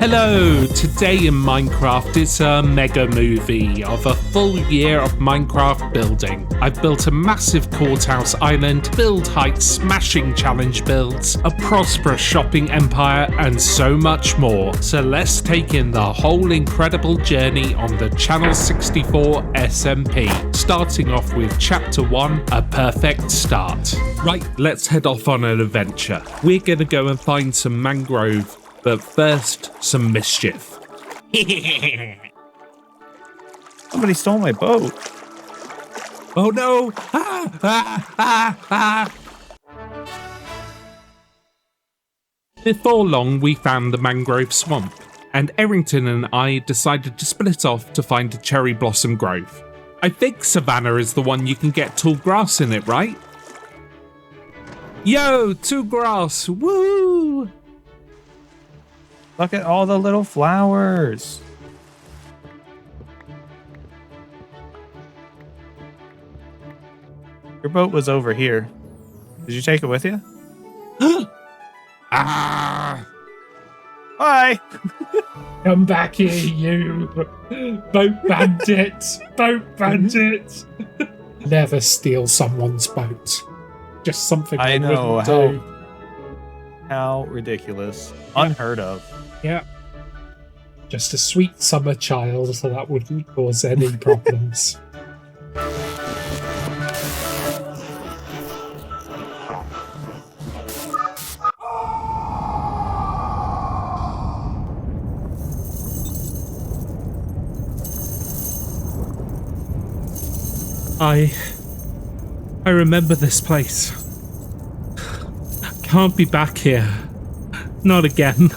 Hello! Today in Minecraft it's a mega movie of a full year of Minecraft building. I've built a massive courthouse island, build height smashing challenge builds, a prosperous shopping empire, and so much more. So let's take in the whole incredible journey on the Channel 64 SMP, starting off with Chapter 1, A Perfect Start. Right, let's head off on an adventure. We're gonna go and find some mangrove. But first, some mischief. Somebody stole my boat. Oh no! Before long, we found the mangrove swamp, and Errington and I decided to split off to find a cherry blossom grove. I think Savannah is the one you can get tall grass in it, right? Yo, tall grass! Woo! Look at all the little flowers. Your boat was over here. Did you take it with you? Ah! Hi! Come back here, you boat bandit! Boat bandit! Never steal someone's boat. Just something I know, wouldn't do. How ridiculous. Unheard of. Yeah. Just a sweet summer child, so that wouldn't cause any problems. I remember this place. Can't be back here. Not again.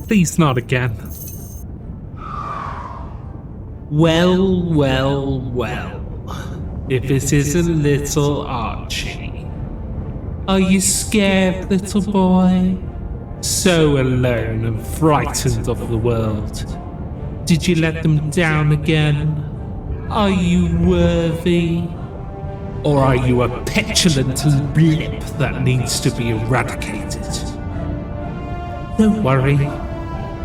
Please, not again. Well. If it isn't little Archie. Are you scared, little boy? So alone and frightened of the world. Did you let them down again? Are you worthy? Or are you a petulant blip that needs to be eradicated? Don't worry,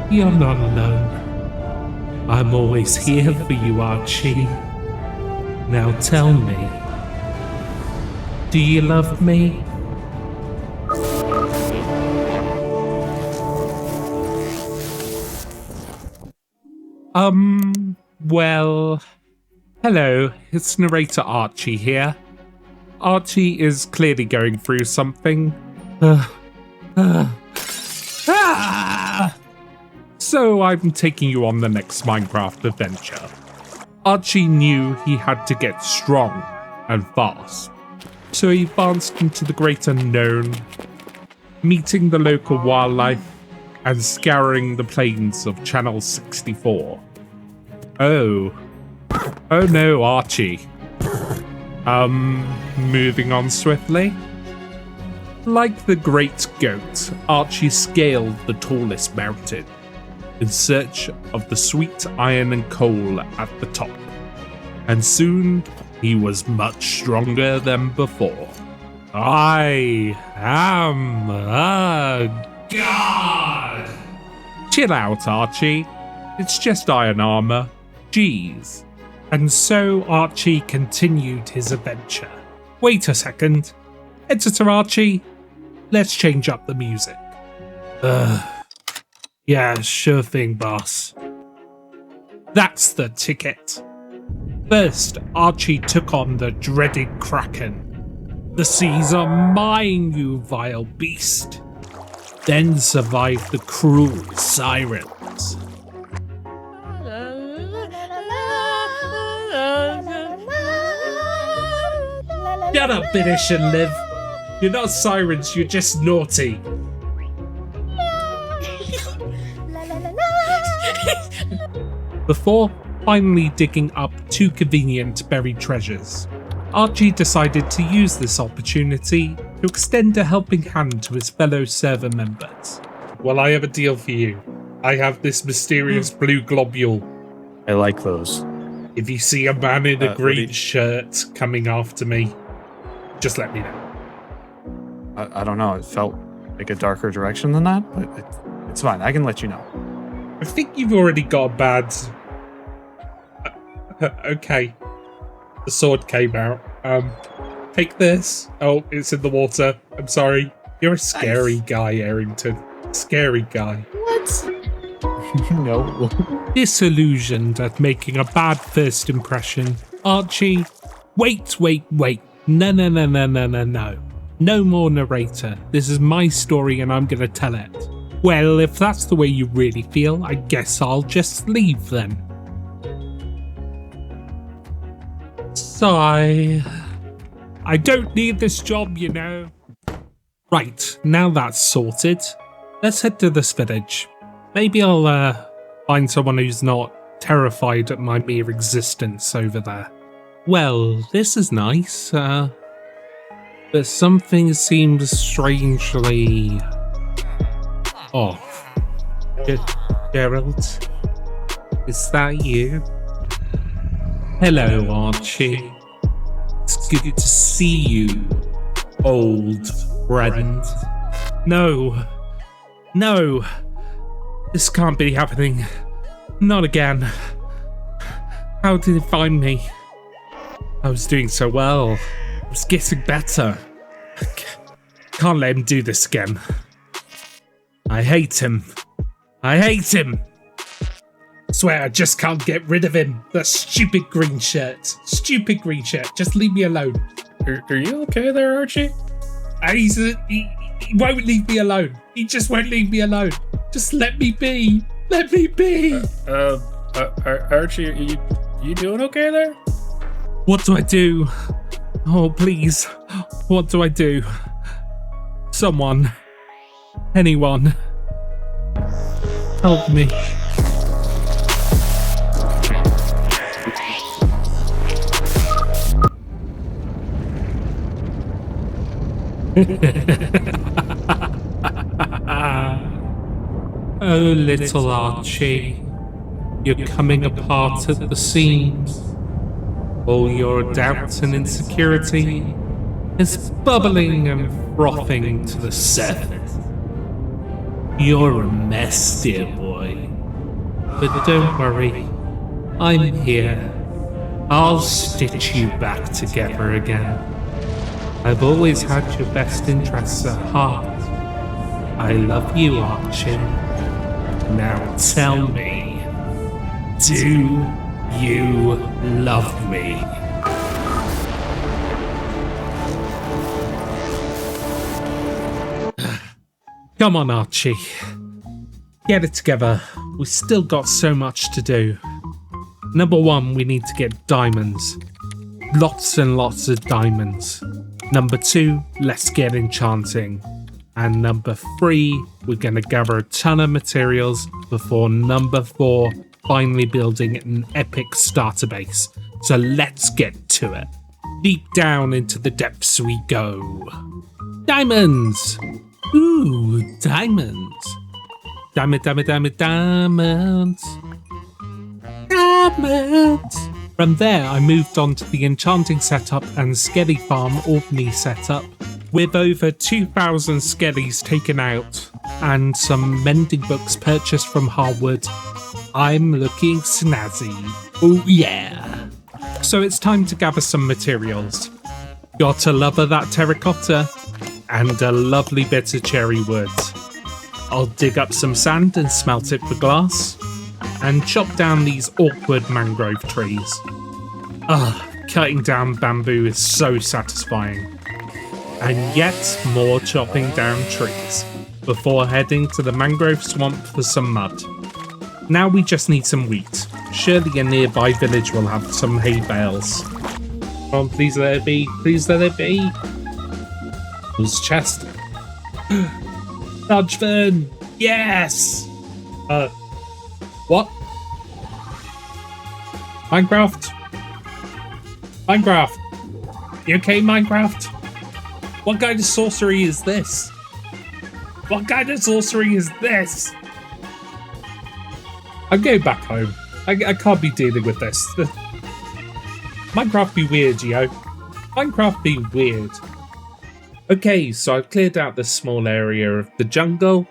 you're not alone. I'm always here for you, Archie. Now tell me, do you love me? Well, hello, it's narrator Archie here. Archie is clearly going through something. So I'm taking you on the next Minecraft adventure. Archie knew he had to get strong and fast, so he advanced into the great unknown, meeting the local wildlife and scouring the plains of Channel 64. Oh no, Archie. Moving on swiftly. Like the great goat, Archie scaled the tallest mountain in search of the sweet iron and coal at the top. And soon, he was much stronger than before. I am a god! Chill out, Archie. It's just iron armor. Jeez. And so Archie continued his adventure. Wait a second. Editor Archie, let's change up the music. Yeah, sure thing, boss. That's the ticket. First, Archie took on the dreaded Kraken. The seas are mine, you vile beast. Then survived the cruel sirens. Shut up, finish and live. You're not sirens, you're just naughty. Before finally digging up two convenient buried treasures, Archie decided to use this opportunity to extend a helping hand to his fellow server members. Well, I have a deal for you. I have this mysterious blue globule. I like those. If you see a man in a green shirt coming after me, just let me know. I don't know. It felt like a darker direction than that, but it's fine. I can let you know. I think you've already got a bad... okay. The sword came out. Take this. Oh, it's in the water. I'm sorry. You're a scary guy, Arrington. Scary guy. What? No. Disillusioned at making a bad first impression, Archie, wait. No. No more narrator. This is my story and I'm gonna tell it. Well, if that's the way you really feel, I guess I'll just leave then. Sigh. I don't need this job, you know. Right, now that's sorted, let's head to this village. Maybe I'll find someone who's not terrified at my mere existence over there. Well, this is nice, but something seems strangely off. Gerald, is that you? Hello, Archie. It's good to see you, old friend. No, this can't be happening. Not again. How did he find me? I was doing so well. I was getting better. Can't let him do this again. I hate him. I swear I just can't get rid of him. That stupid green shirt. Just leave me alone. Are you okay there, Archie? He won't leave me alone. He just won't leave me alone. Just let me be. Let me be. Archie, you doing okay there? What do I do? Oh, please. What do I do? Someone. Anyone. Help me. Oh, little Archie, you're coming apart at the seams. All your doubt and insecurity is bubbling and frothing to the surface. You're a mess, dear boy. But don't worry, I'm here. I'll stitch you back together again. I've always had your best interests at heart. I love you, Archie. Now tell me, do you love me? Come on, Archie. Get it together. We've still got so much to do. Number one, we need to get diamonds. Lots and lots of diamonds. Number two, let's get enchanting. And number three, we're going to gather a ton of materials before number four, finally building an epic starter base. So let's get to it. Deep down into the depths we go. Diamonds! Ooh, diamonds. Diamonds. From there, I moved on to the enchanting setup and skelly farm Orkney setup, with over 2,000 skellies taken out and some mending books purchased from Harwood. I'm looking snazzy. Oh yeah. So it's time to gather some materials. Got a love of that terracotta and a lovely bit of cherry wood. I'll dig up some sand and smelt it for glass and chop down these awkward mangrove trees. Cutting down bamboo is so satisfying. And yet more chopping down trees before heading to the mangrove swamp for some mud. Now we just need some wheat. Surely a nearby village will have some hay bales. Come on, please let it be. Please let it be. Whose chest? Nudgevin! Yes! What? Minecraft? You okay, Minecraft? What kind of sorcery is this? I'm going back home. I can't be dealing with this. Minecraft be weird, yo. Minecraft be weird. Okay, so I've cleared out this small area of the jungle,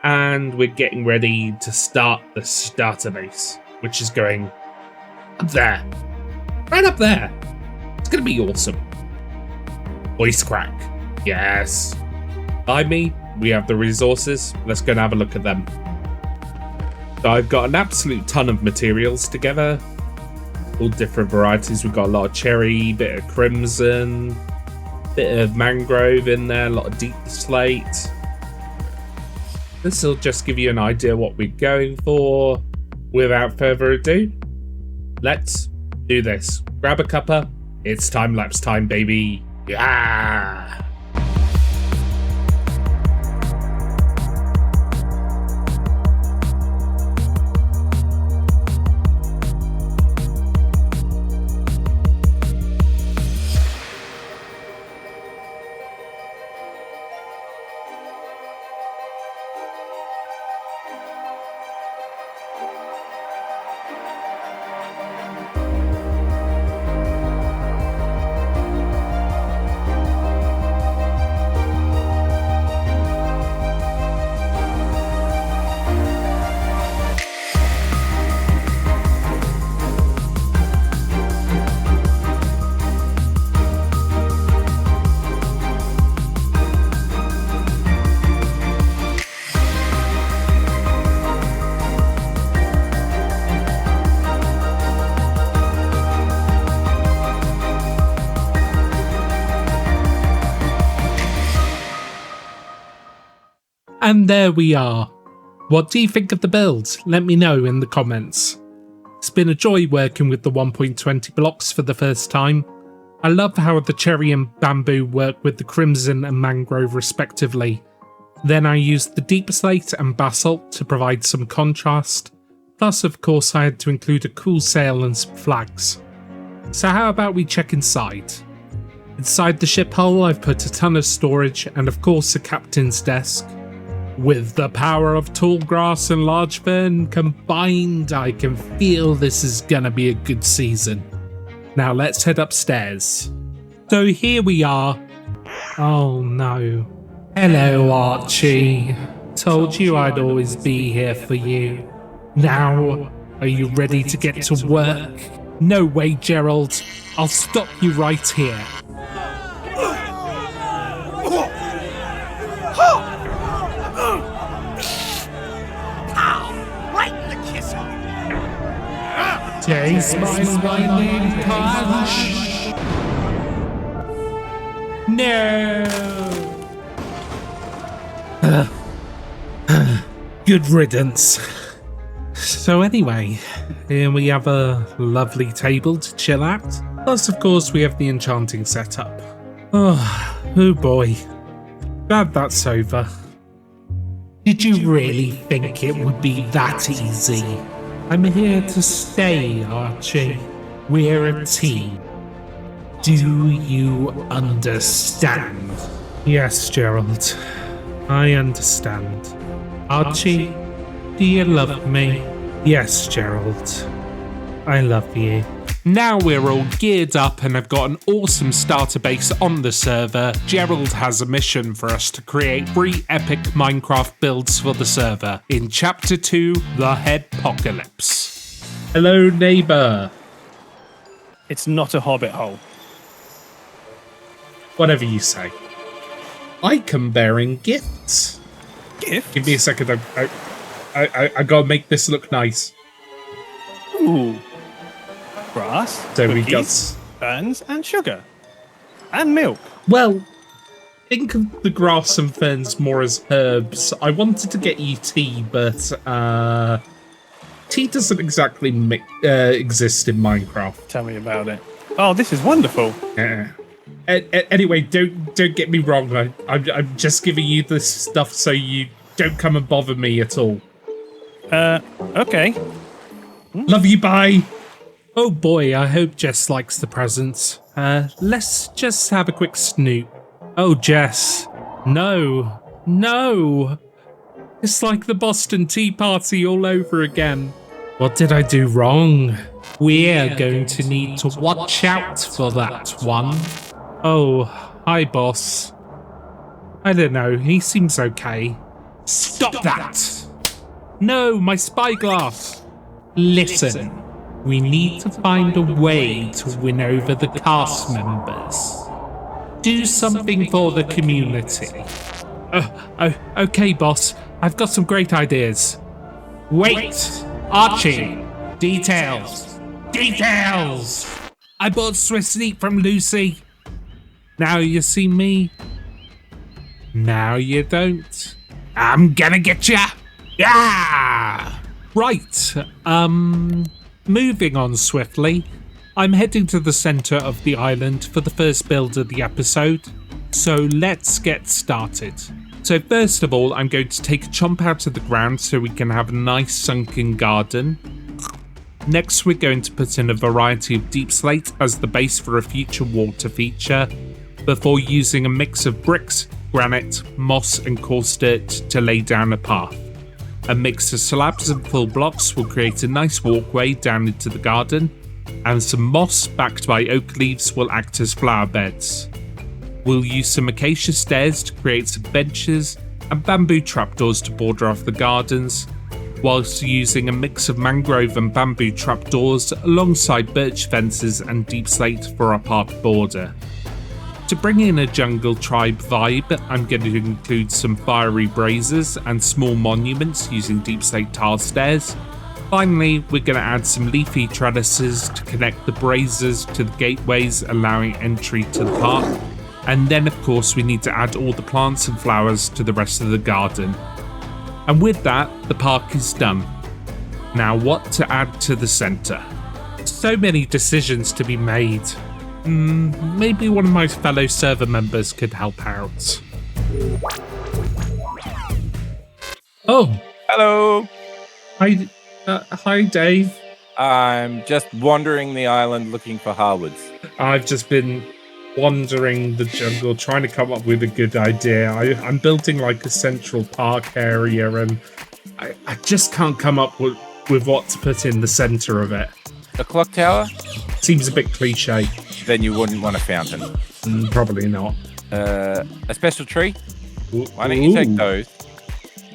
And we're getting ready to start the starter base, which is going up there. Right up there. It's going to be awesome. Voice crack. Yes. Behind me, we have the resources. Let's go and have a look at them. So I've got an absolute ton of materials together. All different varieties. We've got a lot of cherry, bit of crimson, bit of mangrove in there, a lot of deep slate. This will just give you an idea what we're going for. Without further ado, let's do this. Grab a cuppa. It's time-lapse time, baby. Yeah! And there we are. What do you think of the build? Let me know in the comments. It's been a joy working with the 1.20 blocks for the first time. I love how the cherry and bamboo work with the crimson and mangrove respectively. Then I used the deep slate and basalt to provide some contrast. Plus, of course, I had to include a cool sail and some flags. So how about we check inside? Inside the ship hull, I've put a ton of storage and of course a captain's desk. With the power of tall grass and large fern combined, I can feel this is gonna be a good season. Now let's head upstairs. So here we are. Oh no. Hello, Archie. Told you I'd always be here for you. Now, are you ready to get to work? No way, Gerald. I'll stop you right here. Taste my lightning punch. No. Good riddance. So anyway, here we have a lovely table to chill at. Plus, of course, we have the enchanting setup. Oh boy. Glad that's over. Did you really think it would be that easy? I'm here to stay, Archie. We're a team. Do you understand? Yes, Gerald. I understand. Archie, do you love me? Yes, Gerald. I love you. Now we're all geared up and have got an awesome starter base on the server, Gerald has a mission for us to create 3 epic Minecraft builds for the server in Chapter 2, The Headpocalypse. Hello, neighbour. It's not a hobbit hole. Whatever you say. I come bearing gifts. Gift? Give me a second. I gotta make this look nice. Ooh. Grass, So we cookies, got... ferns, and sugar. And milk. Well, think of the grass and ferns more as herbs. I wanted to get you tea, but tea doesn't exactly exist in Minecraft. Tell me about it. Oh, this is wonderful. Anyway, don't get me wrong. I'm just giving you this stuff so you don't come and bother me at all. Okay. Love you, bye. Oh boy, I hope Jess likes the presents. Let's just have a quick snoop. Oh, Jess. No. No. It's like the Boston Tea Party all over again. What did I do wrong? We're going to need to watch out for that one. Oh, hi, boss. I don't know, he seems okay. Stop that! No, my spyglass! Listen, we need to find a way to win over the cast members. Do something for the community. Okay, boss. I've got some great ideas. Wait! Archie! Details! Details! I bought Swiss sleep from Lucy. Now you see me. Now you don't. I'm gonna get ya! Yeah! Right, moving on swiftly. I'm heading to the center of the island for the first build of the episode. So let's get started. So first of all, I'm going to take a chomp out of the ground so we can have a nice sunken garden. Next, we're going to put in a variety of deep slate as the base for a future water feature, before using a mix of bricks, granite, moss and coarse dirt to lay down a path. A mix of slabs and full blocks will create a nice walkway down into the garden, and some moss backed by oak leaves will act as flower beds. We'll use some acacia stairs to create some benches and bamboo trapdoors to border off the gardens, whilst using a mix of mangrove and bamboo trapdoors alongside birch fences and deep slate for our path border. To bring in a jungle tribe vibe, I'm going to include some fiery braziers and small monuments using deep slate tile stairs. Finally, we're going to add some leafy trellises to connect the braziers to the gateways, allowing entry to the park. And then of course we need to add all the plants and flowers to the rest of the garden. And with that, the park is done. Now what to add to the centre? So many decisions to be made. Maybe one of my fellow server members could help out. Oh, Hello. hi Dave. I'm just wandering the island looking for hardwoods. I've just been wandering the jungle trying to come up with a good idea. I'm building like a central park area and I just can't come up with what to put in the centre of it. A clock tower? Seems a bit cliche. Then you wouldn't want a fountain. Probably not. A special tree? Why don't you take those?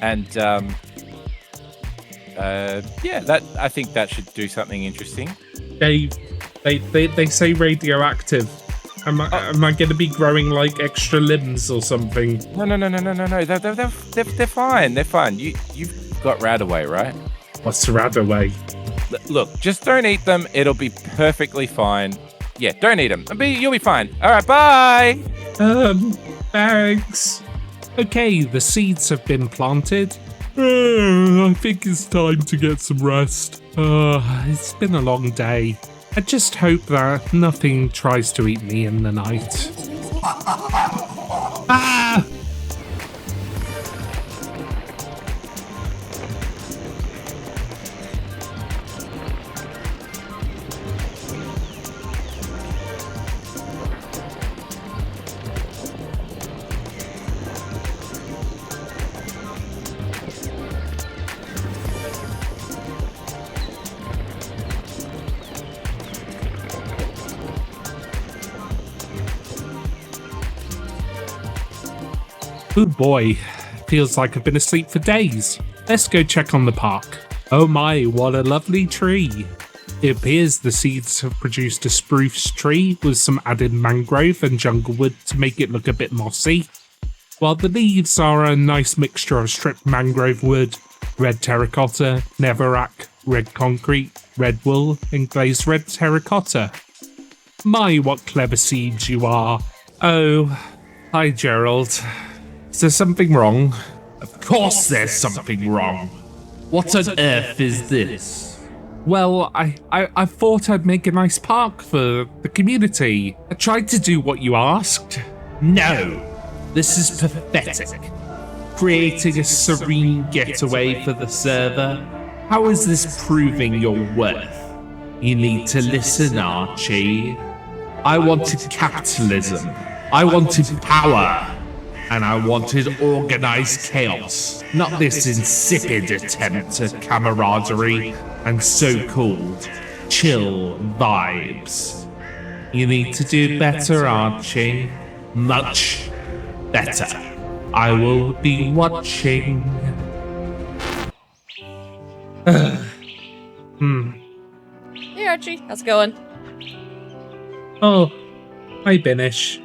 And that I think that should do something interesting. They say radioactive. Am I going to be growing like extra limbs or something? No. They're fine. They're fine. You've got Radaway, right? What's Radaway? Look, just don't eat them. It'll be perfectly fine. Yeah, don't eat them. You'll be fine. All right, bye. Thanks. Okay, the seeds have been planted. I think it's time to get some rest. It's been a long day. I just hope that nothing tries to eat me in the night. Ah! Oh boy, feels like I've been asleep for days. Let's go check on the park. Oh my, what a lovely tree. It appears the seeds have produced a spruce tree with some added mangrove and jungle wood to make it look a bit mossy, while the leaves are a nice mixture of stripped mangrove wood, red terracotta, netherrack, red concrete, red wool and glazed red terracotta. My, what clever seeds you are. Oh, hi Gerald. Is there something wrong? Of course there's something wrong. What on earth is this? Well, I thought I'd make a nice park for the community. I tried to do what you asked. No, this is pathetic. Creating a serene getaway for the server? How is this proving your worth? You need to listen, Archie. I wanted capitalism. I wanted power. And I wanted organized chaos, not this insipid attempt at camaraderie and so-called chill vibes. You need to do better, Archie. Much better. I will be watching. Hey Archie, how's it going? Oh, hi Binish.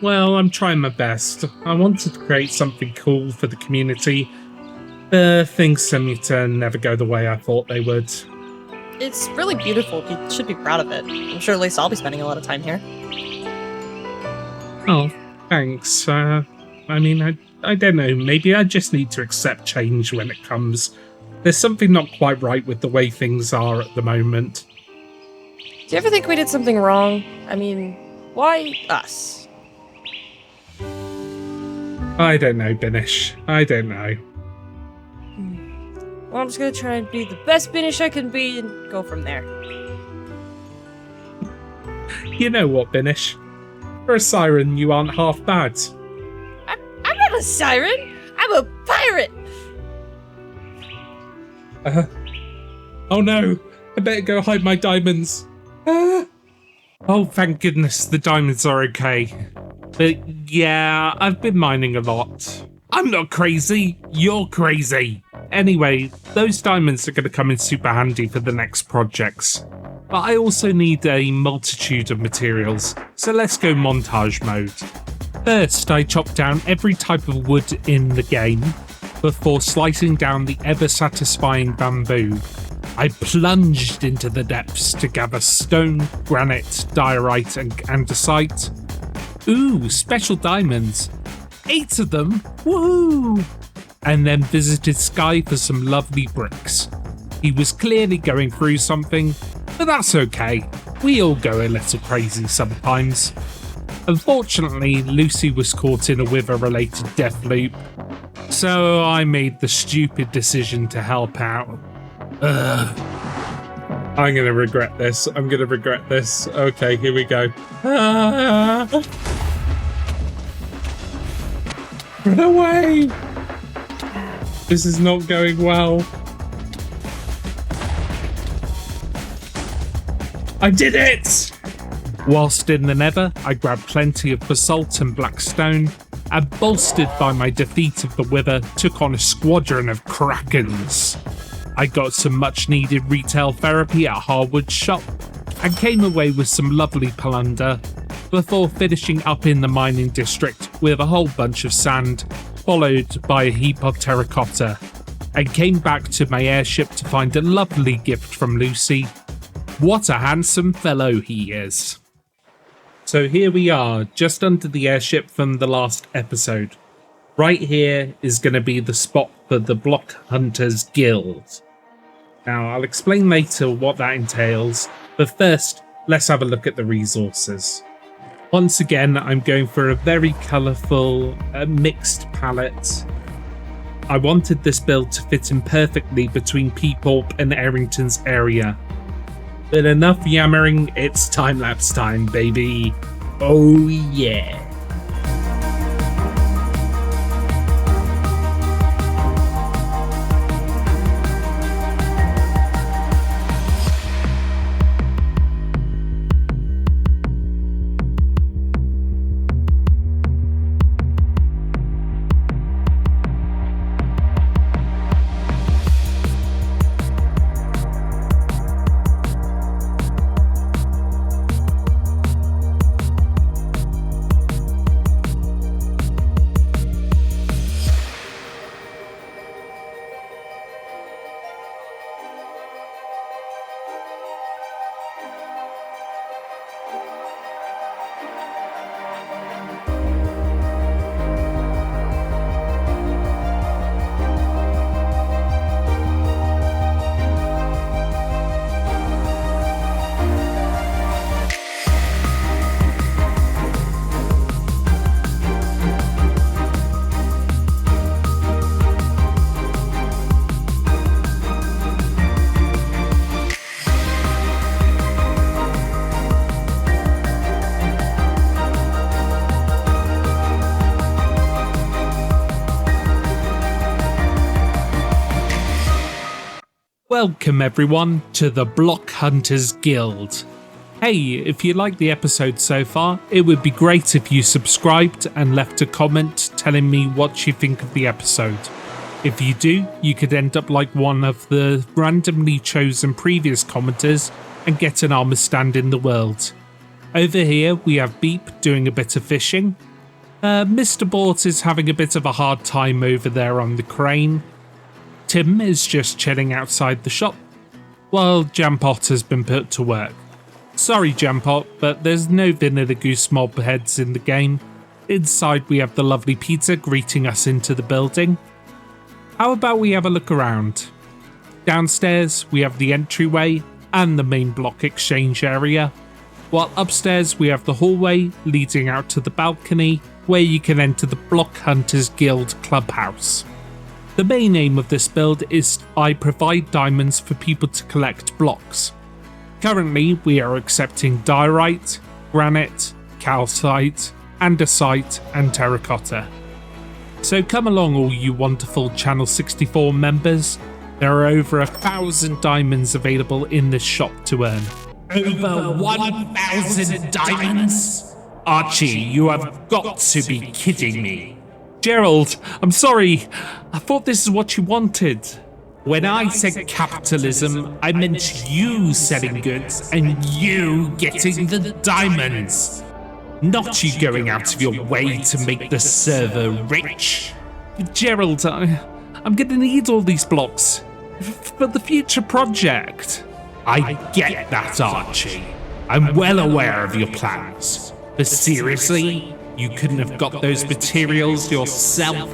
Well, I'm trying my best. I wanted to create something cool for the community. Things seem to never go the way I thought they would. It's really beautiful. You should be proud of it. I'm sure at least I'll be spending a lot of time here. Oh, thanks. I don't know. Maybe I just need to accept change when it comes. There's something not quite right with the way things are at the moment. Do you ever think we did something wrong? I mean, why us? I don't know, Binish. I don't know. Well, I'm just gonna try and be the best Binish I can be and go from there. You know what, Binish? For a siren, you aren't half bad. I'm not a siren! I'm a pirate! Oh no! I better go hide my diamonds. Oh, thank goodness the diamonds are okay. But yeah, I've been mining a lot. I'm not crazy, you're crazy. Anyway, those diamonds are going to come in super handy for the next projects. But I also need a multitude of materials, so let's go montage mode. First, I chopped down every type of wood in the game before slicing down the ever-satisfying bamboo. I plunged into the depths to gather stone, granite, diorite, and andesite. Ooh, special diamonds. 8 of them! Woohoo! And then visited Sky for some lovely bricks. He was clearly going through something, but that's okay. We all go a little crazy sometimes. Unfortunately, Lucy was caught in a wither-related death loop, so I made the stupid decision to help out. I'm gonna regret this. I'm gonna regret this. Okay, here we go. Run away! This is not going well. I did it! Whilst in the nether, I grabbed plenty of basalt and black stone, and bolstered by my defeat of the wither, took on a squadron of krakens. I got some much needed retail therapy at Harwood's shop, and came away with some lovely plunder, before finishing up in the mining district with a whole bunch of sand, followed by a heap of terracotta, and came back to my airship to find a lovely gift from Lucy. What a handsome fellow he is. So here we are, just under the airship from the last episode. Right here is going to be the spot for the Block Hunters Guild. Now, I'll explain later what that entails, but first, let's have a look at the resources. Once again, I'm going for a very colourful, mixed palette. I wanted this build to fit in perfectly between Peeporp and Errington's area. But enough yammering, it's time-lapse time, baby. Oh yeah. Welcome everyone to the Block Hunters Guild. Hey, if you liked the episode so far, it would be great if you subscribed and left a comment telling me what you think of the episode. If you do, you could end up like one of the randomly chosen previous commenters and get an armor stand in the world. Over here we have Beep doing a bit of fishing. Mr. Bort is having a bit of a hard time over there on the crane. Tim is just chilling outside the shop, while Jampot has been put to work. Sorry Jampot, but there's no Vanilla Goose mob heads in the game. Inside we have the lovely Peter greeting us into the building. How about we have a look around? Downstairs we have the entryway and the main block exchange area, while upstairs we have the hallway leading out to the balcony where you can enter the Block Hunters Guild clubhouse. The main aim of this build is I provide diamonds for people to collect blocks. Currently, we are accepting diorite, granite, calcite, andesite, and terracotta. So come along all you wonderful Channel 64 members. There are over 1,000 diamonds available in this shop to earn. Over 1,000 diamonds? Archie, you have got to be kidding me. Gerald, I'm sorry. I thought this is what you wanted. When I said capitalism, I meant you selling goods and you getting the diamonds. Not you going out of your way to make the server rich. Gerald, I'm gonna need all these blocks for the future project. I get that, Archie. I'm well aware of your plans. But seriously, you couldn't have got those materials yourself?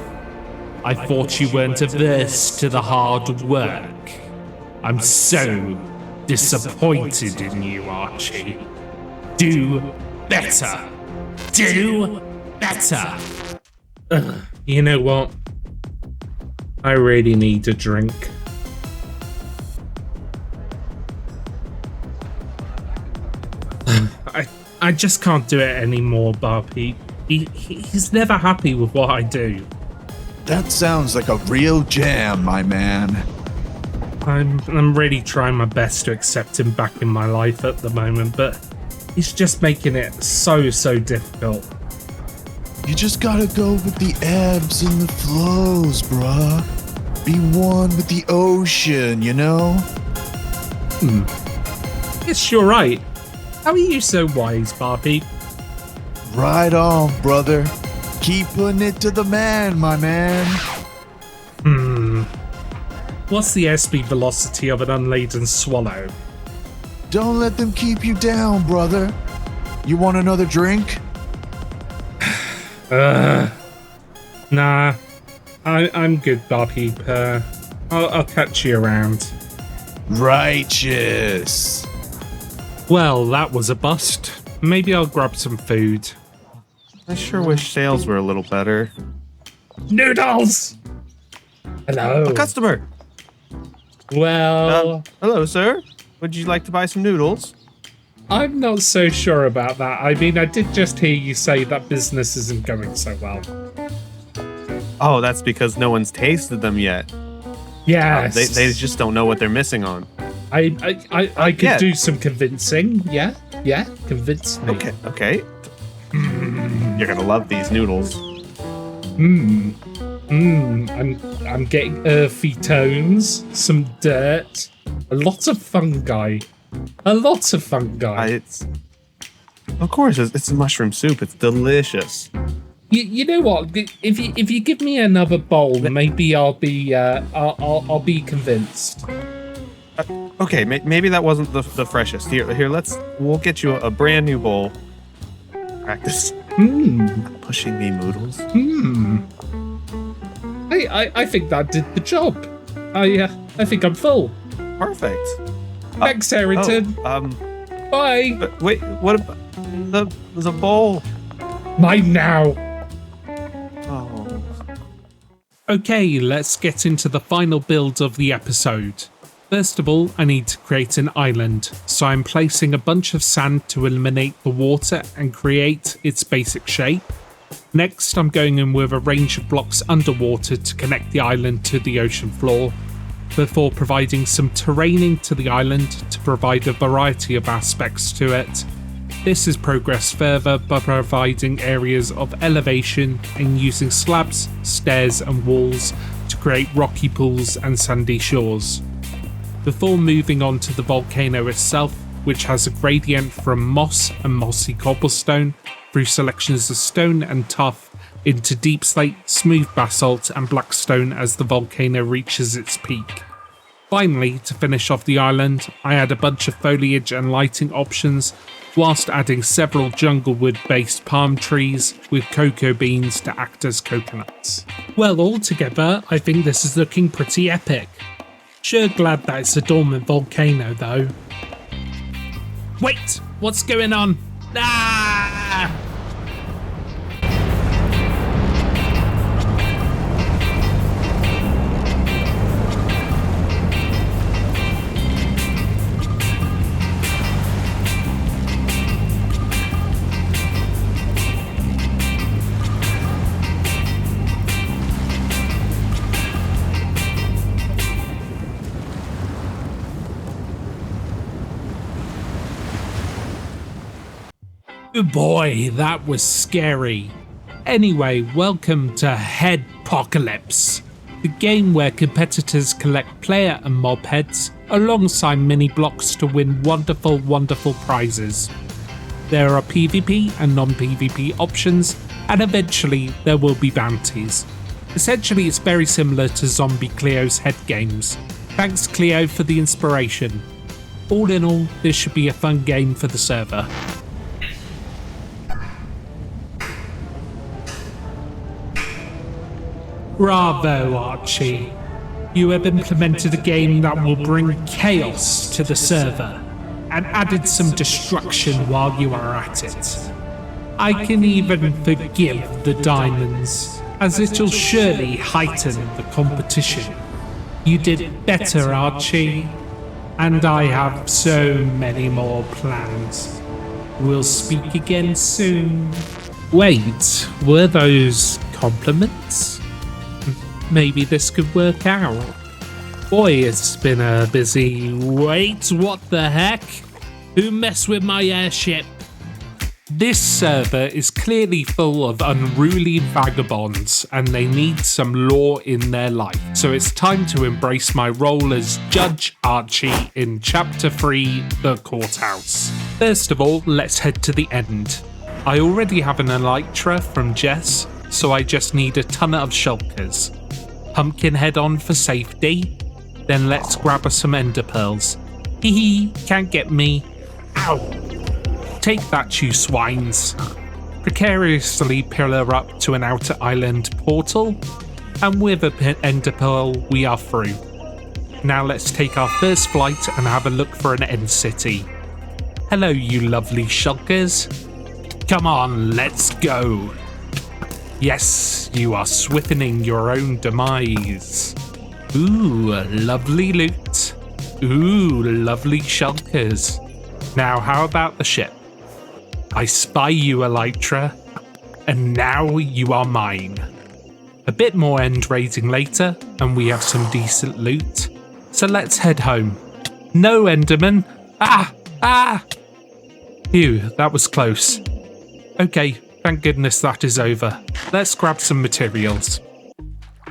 I thought you weren't averse to the hard work. I'm so disappointed in you, Archie. Do better. Do better. You know what? I really need a drink. I just can't do it anymore, Barbie. He's never happy with what I do. That sounds like a real jam, my man. I'm really trying my best to accept him back in my life at the moment, but he's just making it so difficult. You just gotta go with the ebbs and the flows, bruh. Be one with the ocean, you know? Yes, you're right. How are you so wise, Barbie? Right on, brother. Keep putting it to the man, my man. What's the airspeed velocity of an unladen swallow? Don't let them keep you down, brother. You want another drink? Nah. I'm good, Barbie. I'll catch you around. Righteous. Well, that was a bust. Maybe I'll grab some food. I sure wish sales were a little better. Noodles! Hello. A customer! Well, Hello, sir. Would you like to buy some noodles? I'm not so sure about that. I mean, I did just hear you say that business isn't going so well. Oh, that's because no one's tasted them yet. Yes. They just don't know what they're missing on. I could do some convincing. Yeah, convince me. Okay. You're gonna love these noodles. I'm getting earthy tones, some dirt, a lot of fungi. Of course, it's a mushroom soup. It's delicious. You know what? If you give me another bowl, maybe I'll be convinced. Okay, maybe that wasn't the freshest. Here, we'll get you a brand new bowl. Practice. Pushing me noodles. I think that did the job. I think I'm full. Perfect. Thanks, Harrington. Bye. Wait, what about the bowl? Mine now. Oh. Okay, let's get into the final build of the episode. First of all, I need to create an island, so I'm placing a bunch of sand to eliminate the water and create its basic shape. Next, I'm going in with a range of blocks underwater to connect the island to the ocean floor. before providing some terraining to the island to provide a variety of aspects to it. This is progressed further by providing areas of elevation and using slabs, stairs and walls to create rocky pools and sandy shores. Before moving on to the volcano itself, which has a gradient from moss and mossy cobblestone through selections of stone and tuff into deep slate, smooth basalt and black stone as the volcano reaches its peak. Finally, to finish off the island, I add a bunch of foliage and lighting options, whilst adding several jungle wood based palm trees with cocoa beans to act as coconuts. Well, altogether, I think this is looking pretty epic. Sure glad that it's a dormant volcano though. Wait, what's going on? Ah! Oh boy, that was scary. Anyway, welcome to Headpocalypse, the game where competitors collect player and mob heads alongside mini blocks to win wonderful, wonderful prizes. There are PvP and non-PvP options, and eventually there will be bounties. Essentially, it's very similar to Zombie Cleo's head games. Thanks Cleo for the inspiration. All in all, this should be a fun game for the server. Bravo, Archie. You have implemented a game that will bring chaos to the server, and added some destruction while you are at it. I can even forgive the diamonds, as it'll surely heighten the competition. You did better, Archie, and I have so many more plans. We'll speak again soon. Wait, were those compliments? Maybe this could work out. Boy, it's been a busy... Wait, what the heck? Who messed with my airship? This server is clearly full of unruly vagabonds and they need some law in their life. So it's time to embrace my role as Judge Archie in Chapter 3, The Courthouse. First of all, let's head to the end. I already have an elytra from Jess, so I just need a ton of shulkers. Pumpkinhead on for safety. Then let's grab us some ender pearls. Hee hee, can't get me. Ow! Take that, you swines. Precariously pillar up to an outer island portal, and with a ender pearl, we are through. Now let's take our first flight and have a look for an end city. Hello, you lovely shulkers. Come on, let's go. Yes, you are swiftning your own demise. Ooh, lovely loot. Ooh, lovely shulkers. Now, how about the ship? I spy you, elytra, and now you are mine. A bit more end raiding later, and we have some decent loot. So let's head home. No, Enderman. Ah! Phew, that was close. Okay, thank goodness that is over. Let's grab some materials.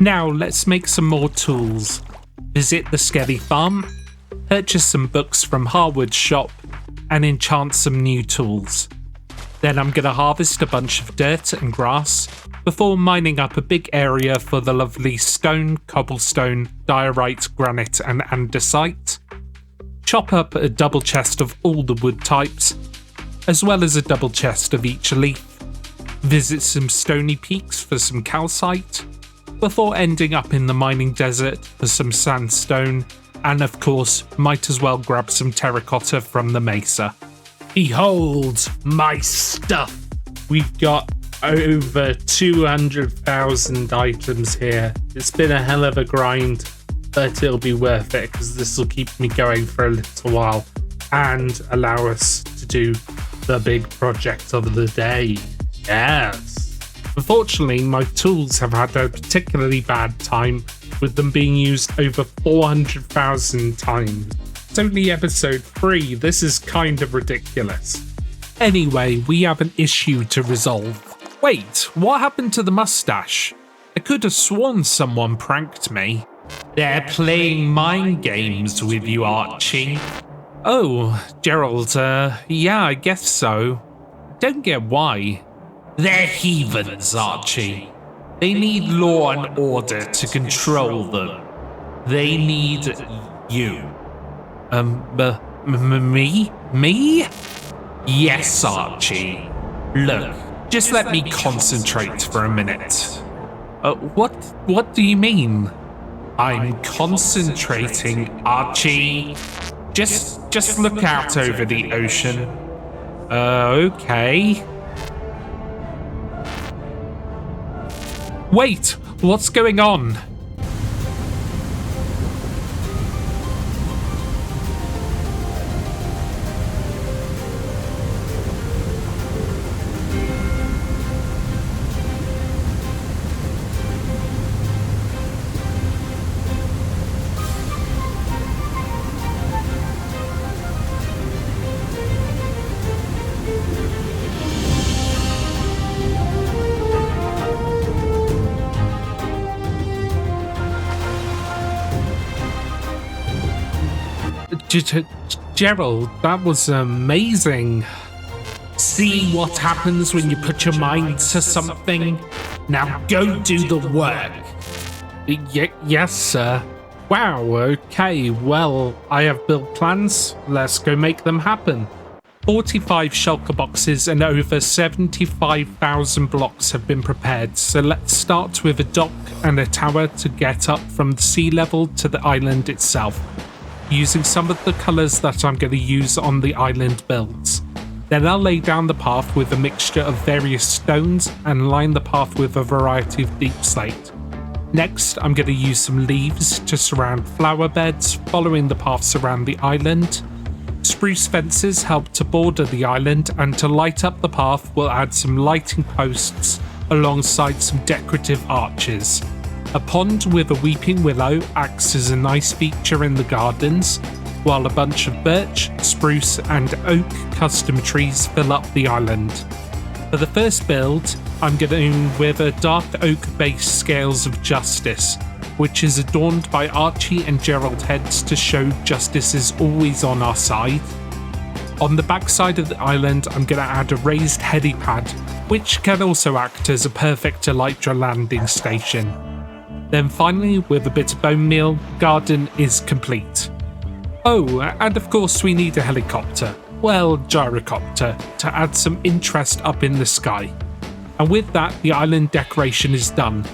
Now let's make some more tools. Visit the Skelly farm, purchase some books from Harwood's shop, and enchant some new tools. Then I'm gonna harvest a bunch of dirt and grass before mining up a big area for the lovely stone, cobblestone, diorite, granite and andesite. Chop up a double chest of all the wood types, as well as a double chest of each leaf. Visit some stony peaks for some calcite, before ending up in the mining desert for some sandstone, and of course, might as well grab some terracotta from the mesa. Behold my stuff! We've got over 200,000 items here. It's been a hell of a grind, but it'll be worth it because this will keep me going for a little while and allow us to do the big project of the day. Yes. Unfortunately, my tools have had a particularly bad time with them being used over 400,000 times. It's only episode 3, this is kind of ridiculous. Anyway, we have an issue to resolve. Wait, what happened to the mustache? I could have sworn someone pranked me. They're playing mind games with you, Archie. Oh, Gerald, yeah, I guess so. Don't get why. They're heathens, Archie. They need law and order to control them. They need you. Me? Me? Yes, Archie. Look, just let me concentrate for a minute. What do you mean? I'm concentrating, Archie. Just look out over the ocean. Okay. Wait, what's going on? Gerald, that was amazing. See what happens when you put your mind to something? Now go do the work. Yes, sir. Wow, okay, well, I have built plans. Let's go make them happen. 45 shulker boxes and over 75,000 blocks have been prepared, so let's start with a dock and a tower to get up from the sea level to the island itself, using some of the colours that I'm going to use on the island builds. Then I'll lay down the path with a mixture of various stones and line the path with a variety of deep slate. Next, I'm going to use some leaves to surround flower beds, following the paths around the island. Spruce fences help to border the island, and to light up the path, we'll add some lighting posts alongside some decorative arches. A pond with a weeping willow acts as a nice feature in the gardens, while a bunch of birch, spruce and oak custom trees fill up the island. For the first build, I'm going with a dark oak base Scales of Justice, which is adorned by Archie and Gerald heads to show justice is always on our side. On the backside of the island, I'm going to add a raised helipad, which can also act as a perfect elytra landing station. Then finally, with a bit of bone meal, garden is complete. Oh, and of course we need a helicopter, well, gyrocopter, to add some interest up in the sky. And with that, the island decoration is done.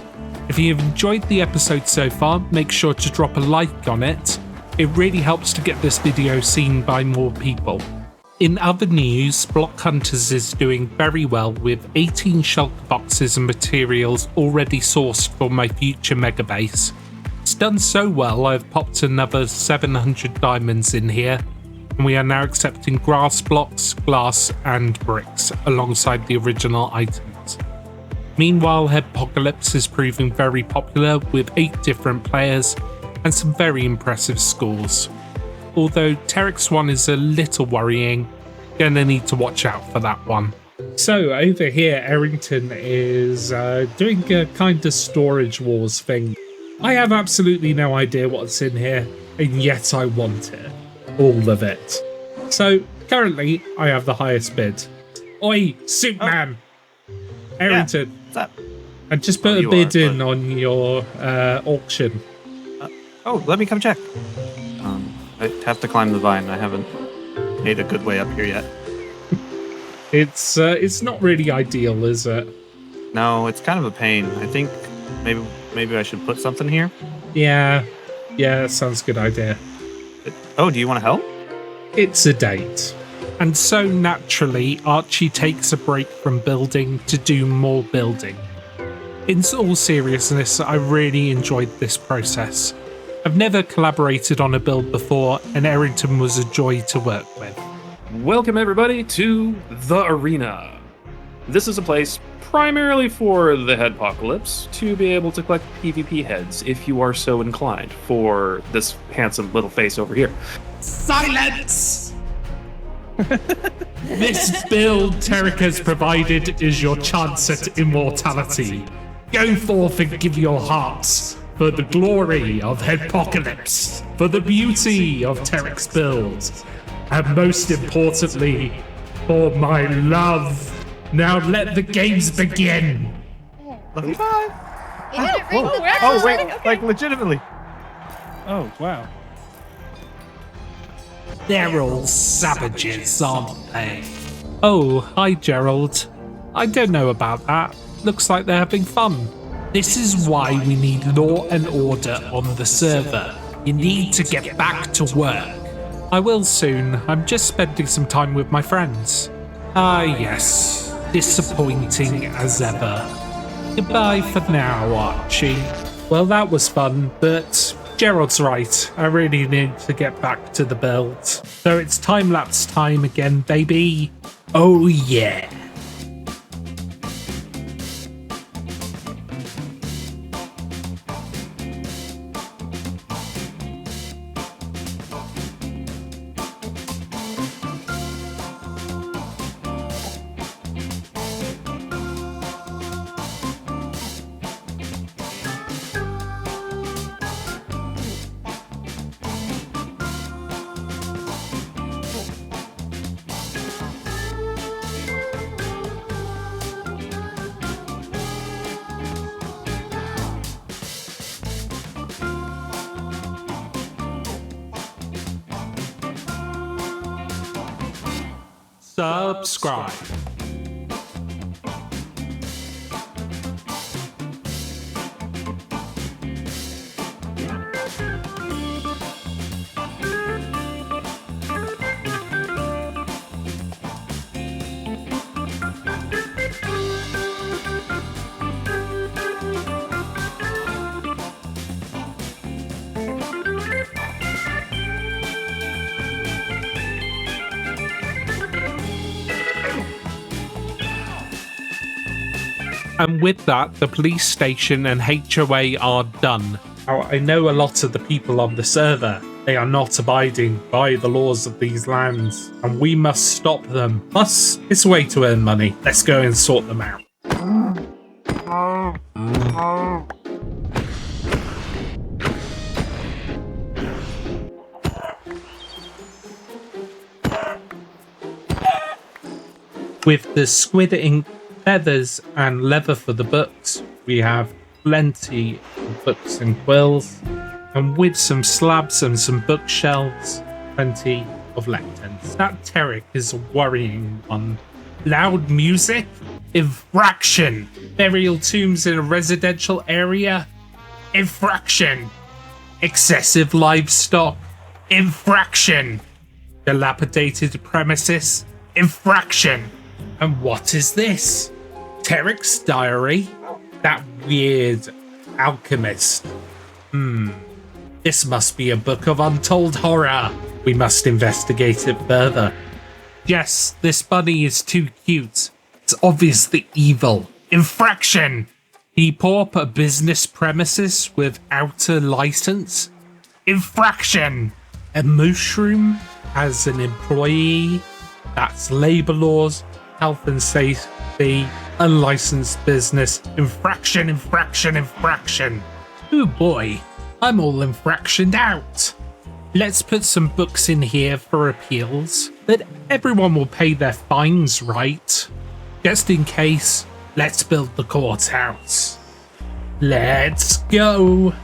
If you've enjoyed the episode so far, make sure to drop a like on it. It really helps to get this video seen by more people. In other news, Block Hunters is doing very well with 18 shulker boxes and materials already sourced for my future mega base. It's done so well I've popped another 700 diamonds in here, and we are now accepting grass blocks, glass and bricks alongside the original items. Meanwhile, Apocalypse is proving very popular with 8 different players and some very impressive scores. Although Terex 1 is a little worrying, gonna need to watch out for that one. So over here, Errington is doing a kind of storage wars thing. I have absolutely no idea what's in here, and yet I want it. All of it. So currently, I have the highest bid. Oi, Superman! Errington, yeah, I just put a bid in on your auction. Oh, let me come check. I have to climb the vine. I haven't made a good way up here yet. It's not really ideal, is it? No, it's kind of a pain. I think maybe I should put something here. Yeah, that sounds a good idea. Oh, do you want to help? It's a date. And so naturally, Archie takes a break from building to do more building. In all seriousness, I really enjoyed this process. I've never collaborated on a build before, and Errington was a joy to work with. Welcome everybody to the arena. This is a place primarily for the Headpocalypse to be able to collect PvP heads if you are so inclined for this handsome little face over here. Silence! This build Terek has provided is your chance at immortality. Go forth and give your hearts for the glory of Headpocalypse, for the beauty of Terek's build, and most importantly, for my love. Now let the games begin. Love you. You did it, Rick. Oh wait, like legitimately. Oh, wow. They're all savages, aren't they? Oh, hi, Gerald. I don't know about that. Looks like they're having fun. This is why we need law and order on the server. You need to get back to work. I will soon. I'm just spending some time with my friends. Ah, yes. Disappointing as ever. Goodbye for now, Archie. Well, that was fun, but Gerald's right. I really need to get back to the build. So it's time-lapse time again, baby. Oh, yeah. Subscribe. And with that, the police station and HOA are done. Now, I know a lot of the people on the server, they are not abiding by the laws of these lands, and we must stop them. Plus, it's a way to earn money. Let's go and sort them out. With the squid ink, feathers and leather for the books, we have plenty of books and quills, and with some slabs and some bookshelves, plenty of lecterns. That Terek is a worrying one. Loud music? Infraction! Burial tombs in a residential area? Infraction! Excessive livestock? Infraction! Dilapidated premises? Infraction! And what is this? Terek's diary? That weird alchemist. This must be a book of untold horror. We must investigate it further. Yes, this bunny is too cute. It's obviously evil. Infraction! He bought up a business premises without a license? Infraction! A mushroom as an employee? That's labor laws. Health and safety, unlicensed business, infraction, infraction, infraction. Oh boy, I'm all infractioned out. Let's put some books in here for appeals, but everyone will pay their fines, right? Just in case, let's build the courthouse. Let's go.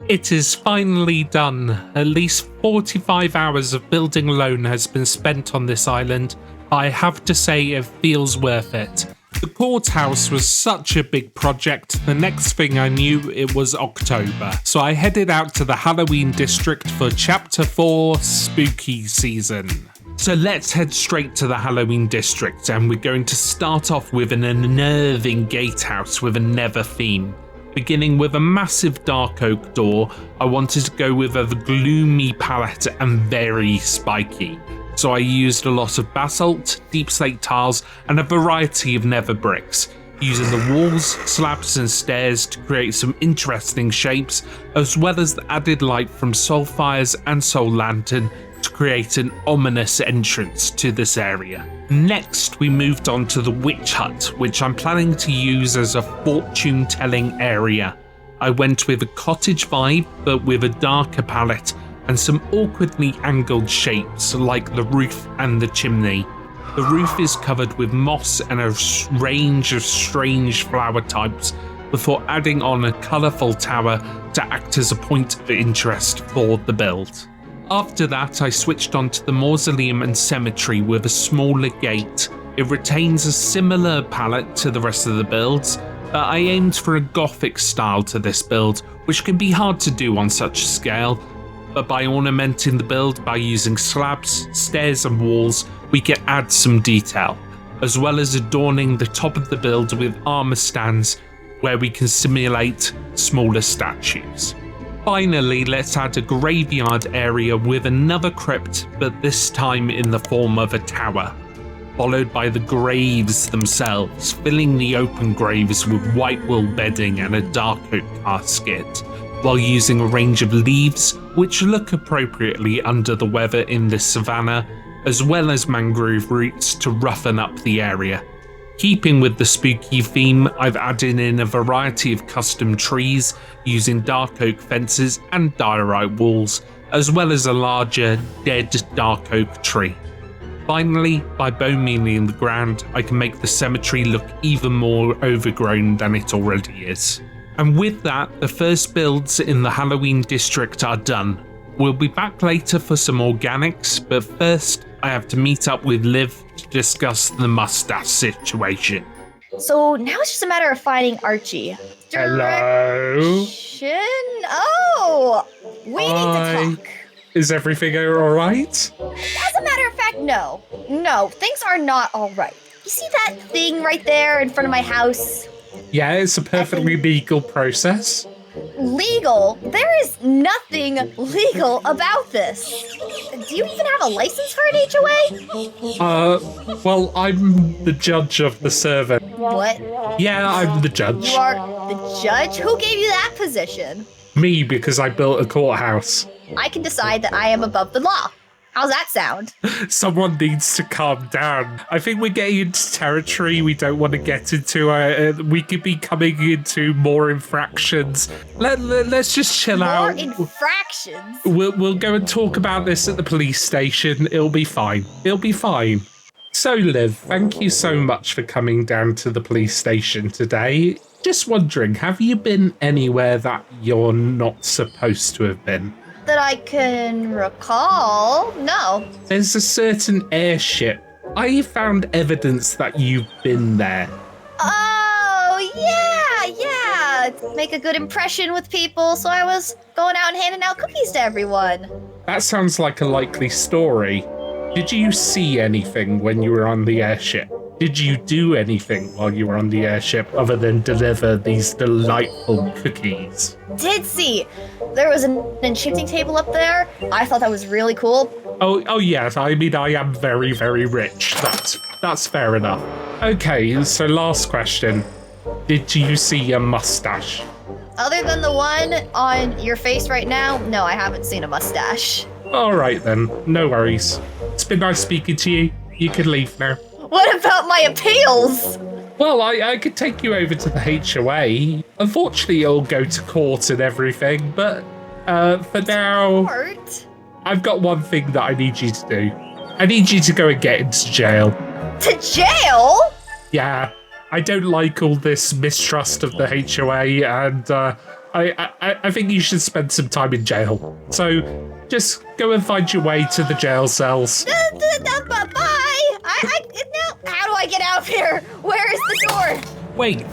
It is finally done. At least 45 hours of building alone has been spent on this island. I have to say it feels worth it. The courthouse was such a big project, the next thing I knew it was October. So I headed out to the Halloween district for Chapter 4 Spooky Season. So let's head straight to the Halloween district, and we're going to start off with an unnerving gatehouse with a Nether theme. Beginning with a massive dark oak door, I wanted to go with a gloomy palette and very spiky. So I used a lot of basalt, deep slate tiles, and a variety of nether bricks, using the walls, slabs and stairs to create some interesting shapes, as well as the added light from soul fires and soul lantern to create an ominous entrance to this area. Next, we moved on to the witch hut, which I'm planning to use as a fortune telling area. I went with a cottage vibe, but with a darker palette and some awkwardly angled shapes like the roof and the chimney. The roof is covered with moss and a range of strange flower types before adding on a colourful tower to act as a point of interest for the build. After that, I switched on to the mausoleum and cemetery with a smaller gate. It retains a similar palette to the rest of the builds, but I aimed for a gothic style to this build, which can be hard to do on such a scale. But by ornamenting the build by using slabs, stairs and walls, we can add some detail, as well as adorning the top of the build with armor stands where we can simulate smaller statues. Finally, let's add a graveyard area with another crypt, but this time in the form of a tower, followed by the graves themselves, filling the open graves with white wool bedding and a dark oak casket, while using a range of leaves which look appropriately under the weather in this savannah, as well as mangrove roots to roughen up the area. Keeping with the spooky theme, I've added in a variety of custom trees using dark oak fences and diorite walls, as well as a larger, dead dark oak tree. Finally, by bone mealing the ground, I can make the cemetery look even more overgrown than it already is. And with that, the first builds in the Halloween district are done. We'll be back later for some organics, but first I have to meet up with Liv to discuss the mustache situation. So now it's just a matter of finding Archie. Hello? Oh, we need to talk. Is everything alright? As a matter of fact, no. No, things are not alright. You see that thing right there in front of my house? Yeah, it's a perfectly legal process. Legal? There is nothing legal about this. Do you even have a license for an HOA? Well, I'm the judge of the server. What? Yeah, I'm the judge. You are the judge? Who gave you that position? Me, because I built a courthouse. I can decide that I am above the law. How's that sound? Someone needs to calm down. I think we're getting into territory we don't want to get into. We could be coming into more infractions. Let's just chill out. More infractions? We'll go and talk about this at the police station. It'll be fine. It'll be fine. So, Liv, thank you so much for coming down to the police station today. Just wondering, have you been anywhere that you're not supposed to have been? That I can recall? No. There's a certain airship. I found evidence that you've been there. Oh, yeah. Make a good impression with people, so I was going out and handing out cookies to everyone. That sounds like a likely story. Did you see anything when you were on the airship? Did you do anything while you were on the airship other than deliver these delightful cookies? Did see. There was an enchanting table up there. I thought that was really cool. Oh yes. I mean, I am very, very rich. That's fair enough. Okay, so last question. Did you see a mustache? Other than the one on your face right now, no, I haven't seen a mustache. All right then. No worries. It's been nice speaking to you. You can leave now. What about my appeals? Well, I could take you over to the HOA. Unfortunately, it'll go to court and everything, but for now, Court? I've got one thing that I need you to do. I need you to go and get into jail. To jail? Yeah, I don't like all this mistrust of the HOA, and I think you should spend some time in jail. So just go and find your way to the jail cells. Bye. No. How do I get out of here? Where is the door? Wait,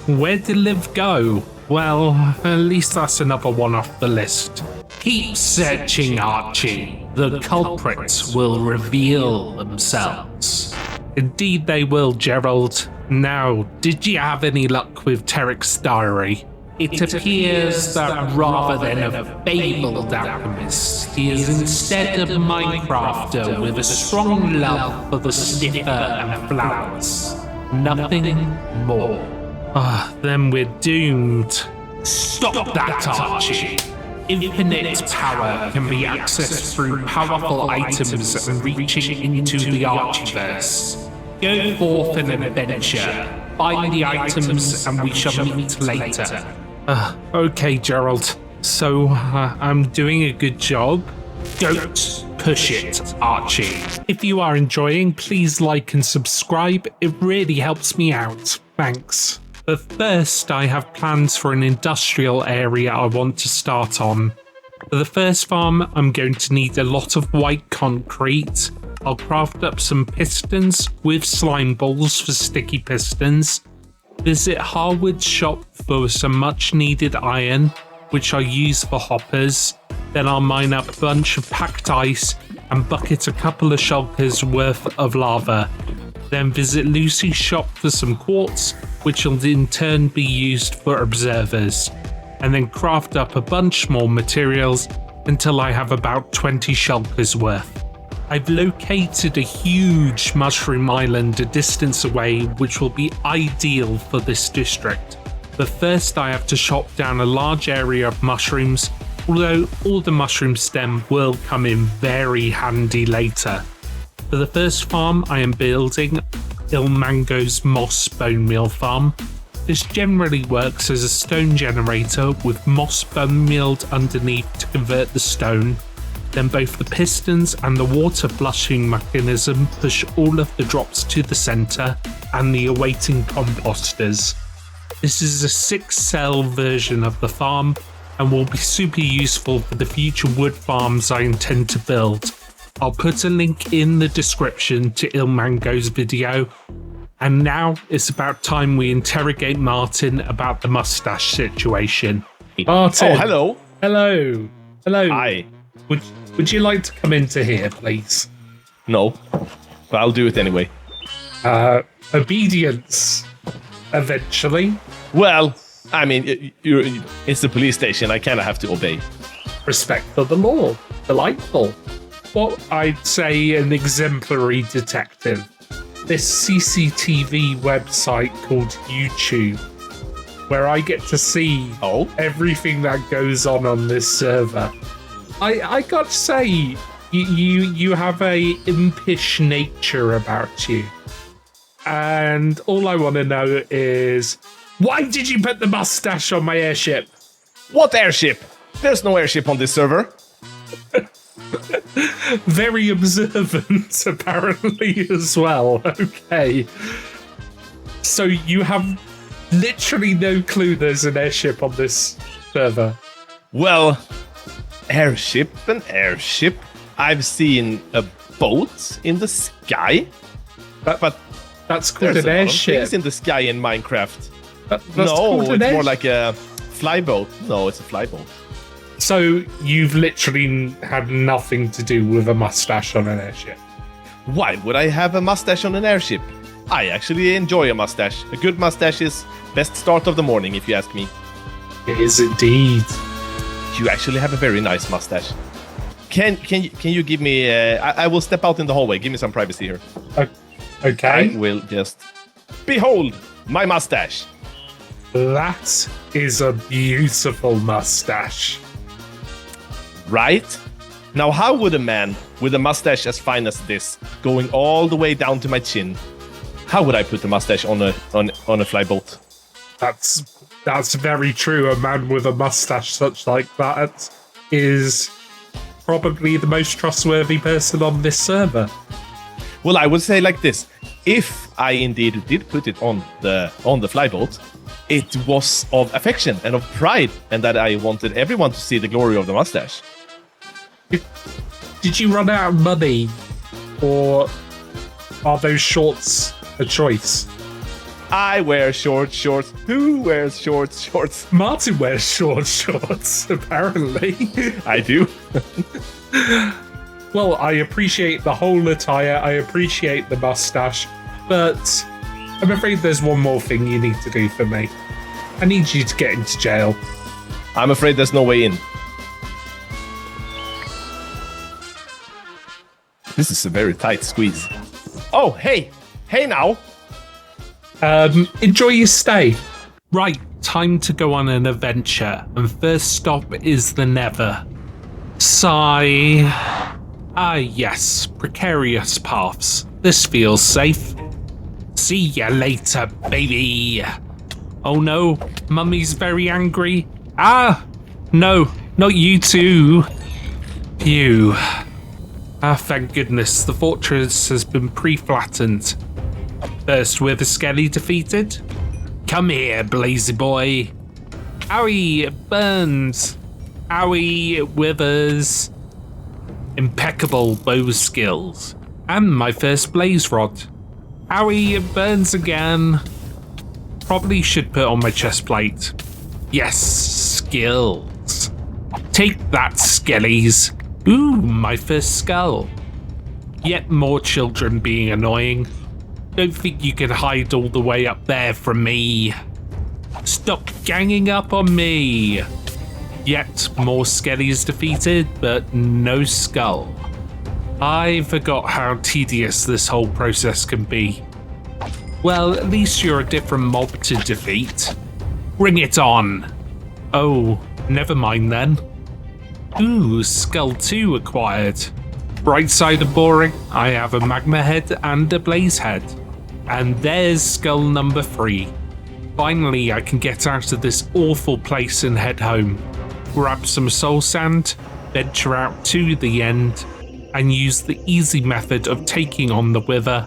where did Liv go? Well, at least that's another one off the list. Keep searching, Archie. The culprits will reveal themselves. Indeed they will, Gerald. Now, did you have any luck with Terek's diary? It appears that rather than a fabled alchemist, he is instead a Minecrafter with a strong love for the sniffer and flowers. Nothing more. Then we're doomed. Stop that, Archie. Infinite power can be accessed through powerful items and reaching into the Archieverse. Go forth on an adventure, find the items, and we shall meet later. Okay, Gerald. So, I'm doing a good job? Don't push it, Archie. If you are enjoying, please like and subscribe. It really helps me out. Thanks. But first, I have plans for an industrial area I want to start on. For the first farm, I'm going to need a lot of white concrete. I'll craft up some pistons with slime balls for sticky pistons. Visit Harwood's shop for some much needed iron, which I'll use for hoppers. Then I'll mine up a bunch of packed ice and bucket a couple of shulkers worth of lava. Then visit Lucy's shop for some quartz, which will in turn be used for observers. And then craft up a bunch more materials until I have about 20 shulkers worth. I've located a huge mushroom island a distance away, which will be ideal for this district. But first I have to chop down a large area of mushrooms, although all the mushroom stem will come in very handy later. For the first farm I am building, Ilmango's moss bone meal farm. This generally works as a stone generator with moss bone milled underneath to convert the stone. Then both the pistons and the water flushing mechanism push all of the drops to the center and the awaiting composters. This is a 6-cell version of the farm and will be super useful for the future wood farms I intend to build. I'll put a link in the description to Ilmango's video. And now it's about time we interrogate Martin about the mustache situation. Martin! Oh, hello! Hello! Hello! Hi. Would you like to come into here, please? No, but I'll do it anyway. Obedience. Eventually. Well, I mean, it's the police station. I kind of have to obey. Respect for the law. Delightful. What I'd say an exemplary detective. This CCTV website called YouTube, where I get to see everything that goes on this server. I got to say, you have a impish nature about you. And all I want to know is, why did you put the mustache on my airship? What airship? There's no airship on this server. Very observant, apparently, as well. Okay. So you have literally no clue there's an airship on this server? Well, airship and airship. I've seen a boat in the sky. But that's called there's an a lot of airship. things in the sky in Minecraft. That's no, called an it's more airship. like a flyboat. No, it's a flyboat. So you've literally had nothing to do with a mustache on an airship? Why would I have a mustache on an airship? I actually enjoy a mustache. A good mustache is best start of the morning, if you ask me. It is indeed. You actually have a very nice mustache. Can you give me? I will step out in the hallway. Give me some privacy here. Okay. I will just behold my mustache. That is a beautiful mustache. Right? Now, how would a man with a mustache as fine as this, going all the way down to my chin, how would I put a mustache on a flyboat? That's very true. A man with a mustache such like that is probably the most trustworthy person on this server. Well, I would say like this. if I indeed did put it on the flyboat, it was of affection and of pride, and that I wanted everyone to see the glory of the mustache. Did you run out of money, or are those shorts a choice? I wear short shorts. Who wears short shorts? Martin wears short shorts, apparently. I do. Well, I appreciate the whole attire, I appreciate the mustache, but I'm afraid there's one more thing you need to do for me. I need you to get into jail. I'm afraid there's no way in. This is a very tight squeeze. Oh, hey! Hey now! Enjoy your stay. Right, time to go on an adventure, and first stop is the Nether. Sigh. Ah yes, precarious paths. This feels safe. See ya later, baby. Oh no, Mummy's very angry. Ah, no, not you too. Phew. Ah, thank goodness, the fortress has been pre-flattened. First with the Skelly defeated. Come here, Blazy boy. Owie, it burns. Owie, it withers. Impeccable bow skills. And my first blaze rod. Owie, it burns again. Probably should put on my chest plate. Yes, skills. Take that, Skellies. Ooh, my first skull. Yet more children being annoying. Don't think you can hide all the way up there from me. Stop ganging up on me. Yet more Skellies defeated, but no skull. I forgot how tedious this whole process can be. Well, at least you're a different mob to defeat. Bring it on. Oh, never mind then. Ooh, skull 2 acquired. Bright side of boring, I have a magma head and a blaze head. And there's skull number 3. Finally, I can get out of this awful place and head home. Grab some soul sand, venture out to the end, and use the easy method of taking on the wither.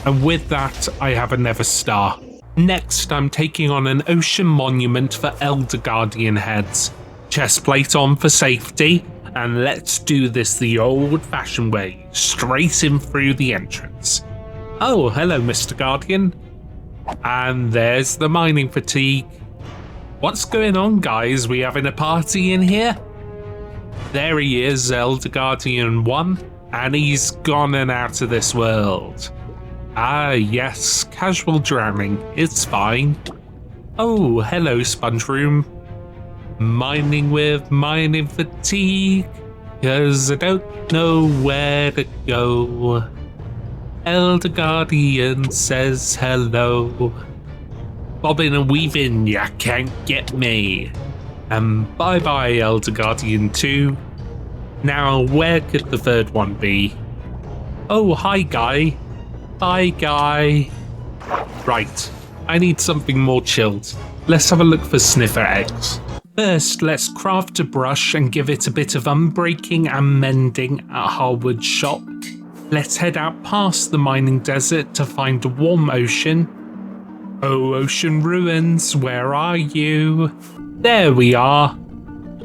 And with that, I have a Nether Star. Next, I'm taking on an ocean monument for Elder Guardian heads. Chestplate on for safety, and let's do this the old-fashioned way, straight in through the entrance. Oh, hello, Mr. Guardian. And there's the mining fatigue. What's going on, guys? We having a party in here? There he is, Elder Guardian 1, and he's gone and out of this world. Ah, yes, casual drowning. It's fine. Oh, hello, Sponge Room. Mining with mining fatigue, 'cause I don't know where to go. Elder Guardian says hello. Bobbing and weaving, ya can't get me. And bye-bye, Elder Guardian 2. Now, where could the third one be? Oh, hi, Guy. Bye, Guy. Right, I need something more chilled. Let's have a look for sniffer eggs. First, let's craft a brush and give it a bit of unbreaking and mending at Harwood's shop. Let's head out past the mining desert to find a warm ocean. Oh, ocean ruins, where are you? There we are.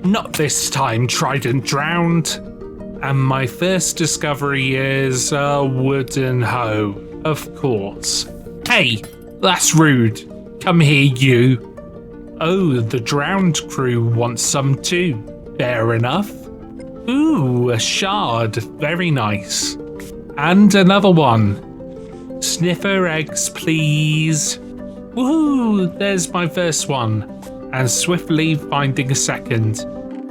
Not this time, Trident drowned. And my first discovery is a wooden hoe, of course. Hey, that's rude. Come here, you. Oh, the drowned crew wants some too. Fair enough. Ooh, a shard. Very nice. And another one. Sniffer eggs, please. Woohoo, there's my first one. And swiftly finding a second.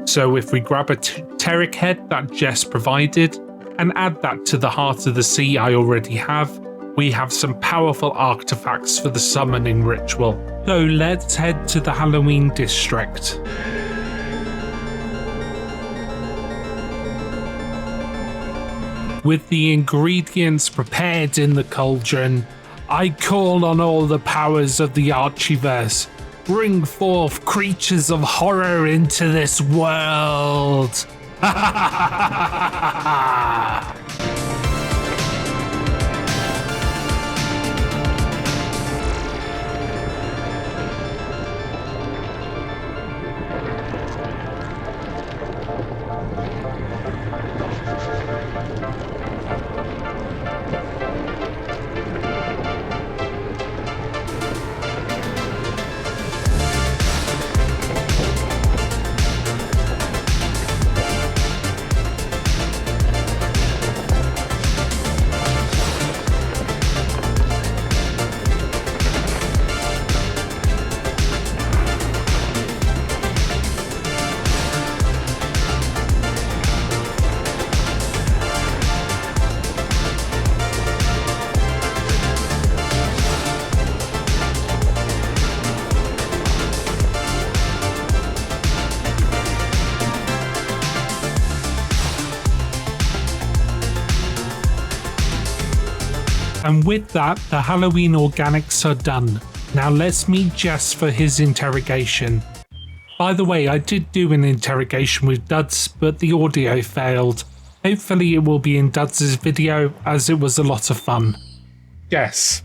So if we grab a Terric head that Jess provided and add that to the Heart of the Sea I already have, we have some powerful artifacts for the summoning ritual. So let's head to the Halloween district. With the ingredients prepared in the cauldron, I call on all the powers of the Archiverse. Bring forth creatures of horror into this world. And with that, the Halloween organics are done. Now let's meet Jess for his interrogation. By the way, I did do an interrogation with Duds, but the audio failed. Hopefully it will be in Duds' video, as it was a lot of fun. Yes,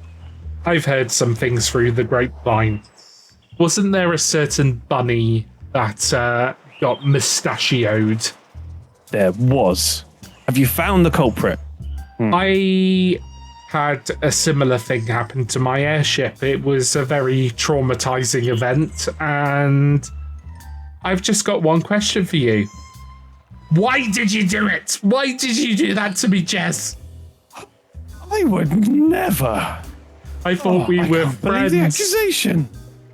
I've heard some things through the grapevine. Wasn't there a certain bunny that got mustachioed? There was. Have you found the culprit? I had a similar thing happen to my airship. It was a very traumatizing event, and I've just got one question for you. Why did you do it? Why did you do that to me, Jess? I would never. I thought we were can't believe the friends. accusation.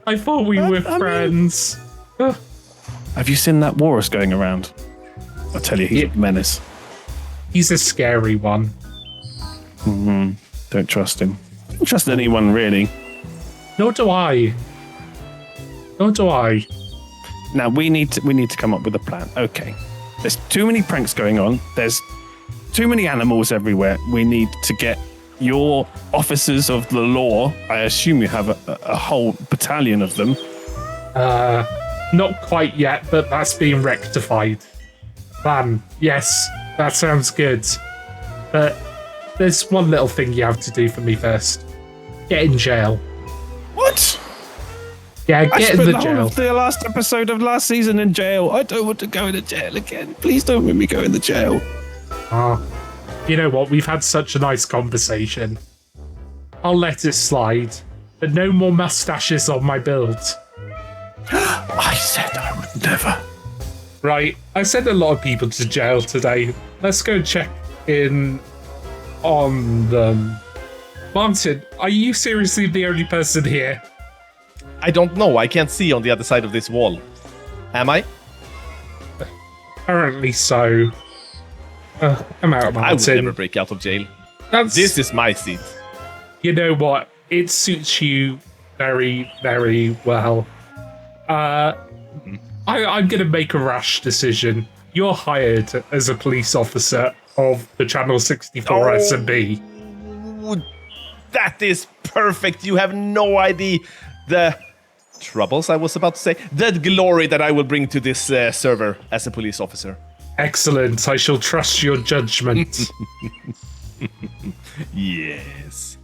I thought we were friends. Have you seen that walrus going around? I'll tell you, he's a menace. He's a scary one. Don't trust him. Don't trust anyone, really. Nor do I. Nor do I. Now we need to come up with a plan. Okay. There's too many pranks going on. There's too many animals everywhere. We need to get your officers of the law. I assume you have a whole battalion of them. Not quite yet, but that's being rectified. Plan. Yes, that sounds good. But there's one little thing you have to do for me first. Get in jail. What? Yeah, get in the whole jail. of the last episode of last season in jail. I don't want to go into jail again. Please don't make me go in the jail. You know what? We've had such a nice conversation. I'll let it slide. But no more mustaches on my build. I said I would never. Right, I sent a lot of people to jail today. Let's go check in on them. Martin, are you seriously the only person here? I don't know. I can't see on the other side of this wall. Am I? Apparently so. I'm out, Martin. I would never break out of jail. This is my seat. You know what? It suits you very, very well. I'm going to make a rash decision. You're hired as a police officer of the Channel 64 SMP. That is perfect. You have no idea the troubles I was about to say. The glory that I will bring to this server as a police officer. Excellent. I shall trust your judgment. Yes.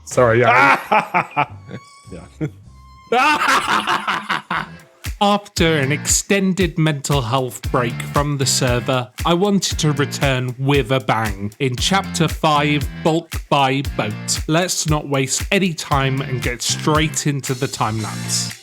Sorry. Yeah. After an extended mental health break from the server, I wanted to return with a bang in Chapter 5, Bulk by Boat. Let's not waste any time and get straight into the time-lapse.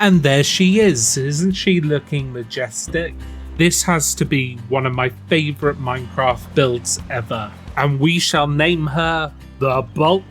And there she is. Isn't she looking majestic? This has to be one of my favourite Minecraft builds ever. And we shall name her the Bulk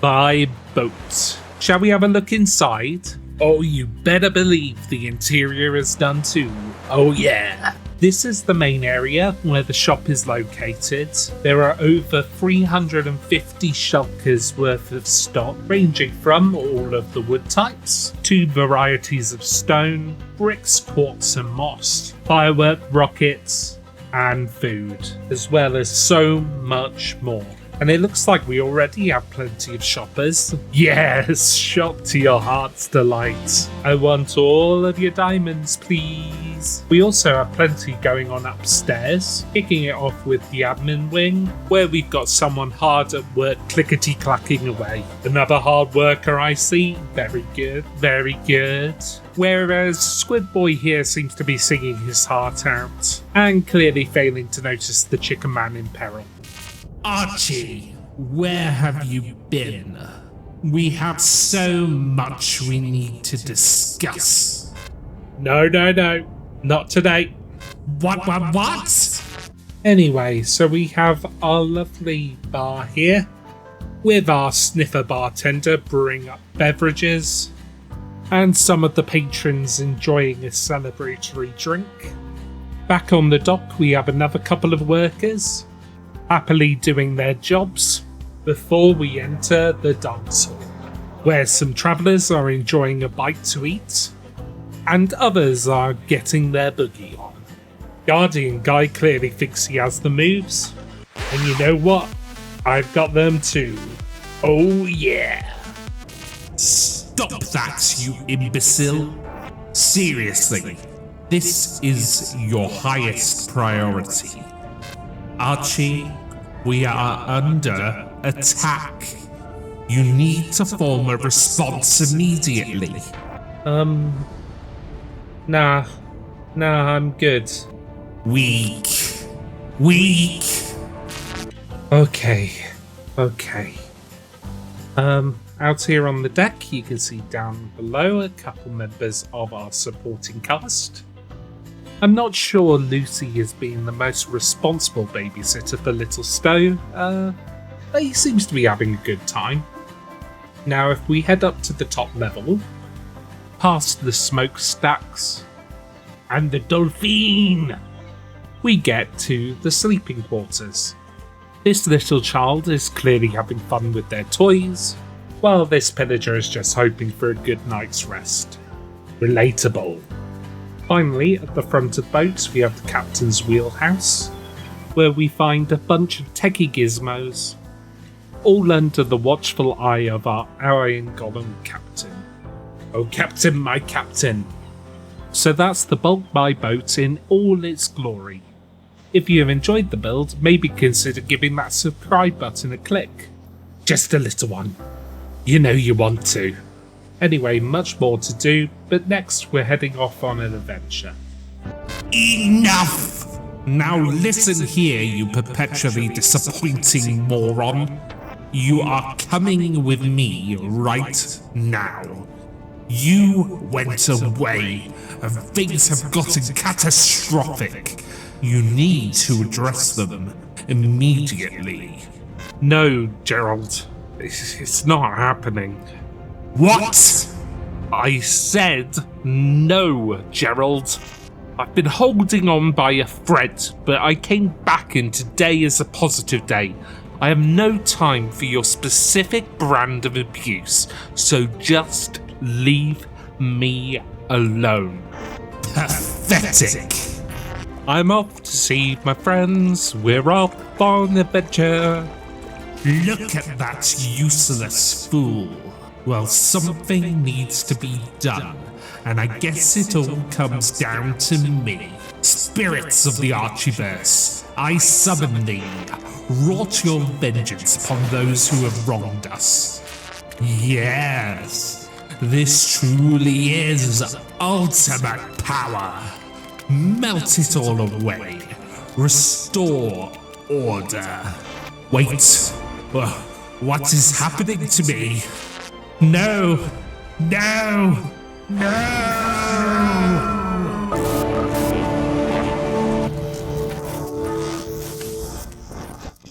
by Boat. Shall we have a look inside? Oh, you better believe the interior is done too. Oh yeah. This is the main area where the shop is located. There are over 350 shulkers worth of stock, ranging from all of the wood types, to varieties of stone, bricks, quartz and moss, firework, rockets, and food, as well as so much more. And it looks like we already have plenty of shoppers. Yes, shop to your heart's delight. I want all of your diamonds, please. We also have plenty going on upstairs, kicking it off with the admin wing, where we've got someone hard at work clickety-clacking away. Another hard worker I see. Very good, very good. Whereas Squid Boy here seems to be singing his heart out, and clearly failing to notice the Chicken Man in peril. Archie, where have you been? We have so much we need to discuss. No, not today. What? Anyway, so we have our lovely bar here, with our sniffer bartender brewing up beverages, and some of the patrons enjoying a celebratory drink. Back on the dock, we have another couple of workers, happily doing their jobs, before we enter the dance hall, where some travellers are enjoying a bite to eat, and others are getting their boogie on. Guardian Guy clearly thinks he has the moves, and you know what? I've got them too. Oh yeah! Stop that, you imbecile. Seriously, this is your highest priority. Archie, we are under attack. You need to form a response immediately. Nah, I'm good. Weak. Okay. Out here on the deck, you can see down below a couple members of our supporting cast. I'm not sure Lucy is being the most responsible babysitter for Little Stowe, but he seems to be having a good time. Now, if we head up to the top level, past the smokestacks and the dolphin, we get to the sleeping quarters. This little child is clearly having fun with their toys, while this pillager is just hoping for a good night's rest. Relatable. Finally, at the front of the boat, we have the captain's wheelhouse, where we find a bunch of techie gizmos, all under the watchful eye of our Iron Golem captain. Oh, captain, my captain! So that's the bulk buy boat in all its glory. If you have enjoyed the build, maybe consider giving that subscribe button a click. Just a little one. You know you want to. Anyway, much more to do, but next we're heading off on an adventure. Enough! Now listen here, you perpetually disappointing moron. You are coming with me right now. You went away, and things have gotten catastrophic. You need to address them immediately. No, Gerald. It's not happening. What? I said no, Gerald. I've been holding on by a thread, but I came back and today is a positive day. I have no time for your specific brand of abuse, so just leave me alone. Pathetic. I'm off to see my friends. We're off on an adventure. Look at that useless fool. Well, something needs to be done, and I guess it all comes down to me. Spirits of the Archiverse, I summon thee. Wrought your vengeance upon those who have wronged us. Yes, this truly is ultimate power. Melt it all away. Restore order. Wait, what is happening to me? No!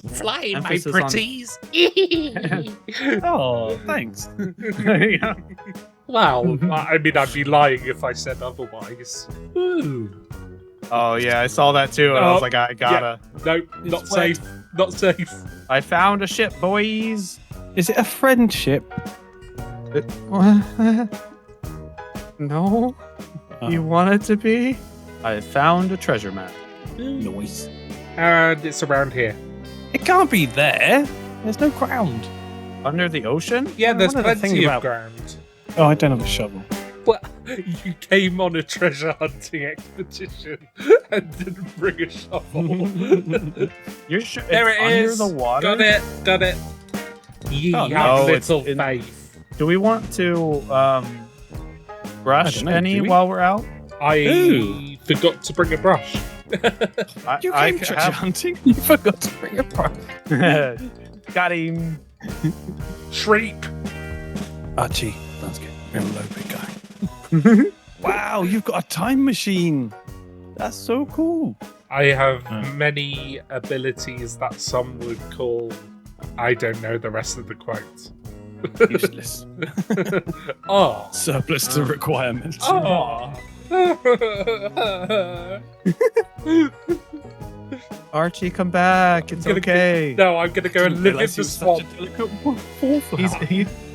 Fly, my Emphasis pretties! Oh, thanks. Well, I mean, I'd be lying if I said otherwise. Ooh. Oh yeah, I saw that too, and I was like, I gotta. Yeah. No, not safe. Not safe. I found a ship, boys. Is it a friendship? No, you want it to be? I found a treasure map. Noise. And it's around here. It can't be there. There's no ground. Under the ocean? Yeah, there's One of the plenty things of about- ground. Oh, I don't have a shovel. Well, you came on a treasure hunting expedition and didn't bring a shovel. You're sure There it's it under is. the water? Got it. Ye Oh, have no, it's little in- faith. Do we want to brush don't know, any do we? while we're out? I Ooh. forgot to bring a brush. You came treasure hunting? You forgot to bring a brush. Got him. Shriek. Archie, let's get real low, big guy. Wow, you've got a time machine. That's so cool. I have many abilities that some would call. I don't know the rest of the quote. Useless. Oh. Surplus to requirements. Oh. Archie, come back. It's okay. No, I'm gonna go and live in the swamp.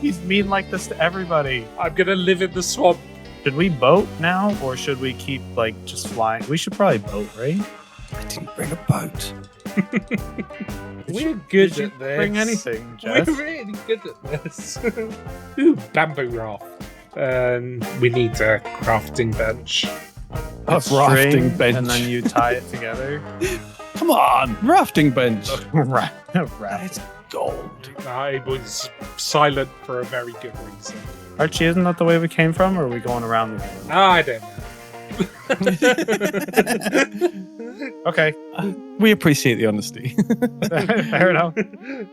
He's mean like this to everybody. I'm gonna live in the swamp. Should we boat now, or should we keep like just flying? We should probably boat, right? I didn't bring a boat. We're good Did you at this. bring anything, We're Jess? really good at this. Ooh, bamboo raft. And we need a crafting bench. A String, rafting bench. and then you tie it together. Come on, rafting bench. Right. It's gold. I was silent for a very good reason. Archie, isn't that the way we came from, or are we going around again? I don't know. Okay, We appreciate the honesty. fair enough. I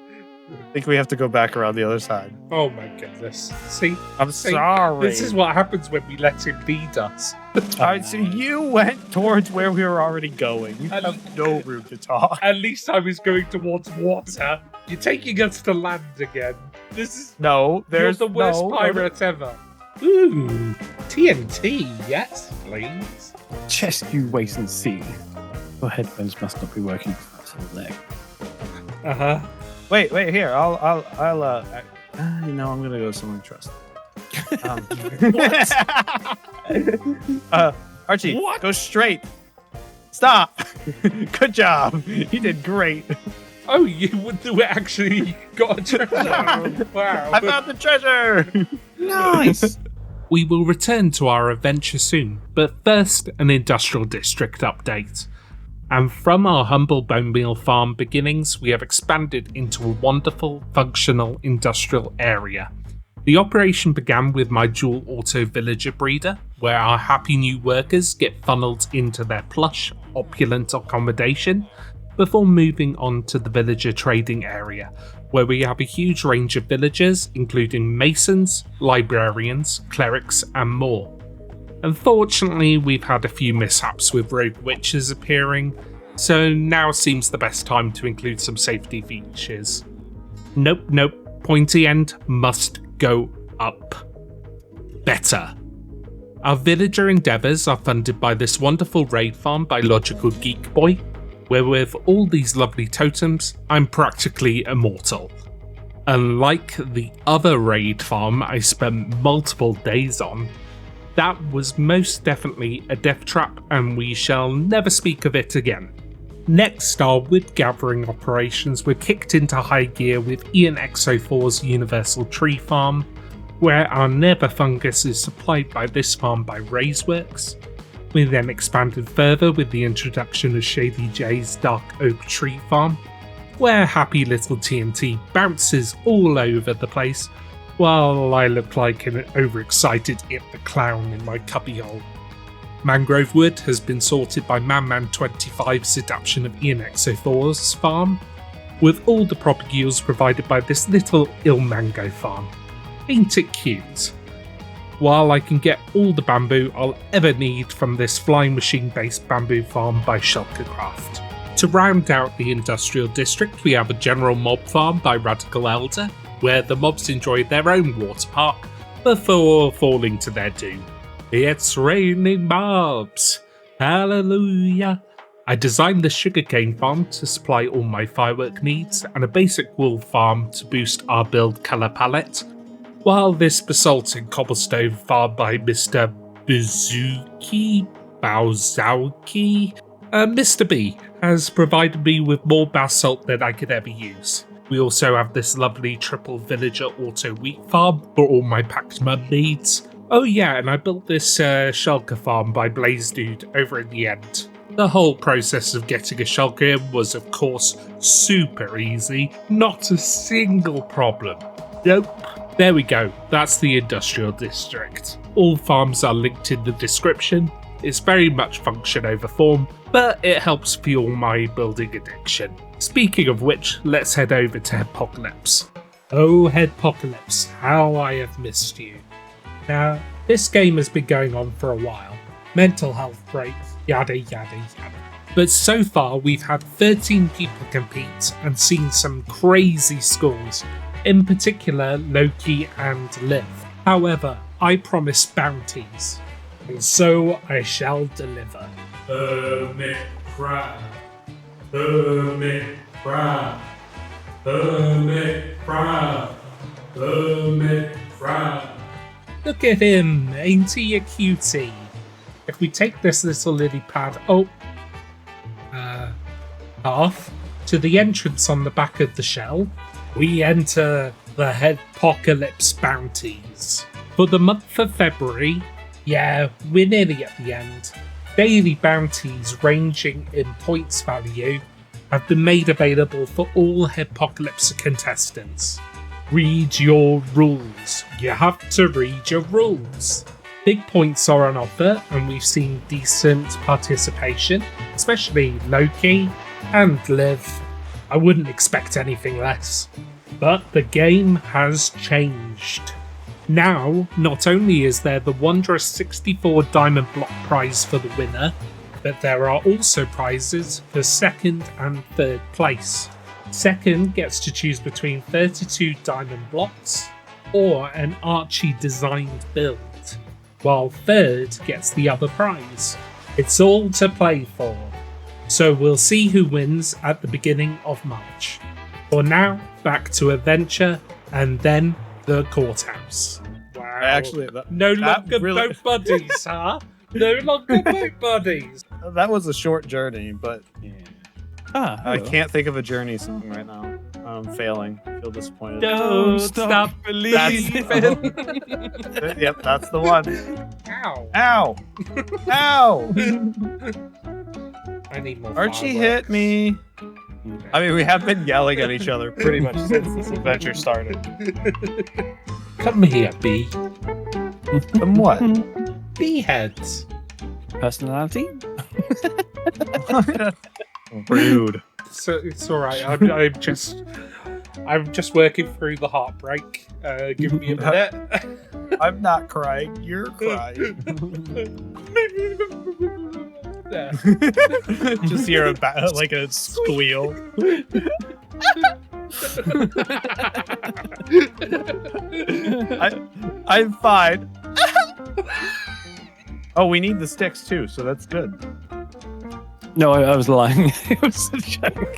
think we have to go back around the other side. Oh my goodness. See? I'm See, sorry. This is what happens when we let him lead us. Alright, so you went towards where we were already going. You have no room to talk. At least I was going towards water. You're taking us to land again. This is No, there's you're the worst no, pirate ever. Ooh, TNT, yes, please. Chest you wait and see. Your headphones must not be working. That's a leg. Uh-huh. Wait, here. I'm gonna go somewhere trust. Archie, What? go straight. Stop. Good job. You did great. Oh, you actually got a treasure. Wow. I found the treasure. Nice. We will return to our adventure soon, but first an industrial district update. And from our humble bone meal farm beginnings, we have expanded into a wonderful, functional industrial area. The operation began with my dual auto villager breeder, where our happy new workers get funneled into their plush, opulent accommodation, before moving on to the villager trading area, where we have a huge range of villagers, including masons, librarians, clerics, and more. Unfortunately, we've had a few mishaps with rogue witches appearing, so now seems the best time to include some safety features. Nope, pointy end must go up. Better. Our villager endeavours are funded by this wonderful raid farm by Logical Geek Boy, where with all these lovely totems, I'm practically immortal. Unlike the other raid farm I spent multiple days on, that was most definitely a death trap and we shall never speak of it again. Next, our wood gathering operations were kicked into high gear with Ian Exo4's Universal Tree Farm, where our nether fungus is supplied by this farm by Raiseworks. We then expanded further with the introduction of Shady J's Dark Oak Tree Farm, where happy little TNT bounces all over the place, while I look like an overexcited It the Clown in my cubbyhole. Mangrove Wood has been sorted by ManMan25's adaptation of Ian Exo4's farm, with all the propagules provided by this little Ilmango farm. Ain't it cute? While I can get all the bamboo I'll ever need from this flying machine based bamboo farm by Shulkercraft. To round out the industrial district, we have a general mob farm by Radical Elder, where the mobs enjoy their own water park before falling to their doom. It's raining mobs! Hallelujah! I designed the sugarcane farm to supply all my firework needs, and a basic wool farm to boost our build colour palette, while this basalt and cobblestone farm by Mr. Bowzowski, Mr. B, has provided me with more basalt than I could ever use. We also have this lovely triple villager auto wheat farm for all my packed mud needs. Oh yeah, and I built this shulker farm by Blaze Dude over in the end. The whole process of getting a shulker in was, of course, super easy. Not a single problem. Nope. There we go. That's the industrial district. All farms are linked in the description. It's very much function over form, but it helps fuel my building addiction. Speaking of which, let's head over to Headpocalypse. Oh, Headpocalypse, how I have missed you. Now, this game has been going on for a while. Mental health breaks, yada yada yada. But so far, we've had 13 people compete and seen some crazy scores, in particular Loki and Liv. However, I promised bounties, and so I shall deliver. Hermit crab, hermit crab, hermit crab, hermit crab. Look at him, ain't he a cutie? If we take this little lily pad off to the entrance on the back of the shell, we enter the Headpocalypse bounties. For the month of February, yeah, we're nearly at the end, daily bounties ranging in points value have been made available for all Headpocalypse contestants. Read your rules. You have to read your rules. Big points are on offer, and we've seen decent participation, especially Loki and Liv. I wouldn't expect anything less. But the game has changed. Now, not only is there the wondrous 64 diamond block prize for the winner, but there are also prizes for second and third place. Second gets to choose between 32 diamond blocks or an Archie designed build, while third gets the other prize. It's all to play for, so we'll see who wins at the beginning of March. For now, back to Adventure and then the Courthouse. Wow. Actually, no longer boat buddies, huh? No longer boat buddies. that was a short journey, but I hello. can't think of a journey song right now. I'm failing. I feel disappointed. Don't stop believing. Yep, that's the one. Ow. Ow! Ow! I need more Archie fireworks. hit me. I mean, we have been yelling at each other pretty much since this adventure started. Come here, bee. And what? Bee heads. Personality? Rude. So it's all right. I'm just working through the heartbreak. Give me a minute. I'm not crying. You're crying. There. Just hear like a squeal. I'm fine. Oh, we need the sticks too, so that's good. No, I was lying. It was a joke.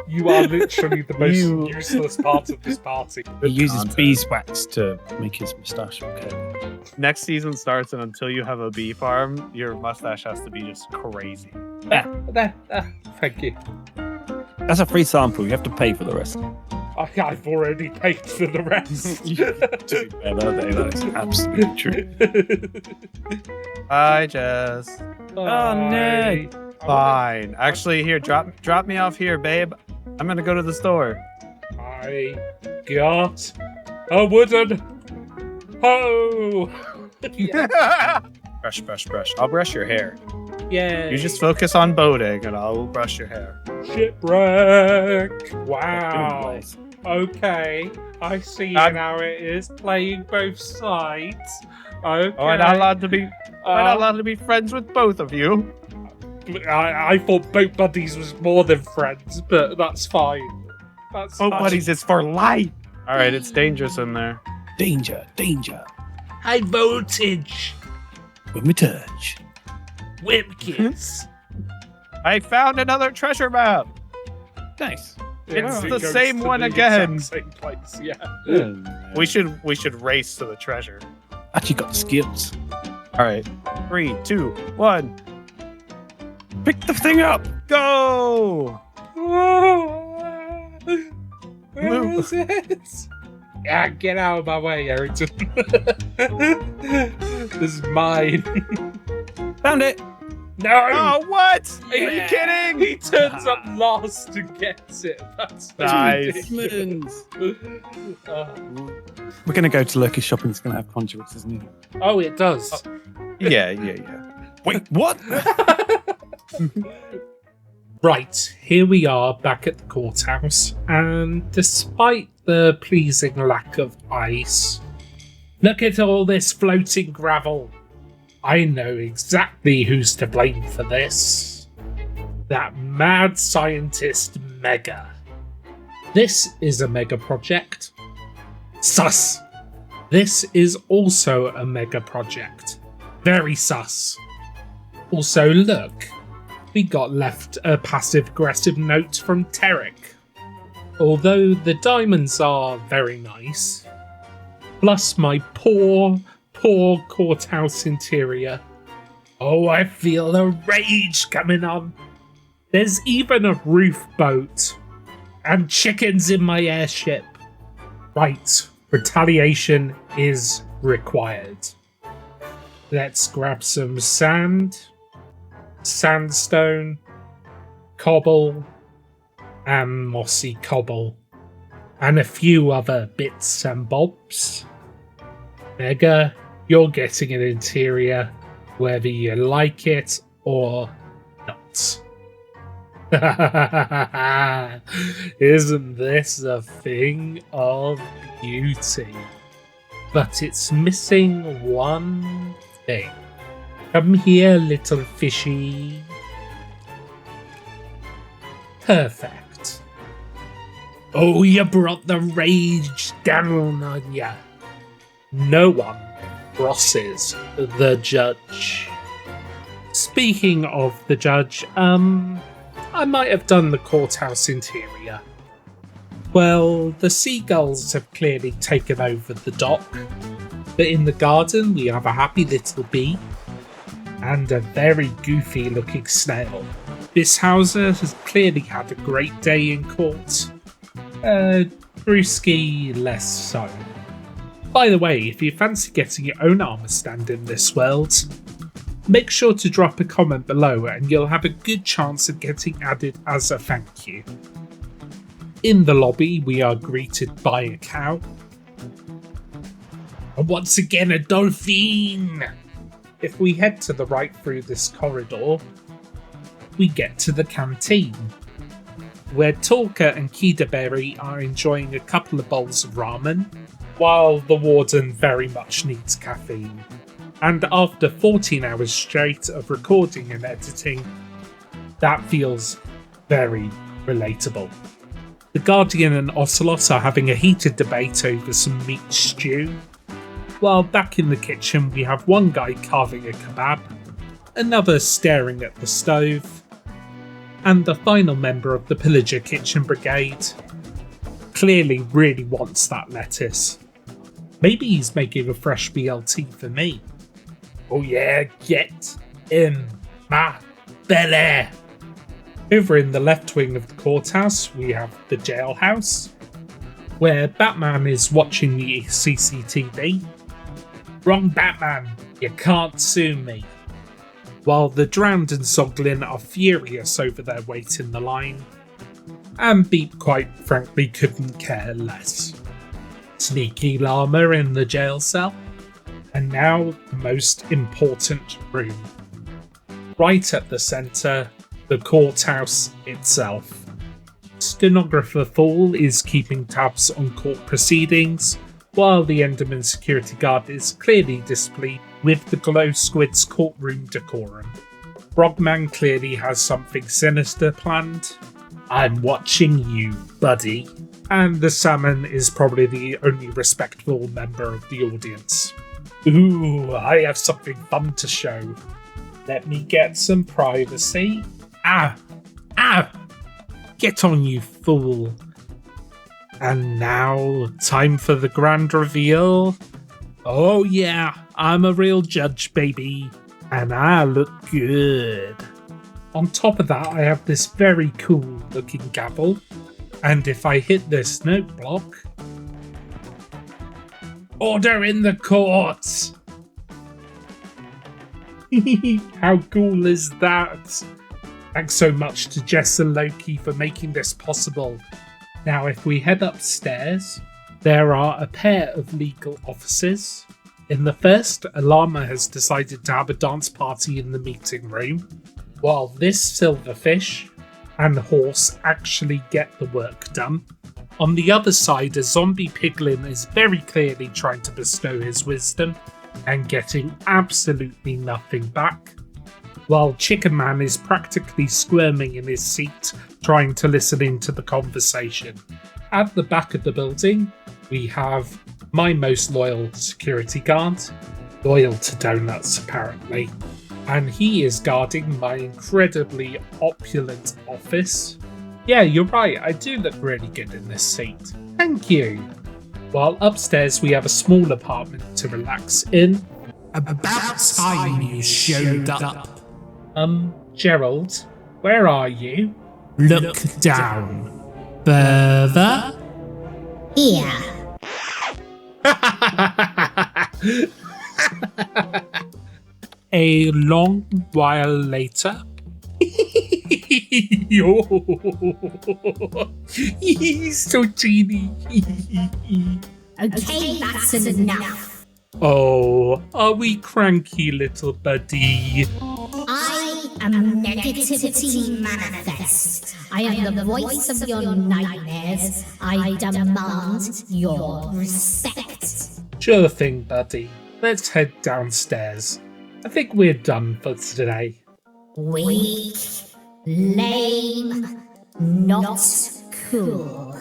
You are literally the most useless part of this party. He uses beeswax to make his moustache okay. Next season starts, and until you have a bee farm, your mustache has to be just crazy. Thank you. That's a free sample. You have to pay for the rest. I've already paid for the rest. That is absolutely true. Hi, Jess. Oh, no. Fine. Actually, here, drop me off here, babe. I'm gonna go to the store. I got a wooden hoe. Brush, brush, brush. I'll brush your hair. Yeah. You just focus on boating, and I'll brush your hair. Shipwreck. Wow. Okay. I see now it is playing both sides. Okay. Oh, I'm not allowed to be. I'm not allowed to be friends with both of you. I thought boat buddies was more than friends, but that's fine. That's Boat fine. buddies is for life. All right, it's dangerous in there. Danger, danger. High voltage. When we touch. Whipkins. I found another treasure map. Nice. It's It the goes same to one the again. exact Same place, yeah. We should race to the treasure. Actually got the skills. All right, 3, 2, 1, Pick the thing up. go! Where is it? Yeah, get out of my way, Harrington. This is mine. Found it. No! Oh, what? Are you kidding? He turns up last and gets it. That's Nice. ridiculous. We're going to go to Loki's shop and it's going to have conduits, isn't it? Oh, it does. Yeah. Wait, what? Right, here we are back at the courthouse, and despite the pleasing lack of ice, look at all this floating gravel. I know exactly who's to blame for this. That mad scientist Mega. This is a mega project. Sus. This is also a mega project. Very sus. Also, look. We got left a passive-aggressive note from Tarek. Although the diamonds are very nice, plus my poor courthouse interior. Oh, I feel a rage coming on. There's even a roof boat and chickens in my airship. Right, retaliation is required. Let's grab some sandstone, cobble, and mossy cobble, and a few other bits and bobs. Mega, you're getting an interior, whether you like it or not. Isn't this a thing of beauty? But it's missing one thing. Come here, little fishy. Perfect. Oh, you brought the rage down on ya. No one crosses the judge. Speaking of the judge, I might have done the courthouse interior. Well, the seagulls have clearly taken over the dock, but in the garden we have a happy little bee and a very goofy looking snail. This Hauser has clearly had a great day in court. Brewski less so. By the way, if you fancy getting your own armour stand in this world, make sure to drop a comment below and you'll have a good chance of getting added as a thank you. In the lobby, we are greeted by a cow. And once again, a dolphin! If we head to the right through this corridor, we get to the canteen, where Torka and Kidaberry are enjoying a couple of bowls of ramen, while the warden very much needs caffeine. And after 14 hours straight of recording and editing, that feels very relatable. The Guardian and Ocelot are having a heated debate over some meat stew, while back in the kitchen we have one guy carving a kebab, another staring at the stove, and the final member of the Pillager Kitchen Brigade clearly really wants that lettuce. Maybe he's making a fresh BLT for me. Oh yeah, get in my belly! Over in the left wing of the courthouse, we have the jailhouse, where Batman is watching the CCTV. Wrong Batman, you can't sue me. While the Drowned and Zoglin are furious over their wait in the line, and Beep quite frankly couldn't care less. Sneaky Llama in the jail cell, and now the most important room. Right at the centre, the courthouse itself. Stenographer Fool is keeping tabs on court proceedings, while the Enderman security guard is clearly displeased with the Glow Squid's courtroom decorum. Frogman clearly has something sinister planned. I'm watching you, buddy. And the Salmon is probably the only respectable member of the audience. Ooh, I have something fun to show. Let me get some privacy. Ah! Get on, you fool. And now, time for the grand reveal. Oh yeah, I'm a real judge, baby. And I look good. On top of that, I have this very cool looking gavel. And if I hit this note block... Order in the court! How cool is that? Thanks so much to Jess and Loki for making this possible. Now, if we head upstairs, there are a pair of legal offices. In the first, a llama has decided to have a dance party in the meeting room, while this silverfish and horse actually get the work done. On the other side, a zombie piglin is very clearly trying to bestow his wisdom and getting absolutely nothing back, while Chicken Man is practically squirming in his seat trying to listen into the conversation. At the back of the building, we have my most loyal security guard, loyal to donuts apparently, and he is guarding my incredibly opulent office. Yeah, you're right, I do look really good in this seat. Thank you. While upstairs we have a small apartment to relax in. About time you showed up. Gerald, where are you? Look down. Further? Here. A long while later. He's so teeny. Okay, that's enough. Oh, are we cranky, little buddy? I am negativity manifest. I am the voice of your nightmares. I demand your respect. Sure thing, buddy. Let's head downstairs. I think we're done for today. Weak, lame, not cool.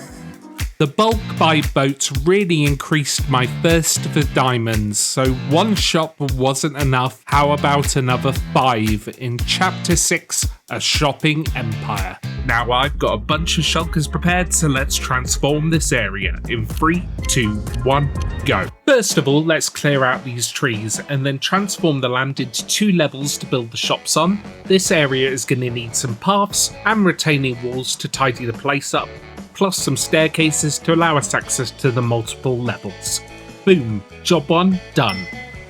The bulk buy boat really increased my thirst for diamonds, so one shop wasn't enough. How about another 5 in Chapter 6, A Shopping Empire? Now I've got a bunch of shulkers prepared, so let's transform this area in 3, 2, 1, go. First of all, let's clear out these trees and then transform the land into 2 levels to build the shops on. This area is going to need some paths and retaining walls to tidy the place up, plus some staircases to allow us access to the multiple levels. Boom, job 1 done.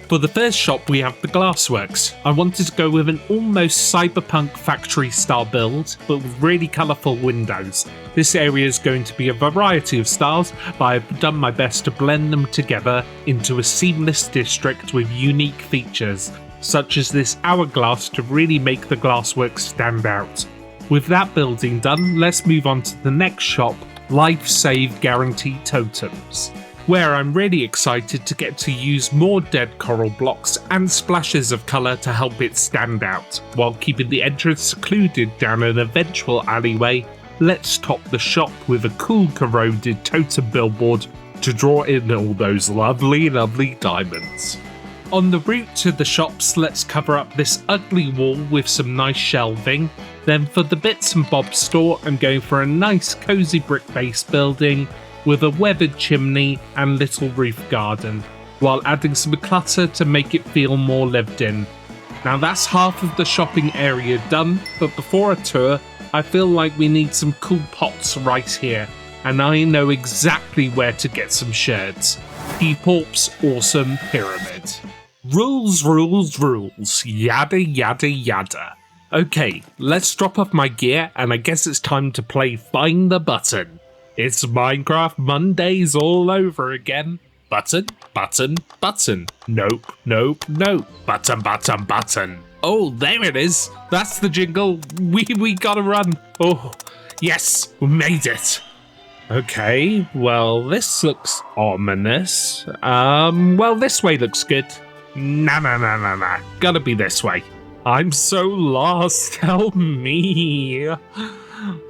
For the first shop we have the glassworks. I wanted to go with an almost cyberpunk factory style build, but with really colourful windows. This area is going to be a variety of styles, but I've done my best to blend them together into a seamless district with unique features, such as this hourglass to really make the glassworks stand out. With that building done, let's move on to the next shop, Life Save Guarantee Totems, where I'm really excited to get to use more dead coral blocks and splashes of colour to help it stand out, while keeping the entrance secluded down an eventual alleyway. Let's top the shop with a cool corroded totem billboard to draw in all those lovely, lovely diamonds. On the route to the shops, let's cover up this ugly wall with some nice shelving. Then for the bits and bobs store, I'm going for a nice cozy brick base building with a weathered chimney and little roof garden, while adding some clutter to make it feel more lived in. Now that's half of the shopping area done, but before a tour, I feel like we need some cool pots right here, and I know exactly where to get some shirts. P-Porp's Awesome Pyramid. Rules, rules, rules, yada yada yada. Okay, let's drop off my gear, and I guess it's time to play Find the Button. It's Minecraft Mondays all over again. Button, button, button. Nope, nope, nope. Button, button, button. Oh, there it is. That's the jingle. We gotta run. Oh, yes, we made it. Okay, well, this looks ominous. Well, this way looks good. Nah. Gotta be this way. I'm so lost. Help me.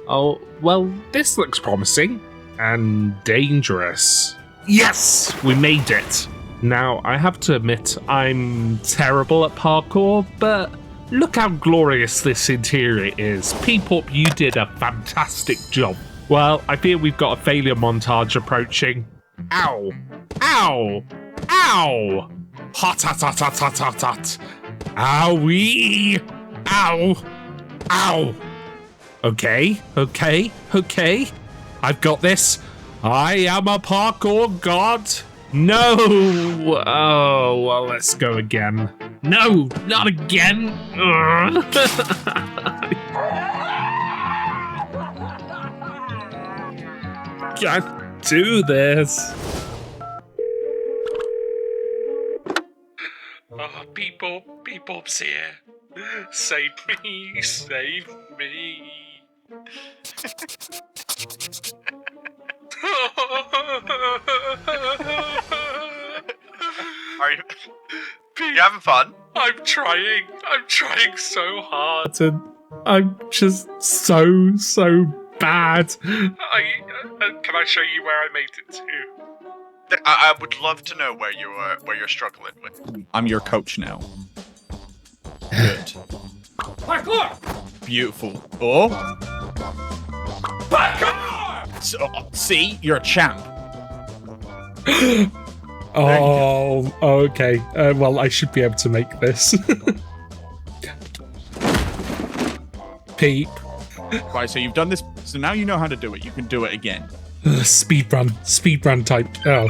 Oh, well, this looks promising and dangerous. Yes, we made it. Now, I have to admit, I'm terrible at parkour, but look how glorious this interior is. P-Porp, you did a fantastic job. Well, I fear we've got a failure montage approaching. Ow! Ow! Ow! Hot, hot, hot, hot, hot, hot, hot. Owie! Ow! Ow! Okay. I've got this. I am a parkour god. No. Oh, well, let's go again. No, not again. Can't do this. Oh, Bebop's here. Save me, save me. Are you having fun? I'm trying so hard, and I'm just so bad. Can I show you where I made it to? I would love to know where you're struggling with. I'm your coach now. Good. Parkour! Beautiful. Oh. Parkour! So, see, you're a champ. Oh, okay. Well, I should be able to make this. Peep. Right, so you've done this. So now you know how to do it. You can do it again. Speedrun type. Oh.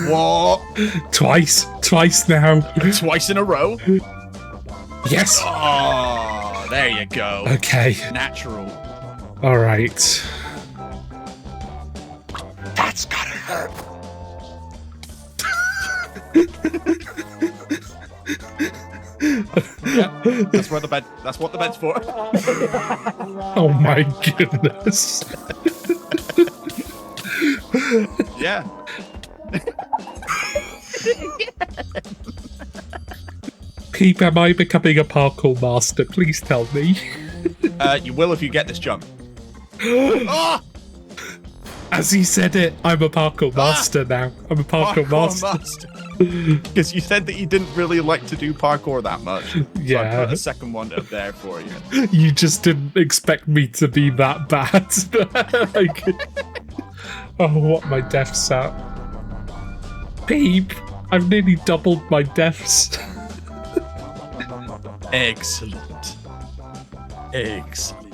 What? Twice now. Twice in a row? Yes. Oh, there you go. Okay. Natural. All right. That's gotta hurt. Yeah, that's what the bed's for. Oh my goodness. Yeah. Peep, am I becoming a parkour master? Please tell me. You will if you get this jump. Oh! As he said it, I'm a parkour master now. I'm a parkour master. Because you said that you didn't really like to do parkour that much. Yeah. So I put a second one up there for you. You just didn't expect me to be that bad. Oh, what my deaths at. Peep, I've nearly doubled my deaths. Excellent.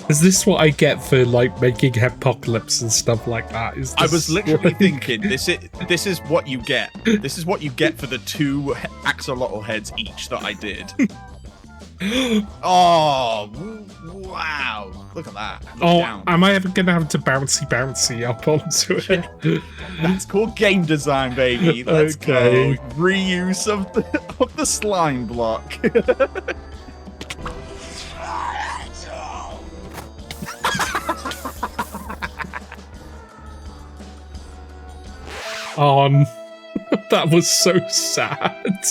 Is this what I get for like making apocalypse and stuff like that? I was literally thinking this is what you get. This is what you get for the 2 axolotl heads each that I did. Oh wow! Look at that. Oh, Down. am I ever gonna have to bouncy up onto it? That's called game design, baby. Let's Okay. go. Reuse of the slime block. That was so sad.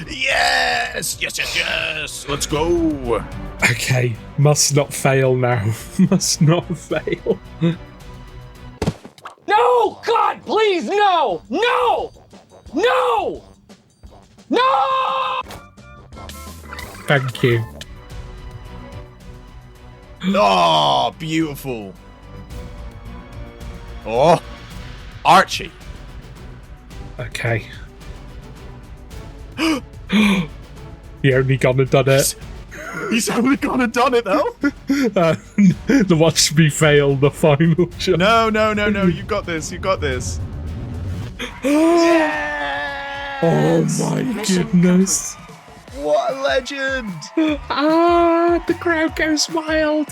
Yes! Let's go. Okay, must not fail now. Must not fail. No! God, please, no! No! No! No! Thank you. Oh, beautiful. Oh, Archie. Okay. He only gone and done it. He's only gone and done it, though. Watch me fail the final jump. No. You got this. Yes! Oh my goodness. What a legend. The crowd goes wild.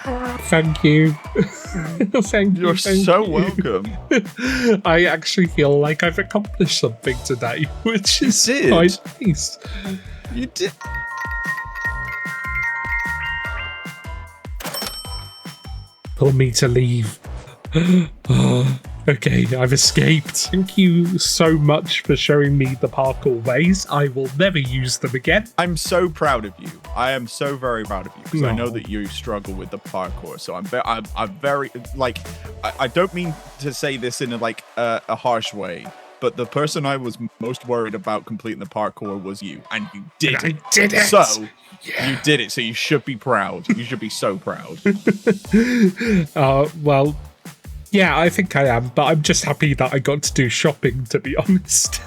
Thank you. Thank you. You're so welcome. I actually feel like I've accomplished something today, which is did. quite nice. You did. Pull me to leave. Okay, I've escaped. Thank you so much for showing me the parkour ways. I will never use them again. I'm so proud of you. I am so very proud of you because I know that you struggle with the parkour. So I'm very like I don't mean to say this in a harsh way, but the person I was most worried about completing the parkour was you, and you did it. I did it. So you did it. So you should be proud. You should be so proud. Well, Yeah, I think I am, but I'm just happy that I got to do shopping, to be honest.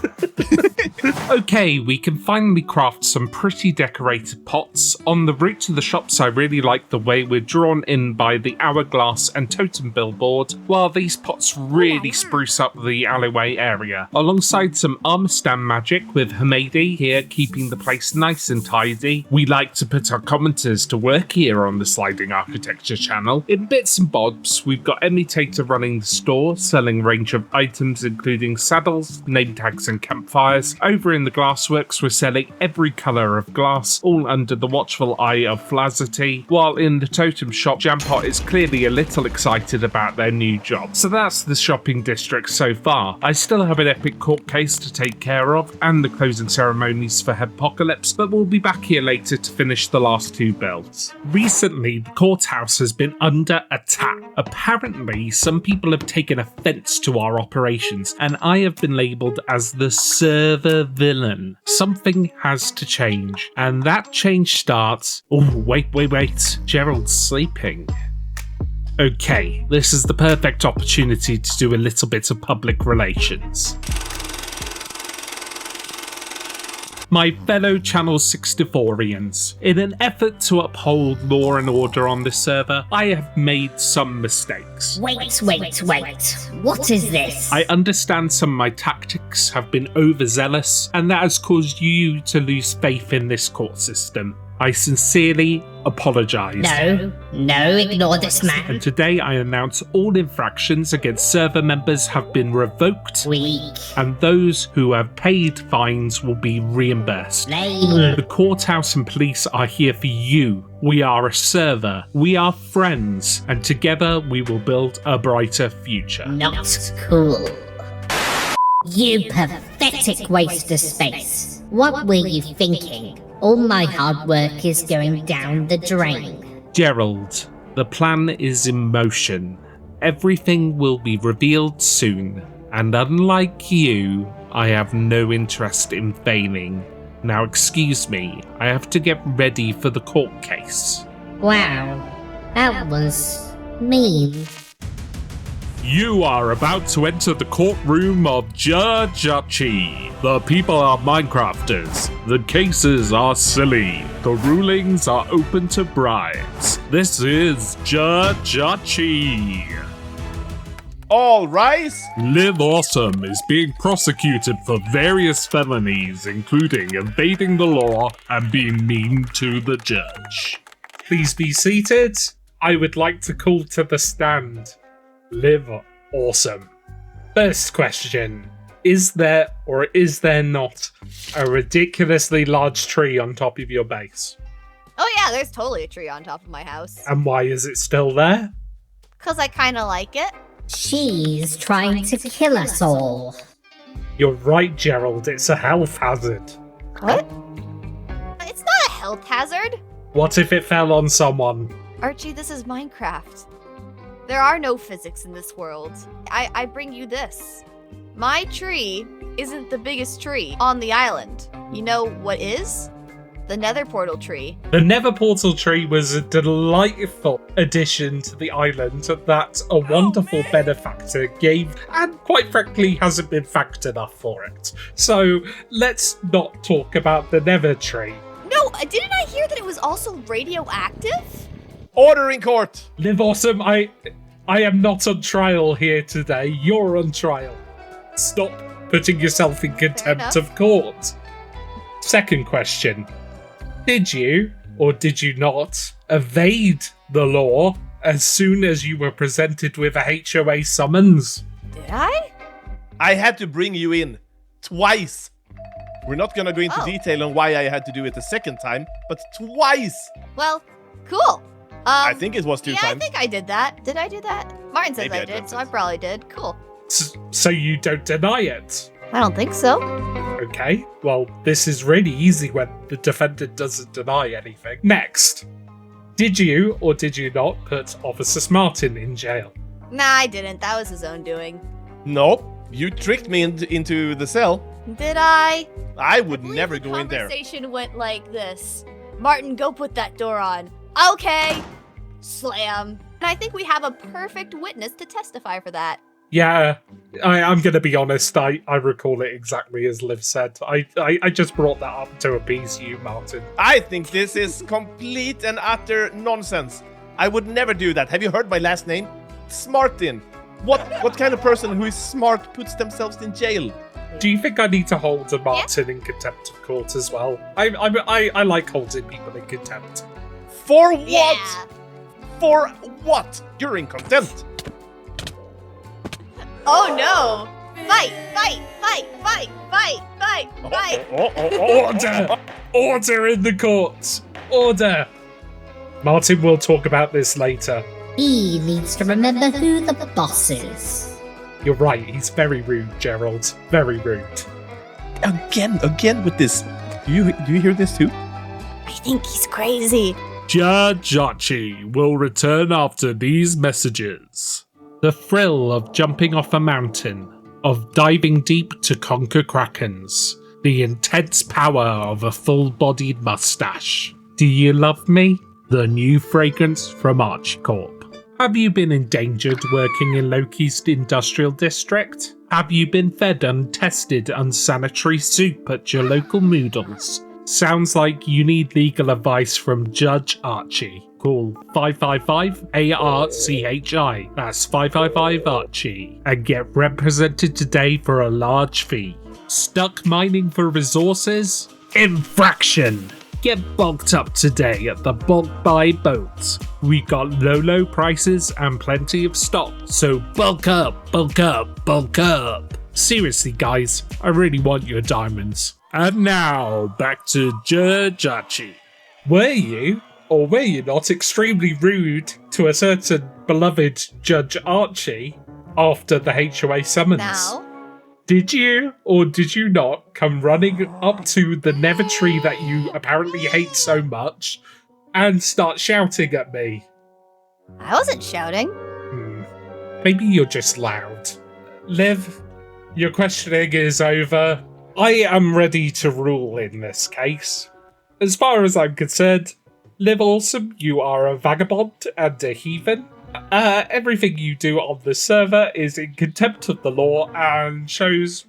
Okay, we can finally craft some pretty decorated pots. On the route to the shops, I really like the way we're drawn in by the hourglass and totem billboard, while these pots really spruce up the alleyway area. Alongside some armor stand magic with Hamadi here keeping the place nice and tidy, we like to put our commenters to work here on the Sliding Architecture channel. In bits and bobs, we've got Emutator running the store, selling a range of items including saddles, name tags and campfires. Over in the glassworks, we're selling every colour of glass, all under the watchful eye of Flazity, while in the totem shop, Jampot is clearly a little excited about their new job. So that's the shopping district so far. I still have an epic court case to take care of, and the closing ceremonies for Headpocalypse, but we'll be back here later to finish the last 2 builds. Recently, the courthouse has been under attack. Apparently, some people have taken offence to our operations, and I have been labelled as the server villain. Something has to change, and that change starts... Oh, wait. Gerald's sleeping. Okay, this is the perfect opportunity to do a little bit of public relations. My fellow Channel 64ians, in an effort to uphold law and order on this server, I have made some mistakes. Wait. What is this? I understand some of my tactics have been overzealous, and that has caused you to lose faith in this court system. I sincerely apologise. No, ignore this man. And today I announce all infractions against server members have been revoked. Weak. And those who have paid fines will be reimbursed. Lame. The courthouse and police are here for you. We are a server. We are friends. And together we will build a brighter future. Not cool. You pathetic waste of space. What were you thinking? All my hard work is going down the drain. Gerald, the plan is in motion. Everything will be revealed soon, and unlike you, I have no interest in failing. Now excuse me, I have to get ready for the court case. Wow, that was mean. You are about to enter the courtroom of Judge Archie. The people are Minecrafters. The cases are silly. The rulings are open to bribes. This is Judge Archie. All rise! Live Awesome is being prosecuted for various felonies, including evading the law and being mean to the judge. Please be seated. I would like to call to the stand Live Awesome. First question. Is there or is there not a ridiculously large tree on top of your base? Oh yeah, there's totally a tree on top of my house. And why is it still there? Because I kind of like it. She's trying to kill us all. You're right, Gerald. It's a health hazard. What? It's not a health hazard. What if it fell on someone? Archie, this is Minecraft. There are no physics in this world. I bring you this. My tree isn't the biggest tree on the island. You know what is? The Nether Portal tree. The Nether Portal tree was a delightful addition to the island that a wonderful benefactor gave, and quite frankly hasn't been fact enough for it. So let's not talk about the Nether tree. No, didn't I hear that it was also radioactive? Order in court! Live Awesome, I am not on trial here today. You're on trial. Stop putting yourself in contempt of court. Second question. Did you, or did you not, evade the law as soon as you were presented with a HOA summons? Did I? I had to bring you in. Twice. We're not gonna go into detail on why I had to do it the second time, but twice! Well, cool. I think it was 2 times. Yeah, I think I did that. Did I do that? Martin says Maybe I did, so I probably did. Cool. So you don't deny it? I don't think so. Okay, well, this is really easy when the defendant doesn't deny anything. Next. Did you or did you not put Officer Smartin in jail? Nah, I didn't. That was his own doing. Nope. You tricked me into the cell. Did I? I would never go in there. The conversation went like this. Martin, go put that door on. Okay. Slam. And I think we have a perfect witness to testify for that. Yeah, I'm going to be honest. I recall it exactly as Liv said. I just brought that up to appease you, Martin. I think this is complete and utter nonsense. I would never do that. Have you heard my last name? Smartin. What kind of person who is smart puts themselves in jail? Do you think I need to hold a Martin in contempt of court as well? I like holding people in contempt. For what? Yeah. For what? You're in contempt. Oh no! Fight! Fight! Fight! Fight! Fight! Fight! Fight! Order! Order in the courts! Order! Martin will talk about this later. He needs to remember who the boss is. You're right, he's very rude, Gerald. Very rude. Again with this. Do you hear this too? I think he's crazy. Judge Archie will return after these messages. The thrill of jumping off a mountain, of diving deep to conquer krakens, the intense power of a full-bodied mustache. Do you love me? The new fragrance from Archcorp. Have you been endangered working in Loki's industrial district? Have you been fed untested, unsanitary soup at your local Moodles? Sounds like you need legal advice from Judge Archie. Call 555-ARCHI. That's 555-ARCHIE. And get represented today for a large fee. Stuck mining for resources? Infraction! Get bulked up today at the Bulk Buy Boat. We got low prices and plenty of stock, so bulk up, bulk up, bulk up. Seriously guys, I really want your diamonds. And now, back to Judge Archie. Were you, or were you not, extremely rude to a certain beloved Judge Archie after the HOA summons? Now? Did you, or did you not, come running up to the nether tree that you apparently hate so much and start shouting at me? I wasn't shouting. Maybe you're just loud. Liv, your questioning is over. I am ready to rule in this case. As far as I'm concerned, Liv Awesome, you are a vagabond and a heathen. Everything you do on the server is in contempt of the law and shows,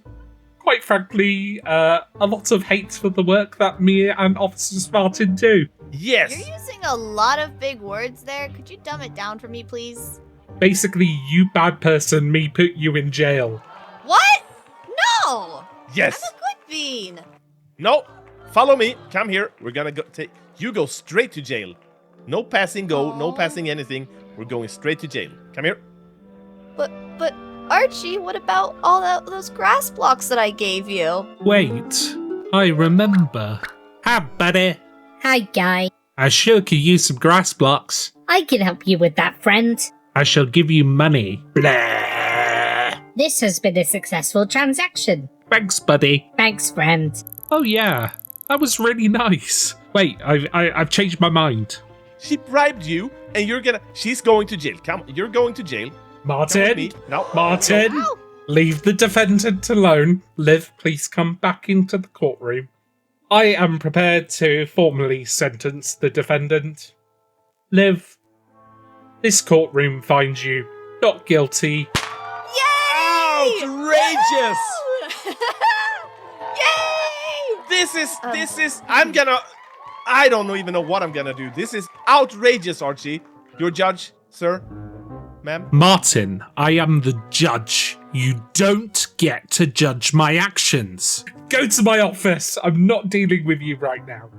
quite frankly, a lot of hate for the work that me and Officer Smartin do. Yes! You're using a lot of big words there. Could you dumb it down for me, please? Basically, you bad person, me put you in jail. What? No! Yes! I'm a good bean. No! Follow me. Come here. We're gonna go take... You go straight to jail. No passing go, no passing anything. We're going straight to jail. Come here. But Archie, what about all those grass blocks that I gave you? Wait, I remember. Hi, buddy. Hi, guy. I sure could use some grass blocks. I can help you with that, friend. I shall give you money. Blah. This has been a successful transaction. Thanks, buddy. Thanks, friend. Oh yeah, that was really nice. Wait, I've changed my mind. She bribed you, and she's going to jail. Come, you're going to jail. Martin, no, Martin, Ow. Leave the defendant alone. Liv, please come back into the courtroom. I am prepared to formally sentence the defendant. Liv, this courtroom finds you not guilty. Yay! Outrageous! Yay! This is. I don't even know what I'm gonna do. This is outrageous, Archie. Your judge, sir, ma'am. Martin, I am the judge. You don't get to judge my actions. Go to my office. I'm not dealing with you right now.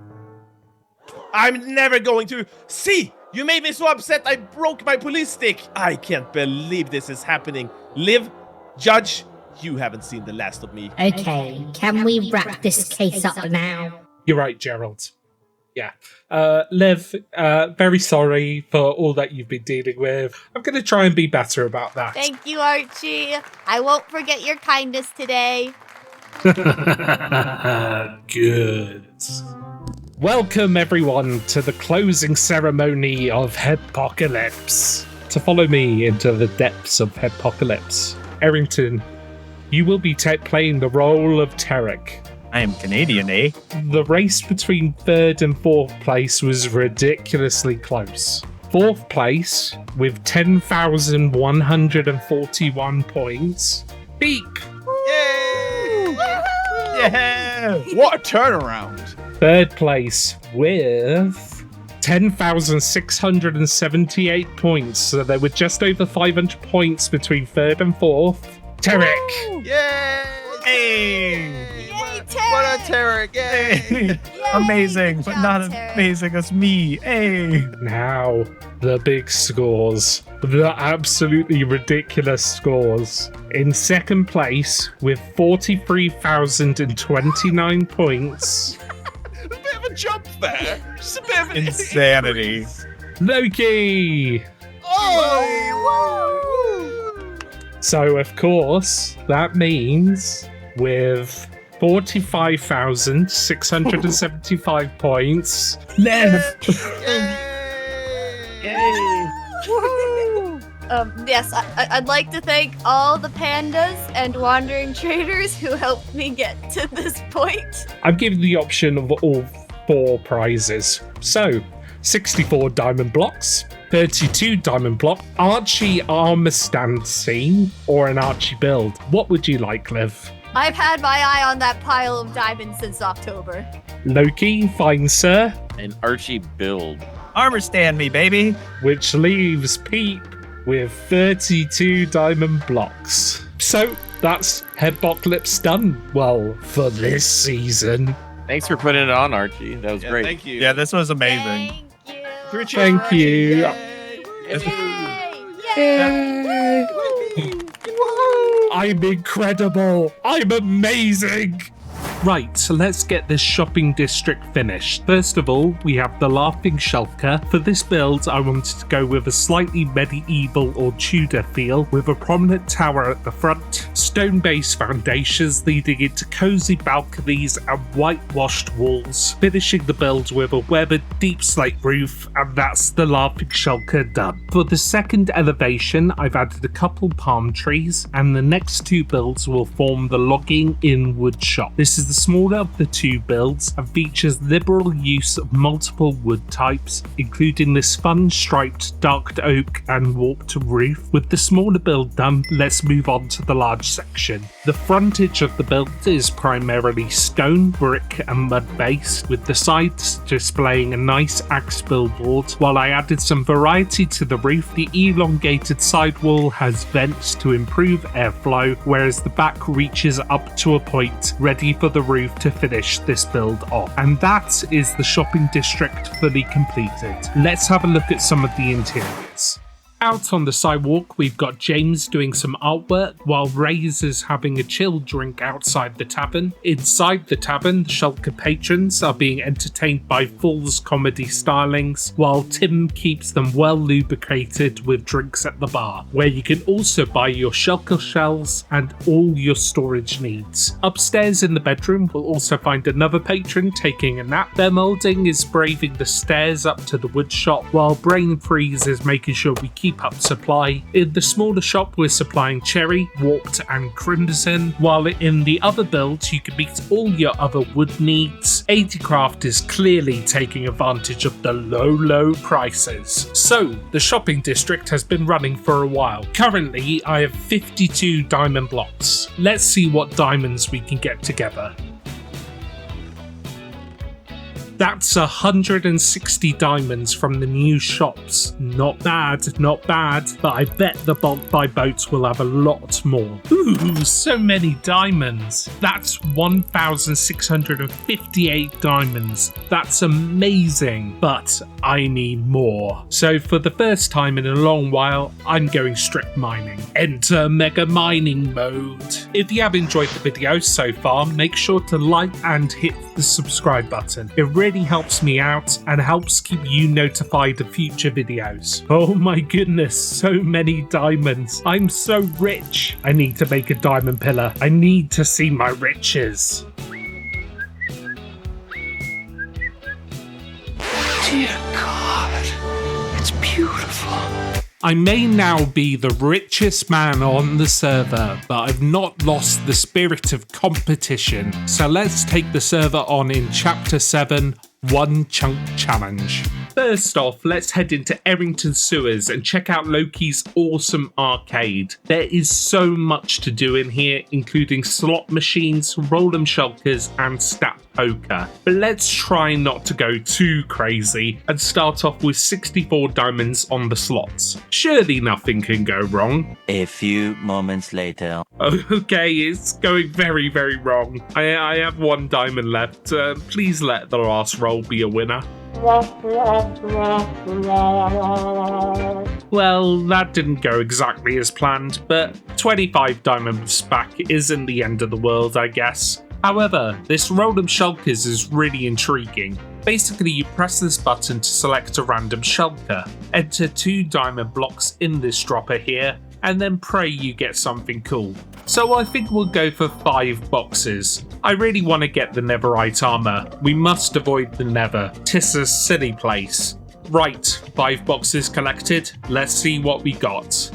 I'm never going to. See, you made me so upset I broke my police stick. I can't believe this is happening. Liv, judge, you haven't seen the last of me. Okay, can we wrap this case up now? You're right, Gerald. Yeah. Liv, very sorry for all that you've been dealing with. I'm going to try and be better about that. Thank you, Archie. I won't forget your kindness today. Good. Welcome, everyone, to the closing ceremony of Headpocalypse. To follow me into the depths of Headpocalypse, Errington, you will be playing the role of Tarek. I am Canadian, eh? The race between third and fourth place was ridiculously close. 4th place with 10,141 points. Beep. Yeah! What a turnaround! 3rd place with 10,678 points. So there were just over 500 points between 3rd and 4th. Tarek. Yay! Hey! What a Tarek! Yay! Amazing, Good but job, not as Tarek. amazing as me. Hey! Now, the big scores. The absolutely ridiculous scores. In 2nd place with 43,029 points. A bit of a jump there. Just a bit of an Insanity. Loki! Oh! So, of course, that means with 45,675 points, Lev! Yes, I'd like to thank all the pandas and wandering traders who helped me get to this point. I'm giving the option of all 4 prizes. So, 64 diamond blocks, 32 diamond block, Archie armor stand scene, or an Archie build. What would you like, Liv? I've had my eye on that pile of diamonds since October. Loki, fine sir. An Archie build. Armor stand me, baby. Which leaves Peep with 32 diamond blocks. So, that's Headbotlips done. Well, for this season. Thanks for putting it on, Archie. That was great. Thank you. Yeah, this was amazing. Thank you. Yay! I'm incredible. I'm amazing. Right, so let's get this shopping district finished. First of all, we have the Laughing Shulker. For this build, I wanted to go with a slightly medieval or Tudor feel, with a prominent tower at the front, stone-based foundations leading into cozy balconies and whitewashed walls, finishing the build with a weathered deep slate roof, and that's the Laughing Shulker done. For the second elevation, I've added a couple palm trees, and the next 2 builds will form the Logging in Wood Shop. This is the smaller of the 2 builds and features liberal use of multiple wood types, including this fun striped dark oak and warped roof. With the smaller build done, let's move on to the large section. The frontage of the build is primarily stone, brick and mud based, with the sides displaying a nice axe billboard. While I added some variety to the roof, the elongated sidewall has vents to improve airflow, whereas the back reaches up to a point ready for the roof to finish this build off. And that is the shopping district fully completed. Let's have a look at some of the interiors. Out on the sidewalk, we've got James doing some artwork, while Ray's is having a chill drink outside the tavern. Inside the tavern, the Shulker patrons are being entertained by Fool's comedy stylings, while Tim keeps them well lubricated with drinks at the bar, where you can also buy your Shulker shells and all your storage needs. Upstairs in the bedroom, we'll also find another patron taking a nap. Their moulding is braving the stairs up to the wood shop, while Brain Freeze is making sure we keep up supply. In the smaller shop, we're supplying cherry, warped and crimson, while in the other builds you can meet all your other wood needs. 80 Craft is clearly taking advantage of the low prices. So, the shopping district has been running for a while. Currently, I have 52 diamond blocks. Let's see what diamonds we can get together. That's 160 diamonds from the new shops. Not bad, but I bet the bulk buy boats will have a lot more. Ooh, so many diamonds. That's 1,658 diamonds. That's amazing, but I need more. So for the first time in a long while, I'm going strict mining. Enter mega mining mode. If you have enjoyed the video so far, make sure to like and hit the subscribe button. It really helps me out and helps keep you notified of future videos. Oh my goodness, so many diamonds. I'm so rich. I need to make a diamond pillar. I need to see my riches. Dear God, it's beautiful. I may now be the richest man on the server, but I've not lost the spirit of competition. So let's take the server on in Chapter 7, 1 chunk challenge. First off, let's head into Errington Sewers and check out Loki's awesome arcade. There is so much to do in here, including slot machines, roll-em shulkers, and stat poker. But let's try not to go too crazy and start off with 64 diamonds on the slots. Surely nothing can go wrong. A few moments later. Okay, it's going very, very wrong. I have 1 diamond left. Please let the last roll be a winner. Well, that didn't go exactly as planned, but 25 diamonds back isn't the end of the world, I guess. However, this roll-em shulkers is really intriguing. Basically, you press this button to select a random shulker, enter 2 diamond blocks in this dropper here, and then pray you get something cool. So I think we'll go for 5 boxes. I really want to get the netherite armor. We must avoid the nether. 'Tis a silly place. Right, 5 boxes collected. Let's see what we got.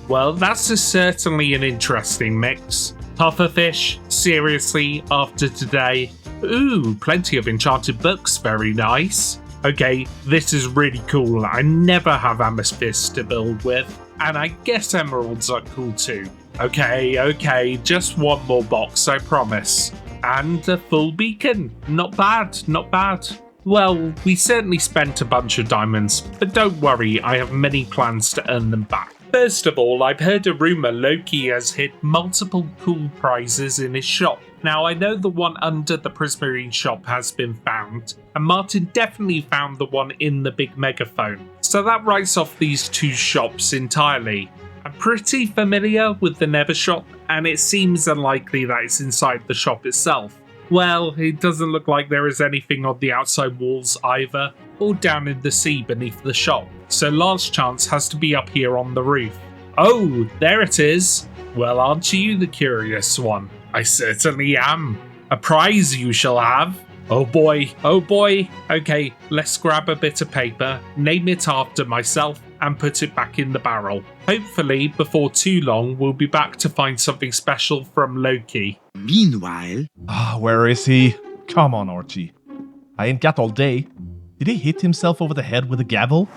Well, that's certainly an interesting mix. Pufferfish? Seriously, after today? Ooh, plenty of enchanted books, very nice. Okay, this is really cool. I never have amethyst to build with. And I guess emeralds are cool too. Okay, just 1 more box, I promise. And a full beacon. Not bad, not bad. Well, we certainly spent a bunch of diamonds, but don't worry, I have many plans to earn them back. First of all, I've heard a rumour Loki has hit multiple cool prizes in his shop. Now, I know the one under the Prismarine shop has been found, and Martin definitely found the one in the big megaphone. So that writes off these 2 shops entirely. I'm pretty familiar with the Nether shop, and it seems unlikely that it's inside the shop itself. Well, it doesn't look like there is anything on the outside walls either, or down in the sea beneath the shop, so last chance has to be up here on the roof. Oh, there it is. Well, aren't you the curious one? I certainly am. A prize you shall have. Oh boy, oh boy. Okay, let's grab a bit of paper, name it after myself, and put it back in the barrel. Hopefully, before too long, we'll be back to find something special from Loki. Meanwhile... Where is he? Come on, Archie. I ain't got all day. Did he hit himself over the head with a gavel?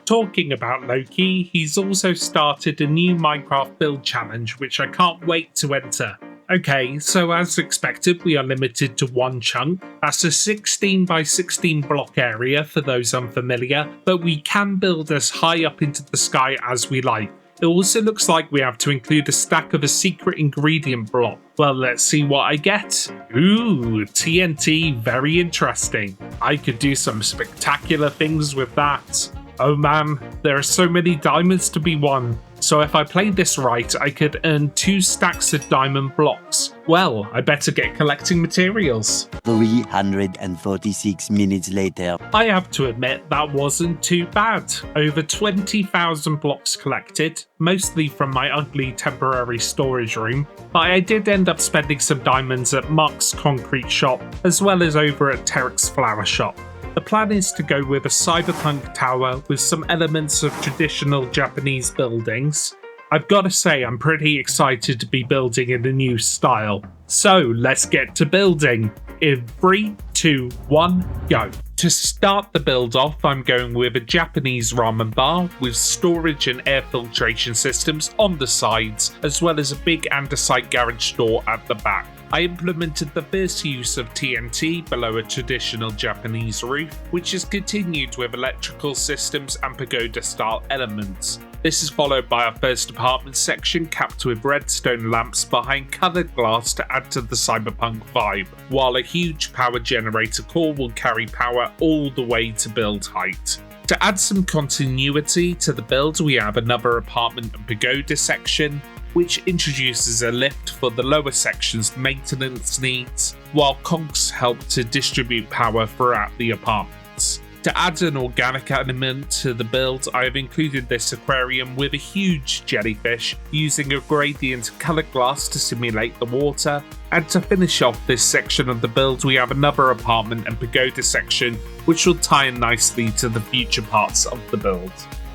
Talking about Loki, he's also started a new Minecraft build challenge, which I can't wait to enter. Okay, so as expected, we are limited to 1 chunk. That's a 16 by 16 block area for those unfamiliar, but we can build as high up into the sky as we like. It also looks like we have to include a stack of a secret ingredient block. Well, let's see what I get. Ooh, TNT, very interesting. I could do some spectacular things with that. Oh man, there are so many diamonds to be won. So if I played this right, I could earn 2 stacks of diamond blocks. Well, I better get collecting materials. 346 minutes later. I have to admit that wasn't too bad. Over 20,000 blocks collected, mostly from my ugly temporary storage room, but I did end up spending some diamonds at Mark's concrete shop, as well as over at Terek's flower shop. The plan is to go with a cyberpunk tower with some elements of traditional Japanese buildings. I've got to say I'm pretty excited to be building in a new style. So let's get to building. In 3, 2, 1, go. To start the build off, I'm going with a Japanese ramen bar with storage and air filtration systems on the sides, as well as a big andesite garage door at the back. I implemented the first use of TNT below a traditional Japanese roof, which is continued with electrical systems and pagoda-style elements. This is followed by our first apartment section capped with redstone lamps behind coloured glass to add to the cyberpunk vibe, while a huge power generator core will carry power all the way to build height. To add some continuity to the build, we have another apartment and pagoda section, which introduces a lift for the lower section's maintenance needs, while conchs help to distribute power throughout the apartments. To add an organic element to the build, I have included this aquarium with a huge jellyfish, using a gradient coloured glass to simulate the water. And to finish off this section of the build, we have another apartment and pagoda section, which will tie in nicely to the future parts of the build.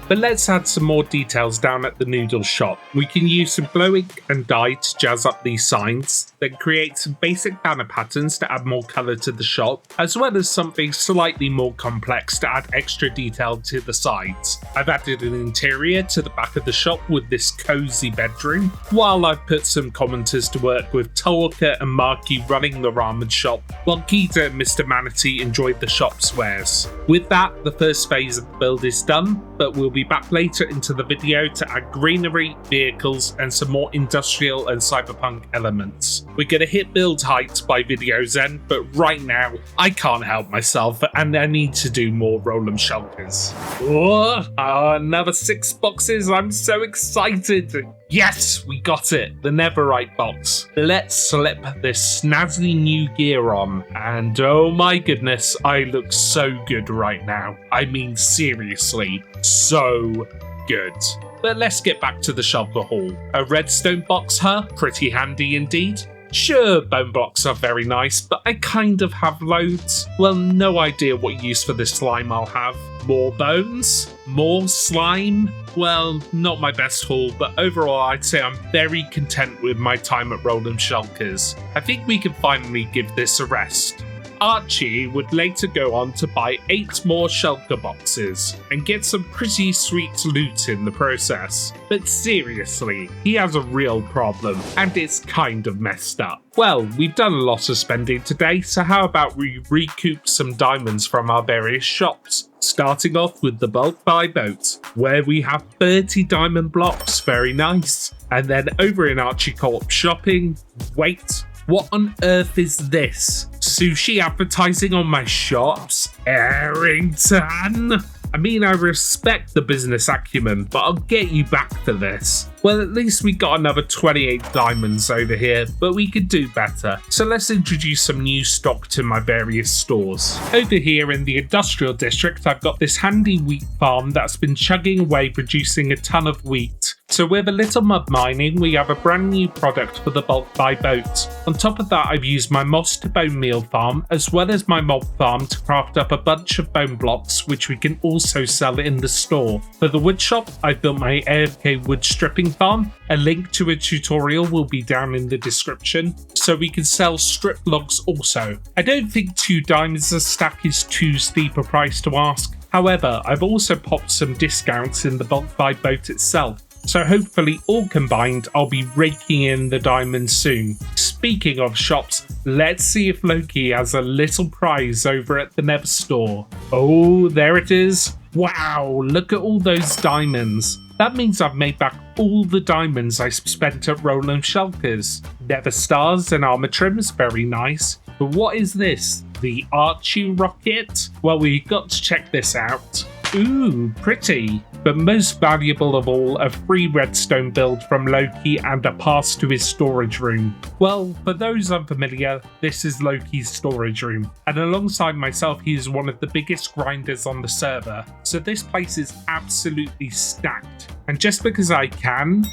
But let's add some more details down at the noodle shop. We can use some glow ink and dye to jazz up these signs, then create some basic banner patterns to add more colour to the shop, as well as something slightly more complex to add extra detail to the sides. I've added an interior to the back of the shop with this cosy bedroom, while I've put some commenters to work with Tolka and Marky running the ramen shop, while Kita and Mr. Manatee enjoyed the shop's wares. With that, the first phase of the build is done, but we'll be back later into the video to add greenery, vehicles, and some more industrial and cyberpunk elements. We're gonna hit build heights by video's end, but right now, I can't help myself and I need to do more Roll'em Shulkers. Oh, another 6 boxes, I'm so excited! Yes, we got it, the Netherite box. Let's slip this snazzy new gear on, and oh my goodness, I look so good right now. I mean seriously, so good. But let's get back to the shulker haul. A redstone box, huh? Pretty handy indeed. Sure, bone blocks are very nice, but I kind of have loads. Well, no idea what use for this slime I'll have. More bones? More slime? Well, not my best haul, but overall I'd say I'm very content with my time at Roll'em Shulkers. I think we can finally give this a rest. Archie would later go on to buy 8 more shulker boxes and get some pretty sweet loot in the process. But seriously, he has a real problem and it's kind of messed up. Well, we've done a lot of spending today, so how about we recoup some diamonds from our various shops? Starting off with the bulk buy boat, where we have 30 diamond blocks, very nice. And then over in Archie Co-op shopping, wait, what on earth is this? Sushi advertising on my shops? Arrington? I mean, I respect the business acumen, but I'll get you back for this. Well, at least we got another 28 diamonds over here, but we could do better. So let's introduce some new stock to my various stores. Over here in the industrial district, I've got this handy wheat farm that's been chugging away producing a ton of wheat. So with a little mud mining, we have a brand new product for the bulk buy boat. On top of that, I've used my moss to bone meal farm, as well as my mob farm to craft up a bunch of bone blocks, which we can also sell in the store. For the wood shop, I've built my AFK wood stripping farm. A link to a tutorial will be down in the description, so we can sell strip logs also. I don't think 2 diamonds a stack is too steep a price to ask. However, I've also popped some discounts in the bulk buy boat itself. So hopefully all combined, I'll be raking in the diamonds soon. Speaking of shops, let's see if Loki has a little prize over at the Nether store. Oh, there it is. Wow, look at all those diamonds. That means I've made back all the diamonds I spent at Roll'em Shulkers. Nether stars and armor trims, very nice. But what is this? The Archie rocket? Well, we've got to check this out. Ooh, pretty. But most valuable of all, a free redstone build from Loki and a pass to his storage room. Well, for those unfamiliar, this is Loki's storage room, and alongside myself, he is one of the biggest grinders on the server, so this place is absolutely stacked. And just because I can,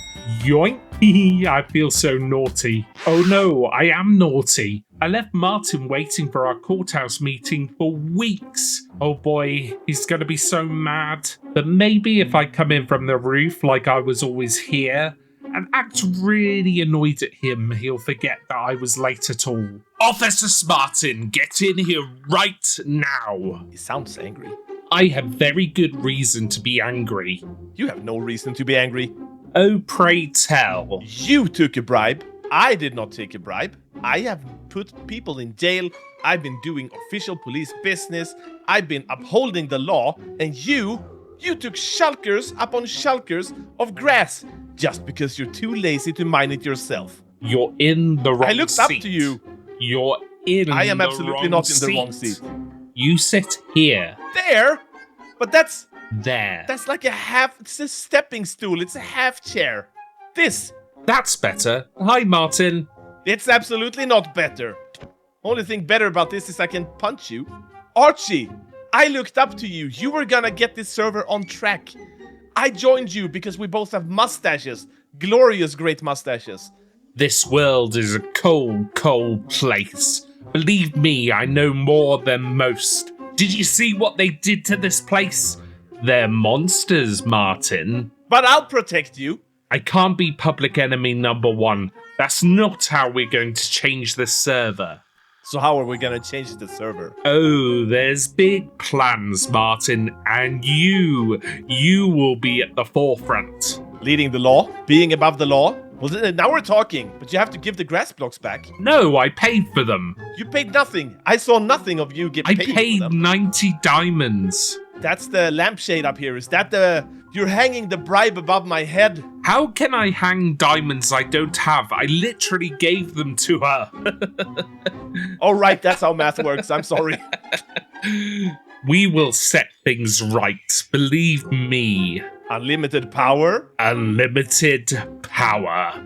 yoink, I feel so naughty. Oh no, I am naughty. I left Martin waiting for our courthouse meeting for weeks. Oh boy, he's gonna be so mad. But maybe if I come in from the roof like I was always here and act really annoyed at him, he'll forget that I was late at all. Officer Smartin, get in here right now. He sounds angry. I have very good reason to be angry. You have no reason to be angry. Oh, pray tell. You took a bribe. I did not take a bribe. I have put people in jail. I've been doing official police business. I've been upholding the law. And you took shulkers upon shulkers of grass just because you're too lazy to mine it yourself. You're in the wrong seat. I looked up to you. You're in the wrong seat. I am absolutely not in the wrong seat. You sit here. There? But that's... There. That's like a half... It's a stepping stool. It's a half chair. This. That's better. Hi, Martin. It's absolutely not better. Only thing better about this is I can punch you. Archie, I looked up to you. You were gonna get this server on track. I joined you because we both have mustaches. Glorious great mustaches. This world is a cold, cold place. Believe me, I know more than most. Did you see what they did to this place? They're monsters, Martin. But I'll protect you. I can't be public enemy number one. That's not how we're going to change the server. So how are we gonna change the server? Oh, there's big plans, Martin, and you will be at the forefront. Leading the law? Being above the law? Well, now we're talking, but you have to give the grass blocks back. No, I paid for them. You paid nothing. I saw nothing of you get paid I paid for them. 90 diamonds. That's the lampshade up here. Is that the... You're hanging the bribe above my head? How can I hang diamonds I don't have? I literally gave them to her. All right, that's how math works. I'm sorry. We will set things right. Believe me. Unlimited power? Unlimited power.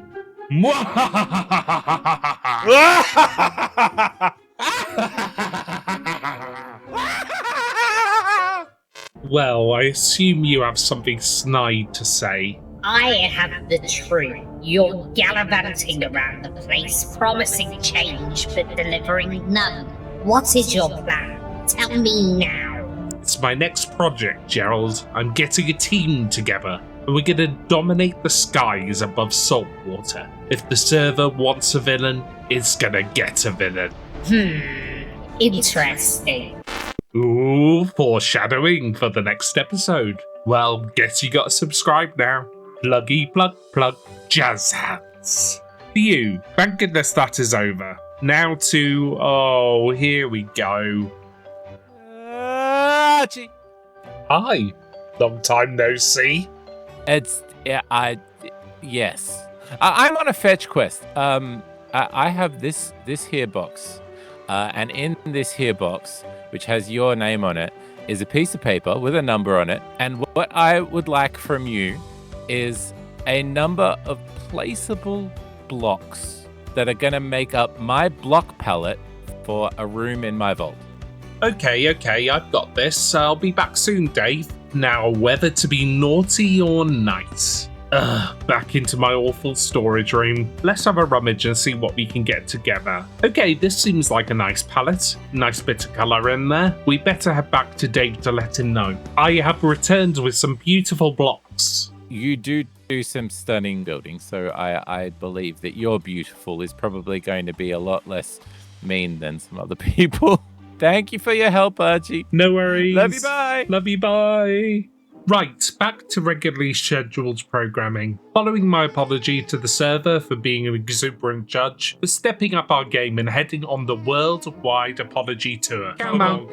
Well, I assume you have something snide to say. I have the truth. You're gallivanting around the place, promising change but delivering none. What is your plan? Tell me now. It's my next project, Gerald. I'm getting a team together, and we're gonna dominate the skies above saltwater. If the server wants a villain, it's gonna get a villain. Interesting. Ooh, foreshadowing for the next episode. Well, guess you gotta subscribe now. Pluggy plug plug jazz hands. For you, thank goodness that is over. Now to, oh, here we go. Archie. Hi, long time no see. It's, yes. I'm on a fetch quest. I have this here box. And in this here box, which has your name on it, is a piece of paper with a number on it. And what I would like from you is a number of placeable blocks that are going to make up my block palette for a room in my vault. Okay, I've got this. I'll be back soon, Dave. Now, whether to be naughty or nice. Back into my awful storage room. Let's have a rummage and see what we can get together. Okay, this seems like a nice palette. Nice bit of colour in there. We better head back to Dave to let him know. I have returned with some beautiful blocks. You do some stunning building, so I believe that your beautiful is probably going to be a lot less mean than some other people. Thank you for your help, Archie. No worries. Love you, bye. Love you, bye. Right, back to regularly scheduled programming. Following my apology to the server for being an exuberant judge, we're stepping up our game and heading on the worldwide apology tour. Come on.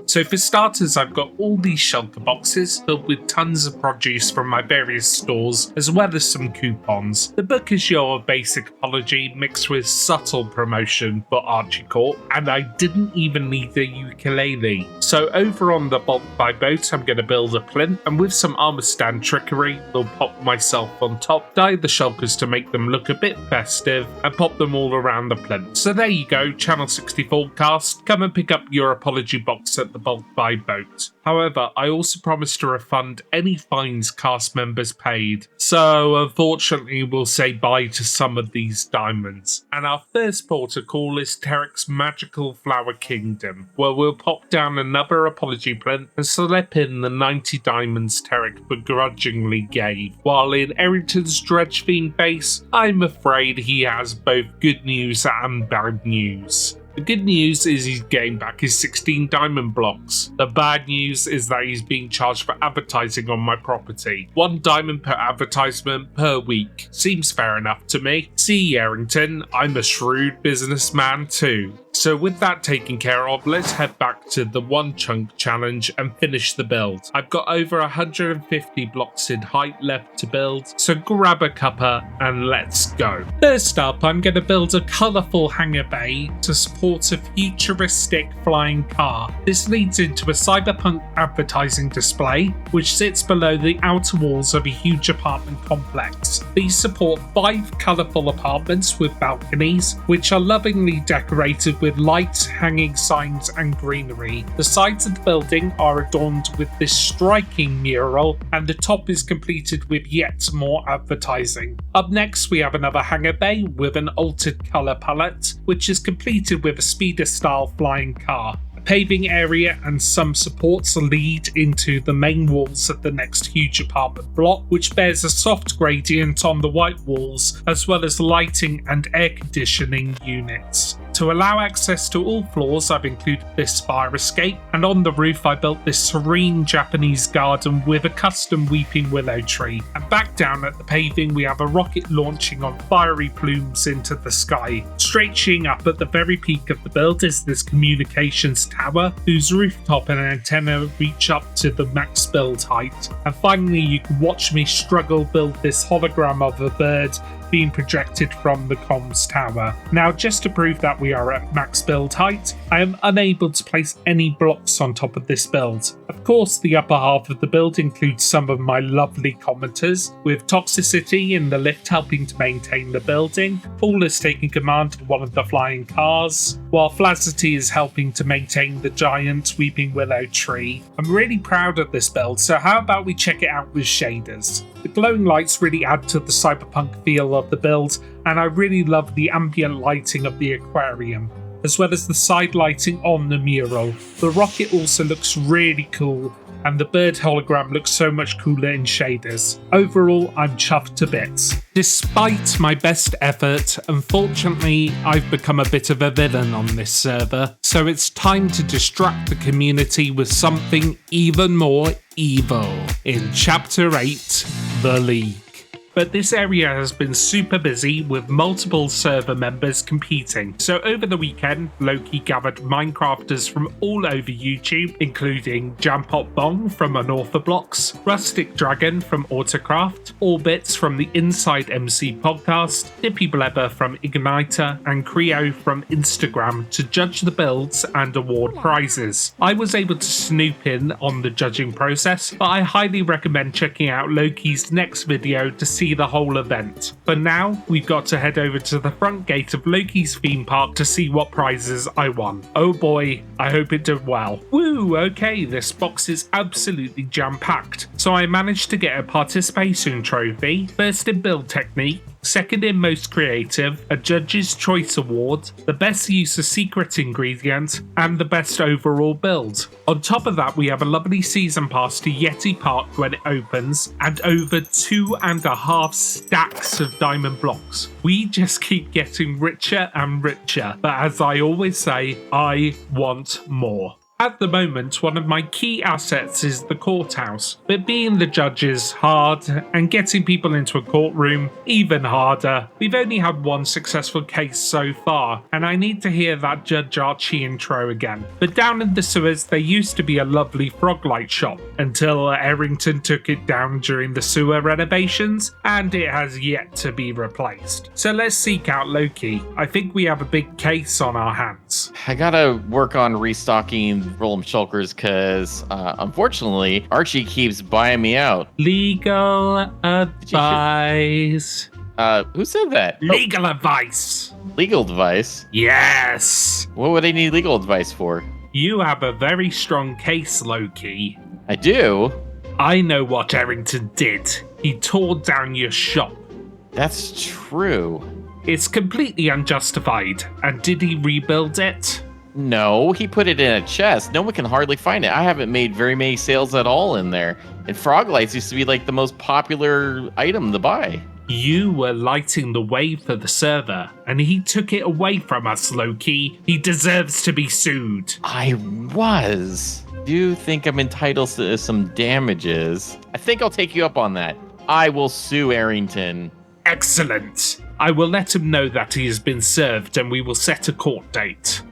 So for starters, I've got all these shelter boxes filled with tons of produce from my various stores, as well as some coupons. The book is your basic apology mixed with subtle promotion for Archie Court, and I didn't even need a ukulele. So over on the bulk by boat, I'm going to build a plinth, and with some armor stand trickery, will pop myself on top, dye the shulkers to make them look a bit festive, and pop them all around the plinth. So there you go, Channel 64 cast, come and pick up your apology box at the bulk by boat. However, I also promised to refund any fines cast members paid, so unfortunately we'll say bye to some of these diamonds. And our first port of call is Terek's Magical Flower Kingdom, where we'll pop down another apology plinth and slip in the 90 diamonds Terek begrudgingly gave. While in Errington's Dredgefiend base, I'm afraid he has both good news and bad news. The good news is he's getting back his 16 diamond blocks. The bad news is that he's being charged for advertising on my property. 1 diamond per advertisement per week. Seems fair enough to me. See, Errington, I'm a shrewd businessman too. So with that taken care of, let's head back to the 1 chunk challenge and finish the build. I've got over 150 blocks in height left to build, so grab a cuppa and let's go. First up, I'm going to build a colourful hangar bay to support a futuristic flying car. This leads into a cyberpunk advertising display, which sits below the outer walls of a huge apartment complex. These support 5 colourful apartments with balconies, which are lovingly decorated with lights, hanging signs and greenery. The sides of the building are adorned with this striking mural, and the top is completed with yet more advertising. Up next, we have another hangar bay with an altered colour palette, which is completed with a speeder style flying car. A paving area and some supports lead into the main walls of the next huge apartment block, which bears a soft gradient on the white walls, as well as lighting and air conditioning units. To allow access to all floors, I've included this fire escape, and on the roof I built this serene Japanese garden with a custom weeping willow tree. And back down at the paving we have a rocket launching on fiery plumes into the sky. Stretching up at the very peak of the build is this communications tower, whose rooftop and antenna reach up to the max build height. And finally you can watch me struggle build this hologram of a bird being projected from the comms tower. Now, just to prove that we are at max build height, I am unable to place any blocks on top of this build. Of course, the upper half of the build includes some of my lovely commenters, with Toxicity in the lift helping to maintain the building, Paul is taking command of one of the flying cars, while Flacity is helping to maintain the giant weeping willow tree. I'm really proud of this build, so how about we check it out with shaders? The glowing lights really add to the cyberpunk feel of the build, and I really love the ambient lighting of the aquarium, as well as the side lighting on the mural. The rocket also looks really cool, and the bird hologram looks so much cooler in shaders. Overall, I'm chuffed to bits. Despite my best effort, unfortunately, I've become a bit of a villain on this server, so it's time to distract the community with something even more evil in Chapter 8, The League. But this area has been super busy with multiple server members competing. So over the weekend, Loki gathered Minecrafters from all over YouTube, including Jampot Bong from Unorthoblocks, Rustic Dragon from Autocraft, Orbits from the Inside MC podcast, Dippy Blebber from Igniter, and Creo from Instagram to judge the builds and award prizes. I was able to snoop in on the judging process, but I highly recommend checking out Loki's next video to see the whole event. For now, we've got to head over to the front gate of Loki's theme park to see what prizes I won. Oh boy, I hope it did well. Woo, okay, this box is absolutely jam-packed. So I managed to get a participation trophy, first in build technique, second in most creative, a judge's choice award, the best use of secret ingredient, and the best overall build. On top of that, we have a lovely season pass to Yeti Park when it opens, and over 2.5 stacks of diamond blocks. We just keep getting richer and richer, but as I always say, I want more. At the moment, one of my key assets is the courthouse, but being the judge is hard, and getting people into a courtroom even harder. We've only had one successful case so far, and I need to hear that Judge Archie intro again. But down in the sewers, there used to be a lovely Froglight shop, until Errington took it down during the sewer renovations, and it has yet to be replaced. So let's seek out Loki. I think we have a big case on our hands. I gotta work on restocking Roll'em Shulkers because, unfortunately, Archie keeps buying me out. Legal advice. Who said that? Legal advice. Legal advice? Yes. What would I need legal advice for? You have a very strong case, Loki. I do? I know what Errington did. He tore down your shop. That's true. It's completely unjustified. And did he rebuild it? No, he put it in a chest. No one can hardly find it. I haven't made very many sales at all in there. And Froglights used to be like the most popular item to buy. You were lighting the way for the server, and he took it away from us, Loki. He deserves to be sued. I was. Do you think I'm entitled to some damages? I think I'll take you up on that. I will sue Arrington. Excellent. I will let him know that he has been served and we will set a court date.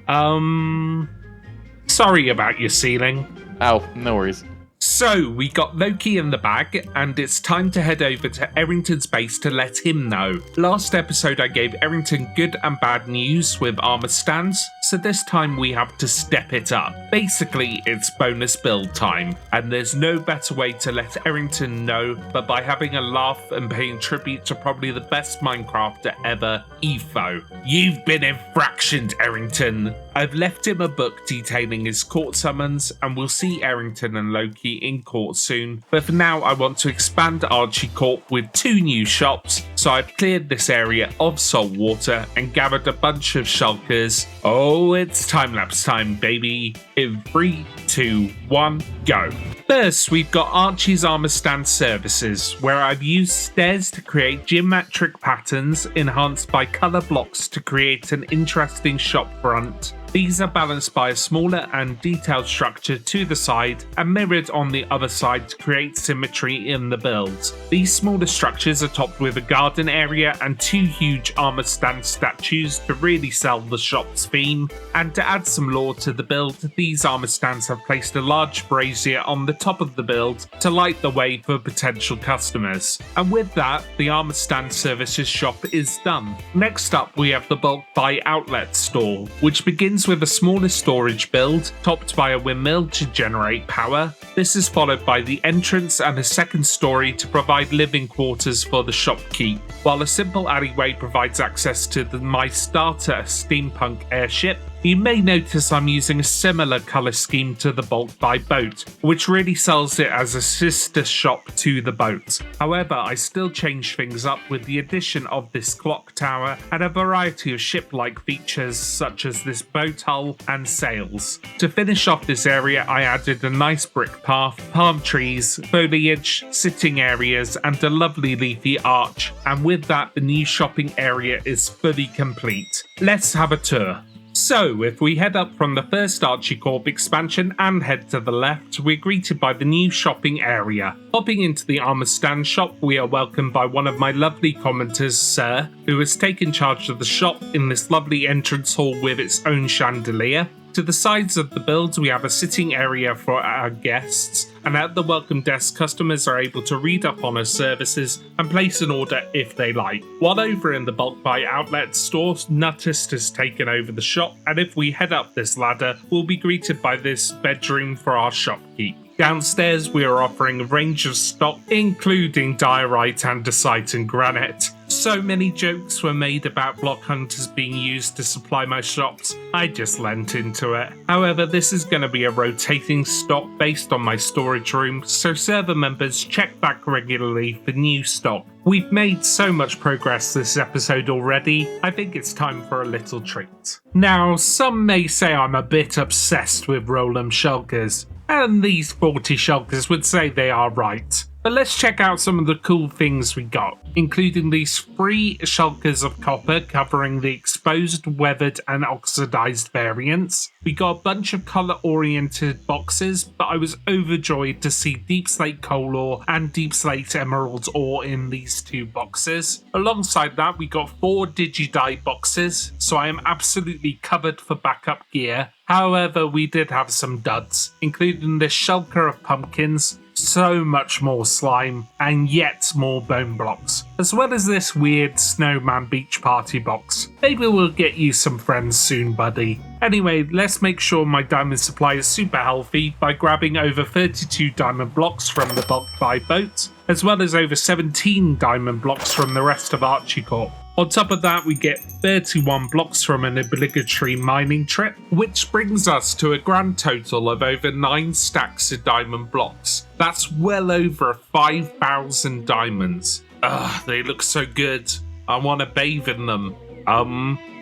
Sorry about your ceiling. Oh, no worries. So, we got Loki in the bag, and it's time to head over to Errington's base to let him know. Last episode I gave Errington good and bad news with armor stands, so this time we have to step it up. Basically, it's bonus build time, and there's no better way to let Errington know but by having a laugh and paying tribute to probably the best Minecrafter ever, Etho. You've been infractioned, Errington. I've left him a book detailing his court summons, and we'll see Errington and Loki in court soon. But for now, I want to expand Archie Court with 2 new shops So I've cleared this area of salt water and gathered a bunch of shulkers. Oh, it's time-lapse time, baby. In 3, 2, 1, go. First, we've got Archie's Armor Stand Services, where I've used stairs to create geometric patterns enhanced by colour blocks to create an interesting shop front. These are balanced by a smaller and detailed structure to the side and mirrored on the other side to create symmetry in the build. These smaller structures are topped with a garden area and 2 huge armor stand statues to really sell the shop's theme. And to add some lore to the build, these armor stands have placed a large brazier on the top of the build to light the way for potential customers. And with that, the armor stand services shop is done. Next up, we have the bulk buy outlet store, which begins with a smaller storage build topped by a windmill to generate power. This is followed by the entrance and a second story to provide living quarters for the shopkeep, while a simple alleyway provides access to my starter steampunk airship. You may notice I'm using a similar colour scheme to the bulk buy boat, which really sells it as a sister shop to the boat. However, I still changed things up with the addition of this clock tower and a variety of ship-like features such as this boat hull and sails. To finish off this area, I added a nice brick path, palm trees, foliage, sitting areas and a lovely leafy arch, and with that the new shopping area is fully complete. Let's have a tour. So, if we head up from the first Archie Corp expansion and head to the left, we're greeted by the new shopping area. Hopping into the armor stand shop, we are welcomed by one of my lovely commenters, Sir, who has taken charge of the shop in this lovely entrance hall with its own chandelier. To the sides of the build, we have a sitting area for our guests, and at the welcome desk, customers are able to read up on our services and place an order if they like. While over in the bulk buy outlet store, Nuttist has taken over the shop, and if we head up this ladder, we'll be greeted by this bedroom for our shopkeep. Downstairs, we are offering a range of stock, including diorite, andesite, and granite. So many jokes were made about block hunters being used to supply my shops, I just lent into it. However, this is going to be a rotating stock based on my storage room, so server members check back regularly for new stock. We've made so much progress this episode already, I think it's time for a little treat. Now, some may say I'm a bit obsessed with Roland shulkers, and these 40 shulkers would say they are right. But let's check out some of the cool things we got, including these 3 shulkers of copper covering the exposed, weathered and oxidized variants. We got a bunch of colour-oriented boxes, but I was overjoyed to see deep slate coal ore and deep slate emerald ore in these 2 boxes. Alongside that, we got 4 digi-die boxes, so I am absolutely covered for backup gear. However, we did have some duds, including this shulker of pumpkins, so much more slime, and yet more bone blocks, as well as this weird snowman beach party box. Maybe we'll get you some friends soon, buddy. Anyway, let's make sure my diamond supply is super healthy by grabbing over 32 diamond blocks from the bulk buy boat, as well as over 17 diamond blocks from the rest of Archie Corp. On top of that, we get 31 blocks from an obligatory mining trip, which brings us to a grand total of over 9 stacks of diamond blocks. That's well over 5,000 diamonds. Ugh, they look so good. I want to bathe in them.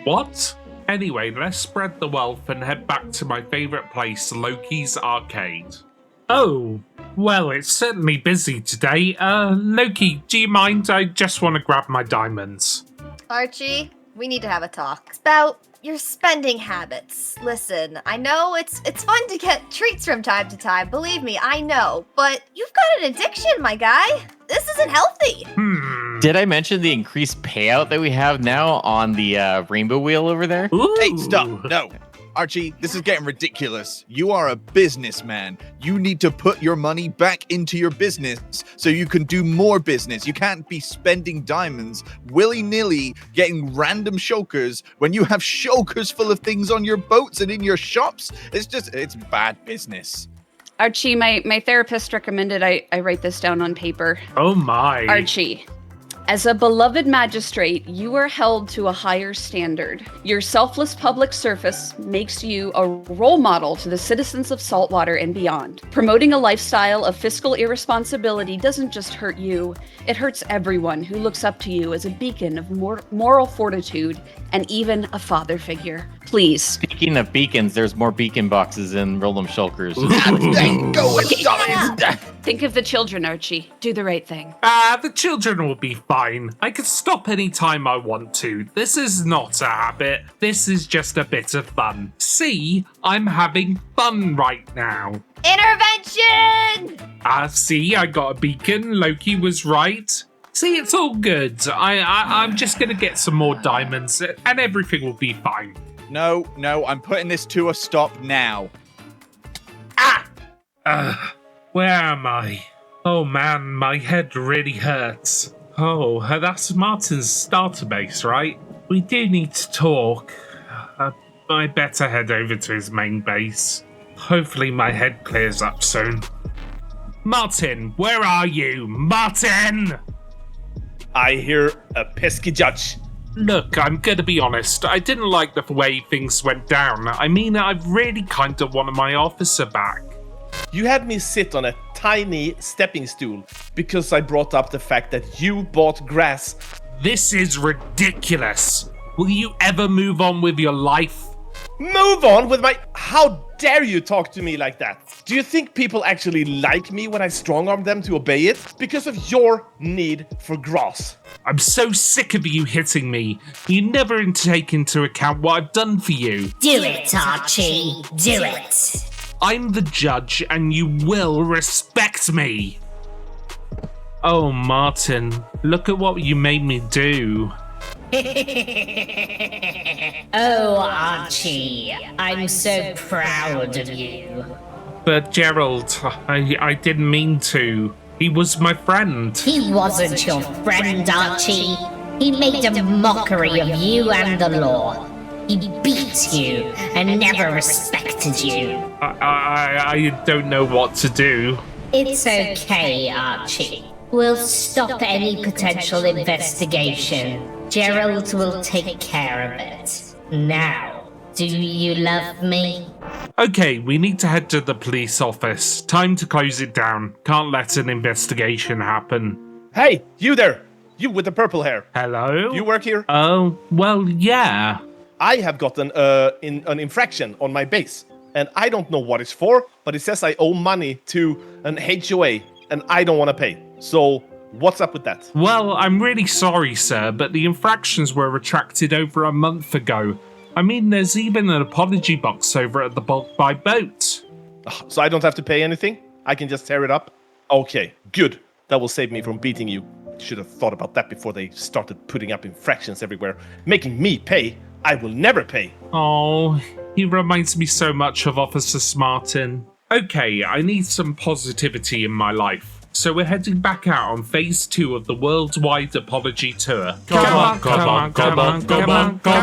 What? Anyway, let's spread the wealth and head back to my favourite place, Loki's Arcade. Oh, well, it's certainly busy today. Loki, do you mind? I just want to grab my diamonds. Archie, we need to have a talk. It's about your spending habits. Listen, I know it's fun to get treats from time to time, believe me, I know. But you've got an addiction, my guy. This isn't healthy. Did I mention the increased payout that we have now on the rainbow wheel over there? Hey, stop. No. Archie, this is getting ridiculous. You are a businessman. You need to put your money back into your business so you can do more business. You can't be spending diamonds willy-nilly, getting random shulkers when you have shulkers full of things on your boats and in your shops. It's bad business. Archie, my therapist recommended I write this down on paper. Oh my. Archie, As a beloved magistrate, you are held to a higher standard. Your selfless public service makes you a role model to the citizens of Saltwater and beyond. Promoting a lifestyle of fiscal irresponsibility doesn't just hurt you, it hurts everyone who looks up to you as a beacon of moral fortitude and even a father figure. Please. Speaking of beacons, there's more beacon boxes in Rollum Shulkers. Think of the children, Archie. Do the right thing. The children will be fine. I can stop any time I want to. This is not a habit. This is just a bit of fun. See, I'm having fun right now. Intervention! See, I got a beacon. Loki was right. See, it's all good. I'm just gonna get some more diamonds and everything will be fine. No, I'm putting this to a stop now. Where am I? Oh man, my head really hurts. Oh, that's Martin's starter base, right? We do need to talk. I better head over to his main base. Hopefully my head clears up soon. Martin, where are you? Martin! I hear a pesky judge. Look, I'm gonna be honest. I didn't like the way things went down. I mean, I really kind of wanted my officer back. You had me sit on a tiny stepping stool because I brought up the fact that you bought grass. This is ridiculous. Will you ever move on with your life? Move on with my... How dare you talk to me like that? Do you think people actually like me when I strong-arm them to obey it? Because of your need for grass. I'm so sick of you hitting me. You never take into account what I've done for you. Do it, Archie. Do it. I'm the judge and you will respect me. Oh, Martin, look at what you made me do. Oh, Archie, I'm so proud of you. But Gerald, I didn't mean to. He was my friend. He wasn't your friend, Archie. He made a mockery of you and the law. He beat you and never respected you. I don't know what to do. It's okay, Archie. We'll stop any potential investigation. Gerald will take care of it. Now, do you love me? Okay, we need to head to the police office. Time to close it down. Can't let an investigation happen. Hey, you there! You with the purple hair. Hello? You work here? Oh, well, yeah. I have gotten an infraction on my base. And I don't know what it's for, but it says I owe money to an HOA, and I don't want to pay. So, what's up with that? Well, I'm really sorry, sir, but the infractions were retracted over a month ago. I mean, there's even an apology box over at the Bulk by Boat. So I don't have to pay anything? I can just tear it up? Okay, good. That will save me from beating you. Should have thought about that before they started putting up infractions everywhere. Making me pay. I will never pay. Oh, he reminds me so much of Officer Smartin. Okay, I need some positivity in my life. So we're heading back out on phase 2 of the worldwide apology tour. Come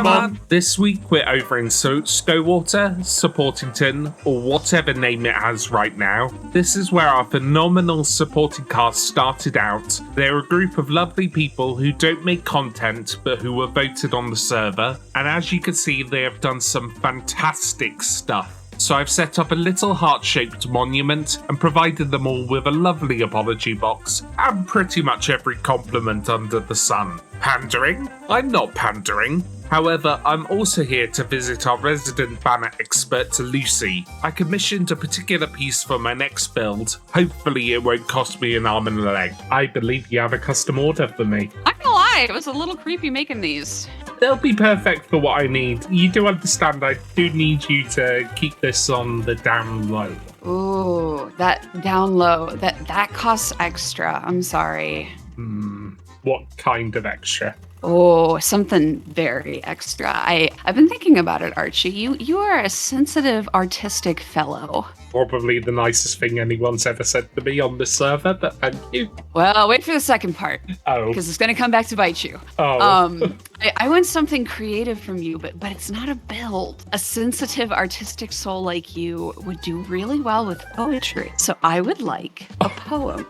on. This week we're over in Stowater, Supportington, or whatever name it has right now. This is where our phenomenal supporting cast started out. They're a group of lovely people who don't make content, but who were voted on the server. And as you can see, they have done some fantastic stuff. So I've set up a little heart-shaped monument and provided them all with a lovely apology box and pretty much every compliment under the sun. Pandering? I'm not pandering. However, I'm also here to visit our resident banner expert, Lucy. I commissioned a particular piece for my next build. Hopefully it won't cost me an arm and a leg. I believe you have a custom order for me. I'm gonna lie, it was a little creepy making these. They'll be perfect for what I need. You do understand I do need you to keep this on the down low. Ooh, that down low. That costs extra. I'm sorry. What kind of extra? Oh, something very extra. I've been thinking about it, Archie. You are a sensitive, artistic fellow. Probably the nicest thing anyone's ever said to me on this server, but thank you. Well, wait for the second part. Oh. Because it's going to come back to bite you. Oh. I want something creative from you, but it's not a build. A sensitive, artistic soul like you would do really well with poetry. So I would like a poem.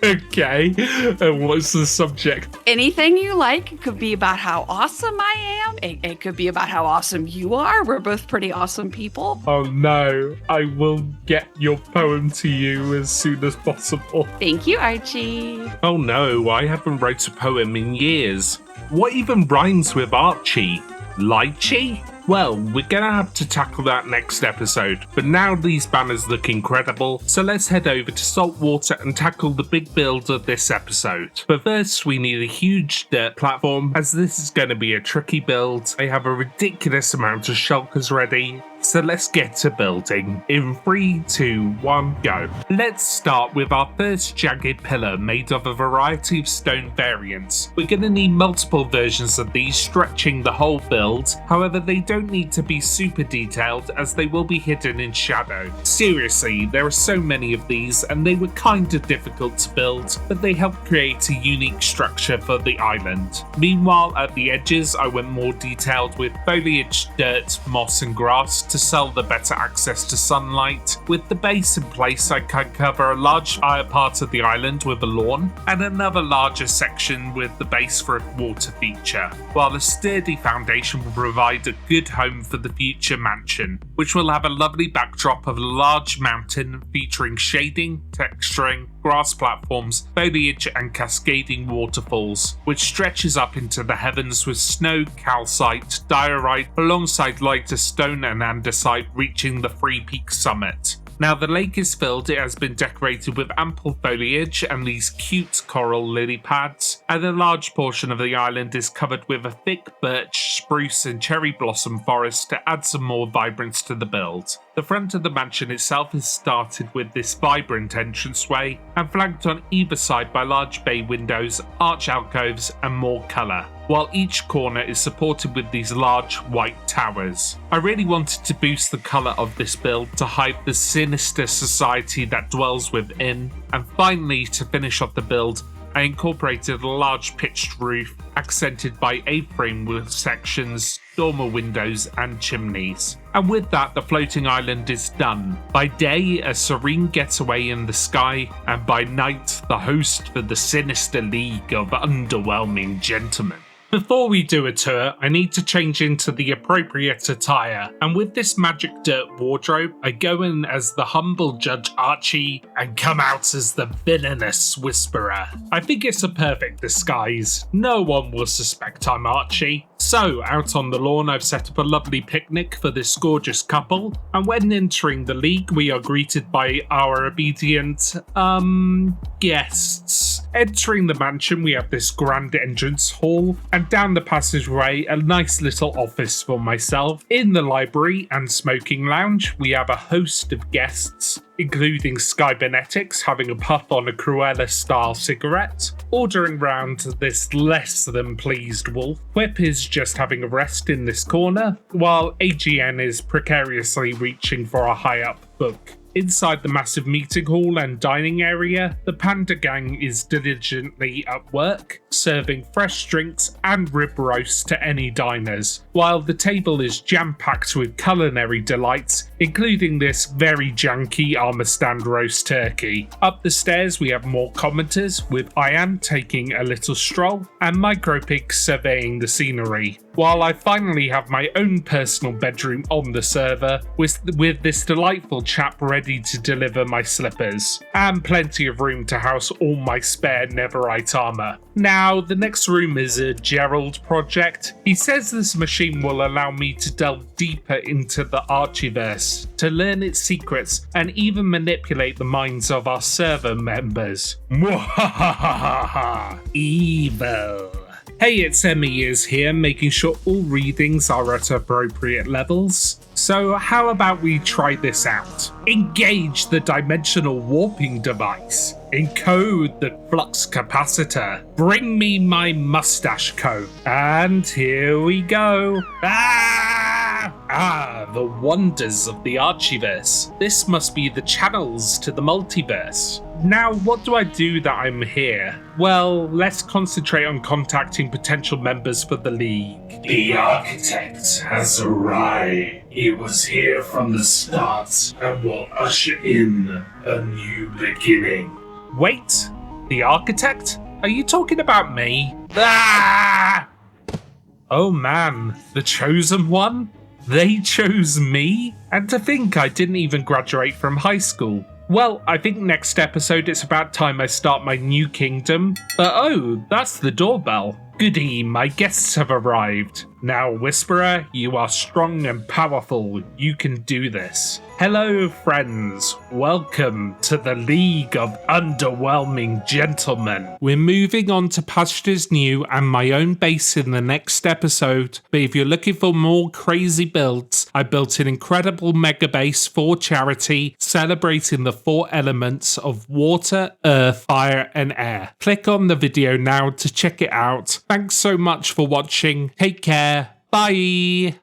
Okay. What's the subject? Anything you like. It could be about how awesome I am. It could be about how awesome you are. We're both pretty awesome people. Oh no, I will get your poem to you as soon as possible. Thank you, Archie. Oh no, I haven't wrote a poem in years. What even rhymes with Archie? Lychee? Well, we're gonna have to tackle that next episode, but now these banners look incredible, so let's head over to Saltwater and tackle the big build of this episode. But first, we need a huge dirt platform, as this is gonna be a tricky build. I have a ridiculous amount of shulkers ready, so let's get to building. In 3, 2, 1, go. Let's start with our first jagged pillar made of a variety of stone variants. We're gonna need multiple versions of these stretching the whole build, however they don't need to be super detailed as they will be hidden in shadow. Seriously, there are so many of these and they were kinda difficult to build, but they help create a unique structure for the island. Meanwhile, at the edges I went more detailed with foliage, dirt, moss and grass to sell the better access to sunlight. With the base in place, I can cover a large part of the island with a lawn and another larger section with the base for a water feature, while a sturdy foundation will provide a good home for the future mansion, which will have a lovely backdrop of a large mountain featuring shading, texturing, grass platforms, foliage and cascading waterfalls, which stretches up into the heavens with snow, calcite, diorite alongside lighter stone and andesite reaching the 3 peak summit. Now the lake is filled, it has been decorated with ample foliage and these cute coral lily pads, and a large portion of the island is covered with a thick birch, spruce and cherry blossom forest to add some more vibrance to the build. The front of the mansion itself is started with this vibrant entranceway and flanked on either side by large bay windows, arch alcoves and more colour, while each corner is supported with these large white towers. I really wanted to boost the colour of this build to hide the sinister society that dwells within, and finally to finish off the build I incorporated a large pitched roof accented by A-frame with sections, dormer windows and chimneys. And with that, the floating island is done. By day, a serene getaway in the sky, and by night, the host for the sinister league of underwhelming gentlemen. Before we do a tour, I need to change into the appropriate attire, and with this magic dirt wardrobe, I go in as the humble Judge Archie and come out as the villainous Whisperer. I think it's a perfect disguise. No one will suspect I'm Archie. So, out on the lawn, I've set up a lovely picnic for this gorgeous couple, and when entering the league, we are greeted by our obedient, guests. Entering the mansion, we have this grand entrance hall, and down the passageway, a nice little office for myself. In the library and smoking lounge, we have a host of guests, including Skybernetics having a puff on a Cruella-style cigarette, ordering round this less than pleased wolf. Whip is just having a rest in this corner, while AGN is precariously reaching for a high-up book. Inside the massive meeting hall and dining area, the Panda Gang is diligently at work, serving fresh drinks and rib roasts to any diners, while the table is jam-packed with culinary delights, including this very janky armor stand roast turkey. Up the stairs we have more commenters, with Ian taking a little stroll and Micropig surveying the scenery, while I finally have my own personal bedroom on the server with this delightful chap ready to deliver my slippers, and plenty of room to house all my spare Neverite armor. Now, the next room is a Gerald project. He says this machine will allow me to delve deeper into the Archieverse, to learn its secrets, and even manipulate the minds of our server members. Mwahahaha! Evil. Hey, it's Ears here, making sure all readings are at appropriate levels. So how about we try this out? Engage the dimensional warping device. Encode the flux capacitor. Bring me my mustache coat. And here we go. The wonders of the Archiverse. This must be the channels to the multiverse. Now, what do I do that I'm here? Well, let's concentrate on contacting potential members for the League. The Architect has arrived. He was here from the start and will usher in a new beginning. Wait, the Architect? Are you talking about me? Oh man, the Chosen One? They chose me? And to think I didn't even graduate from high school. Well, I think next episode it's about time I start my new kingdom. But oh, that's the doorbell. Goody, my guests have arrived. Now, Whisperer, you are strong and powerful. You can do this. Hello, friends. Welcome to the League of Underwhelming Gentlemen. We're moving on to pastures new and my own base in the next episode. But if you're looking for more crazy builds, I built an incredible mega base for charity, celebrating the 4 elements of water, earth, fire, and air. Click on the video now to check it out. Thanks so much for watching. Take care. Bye.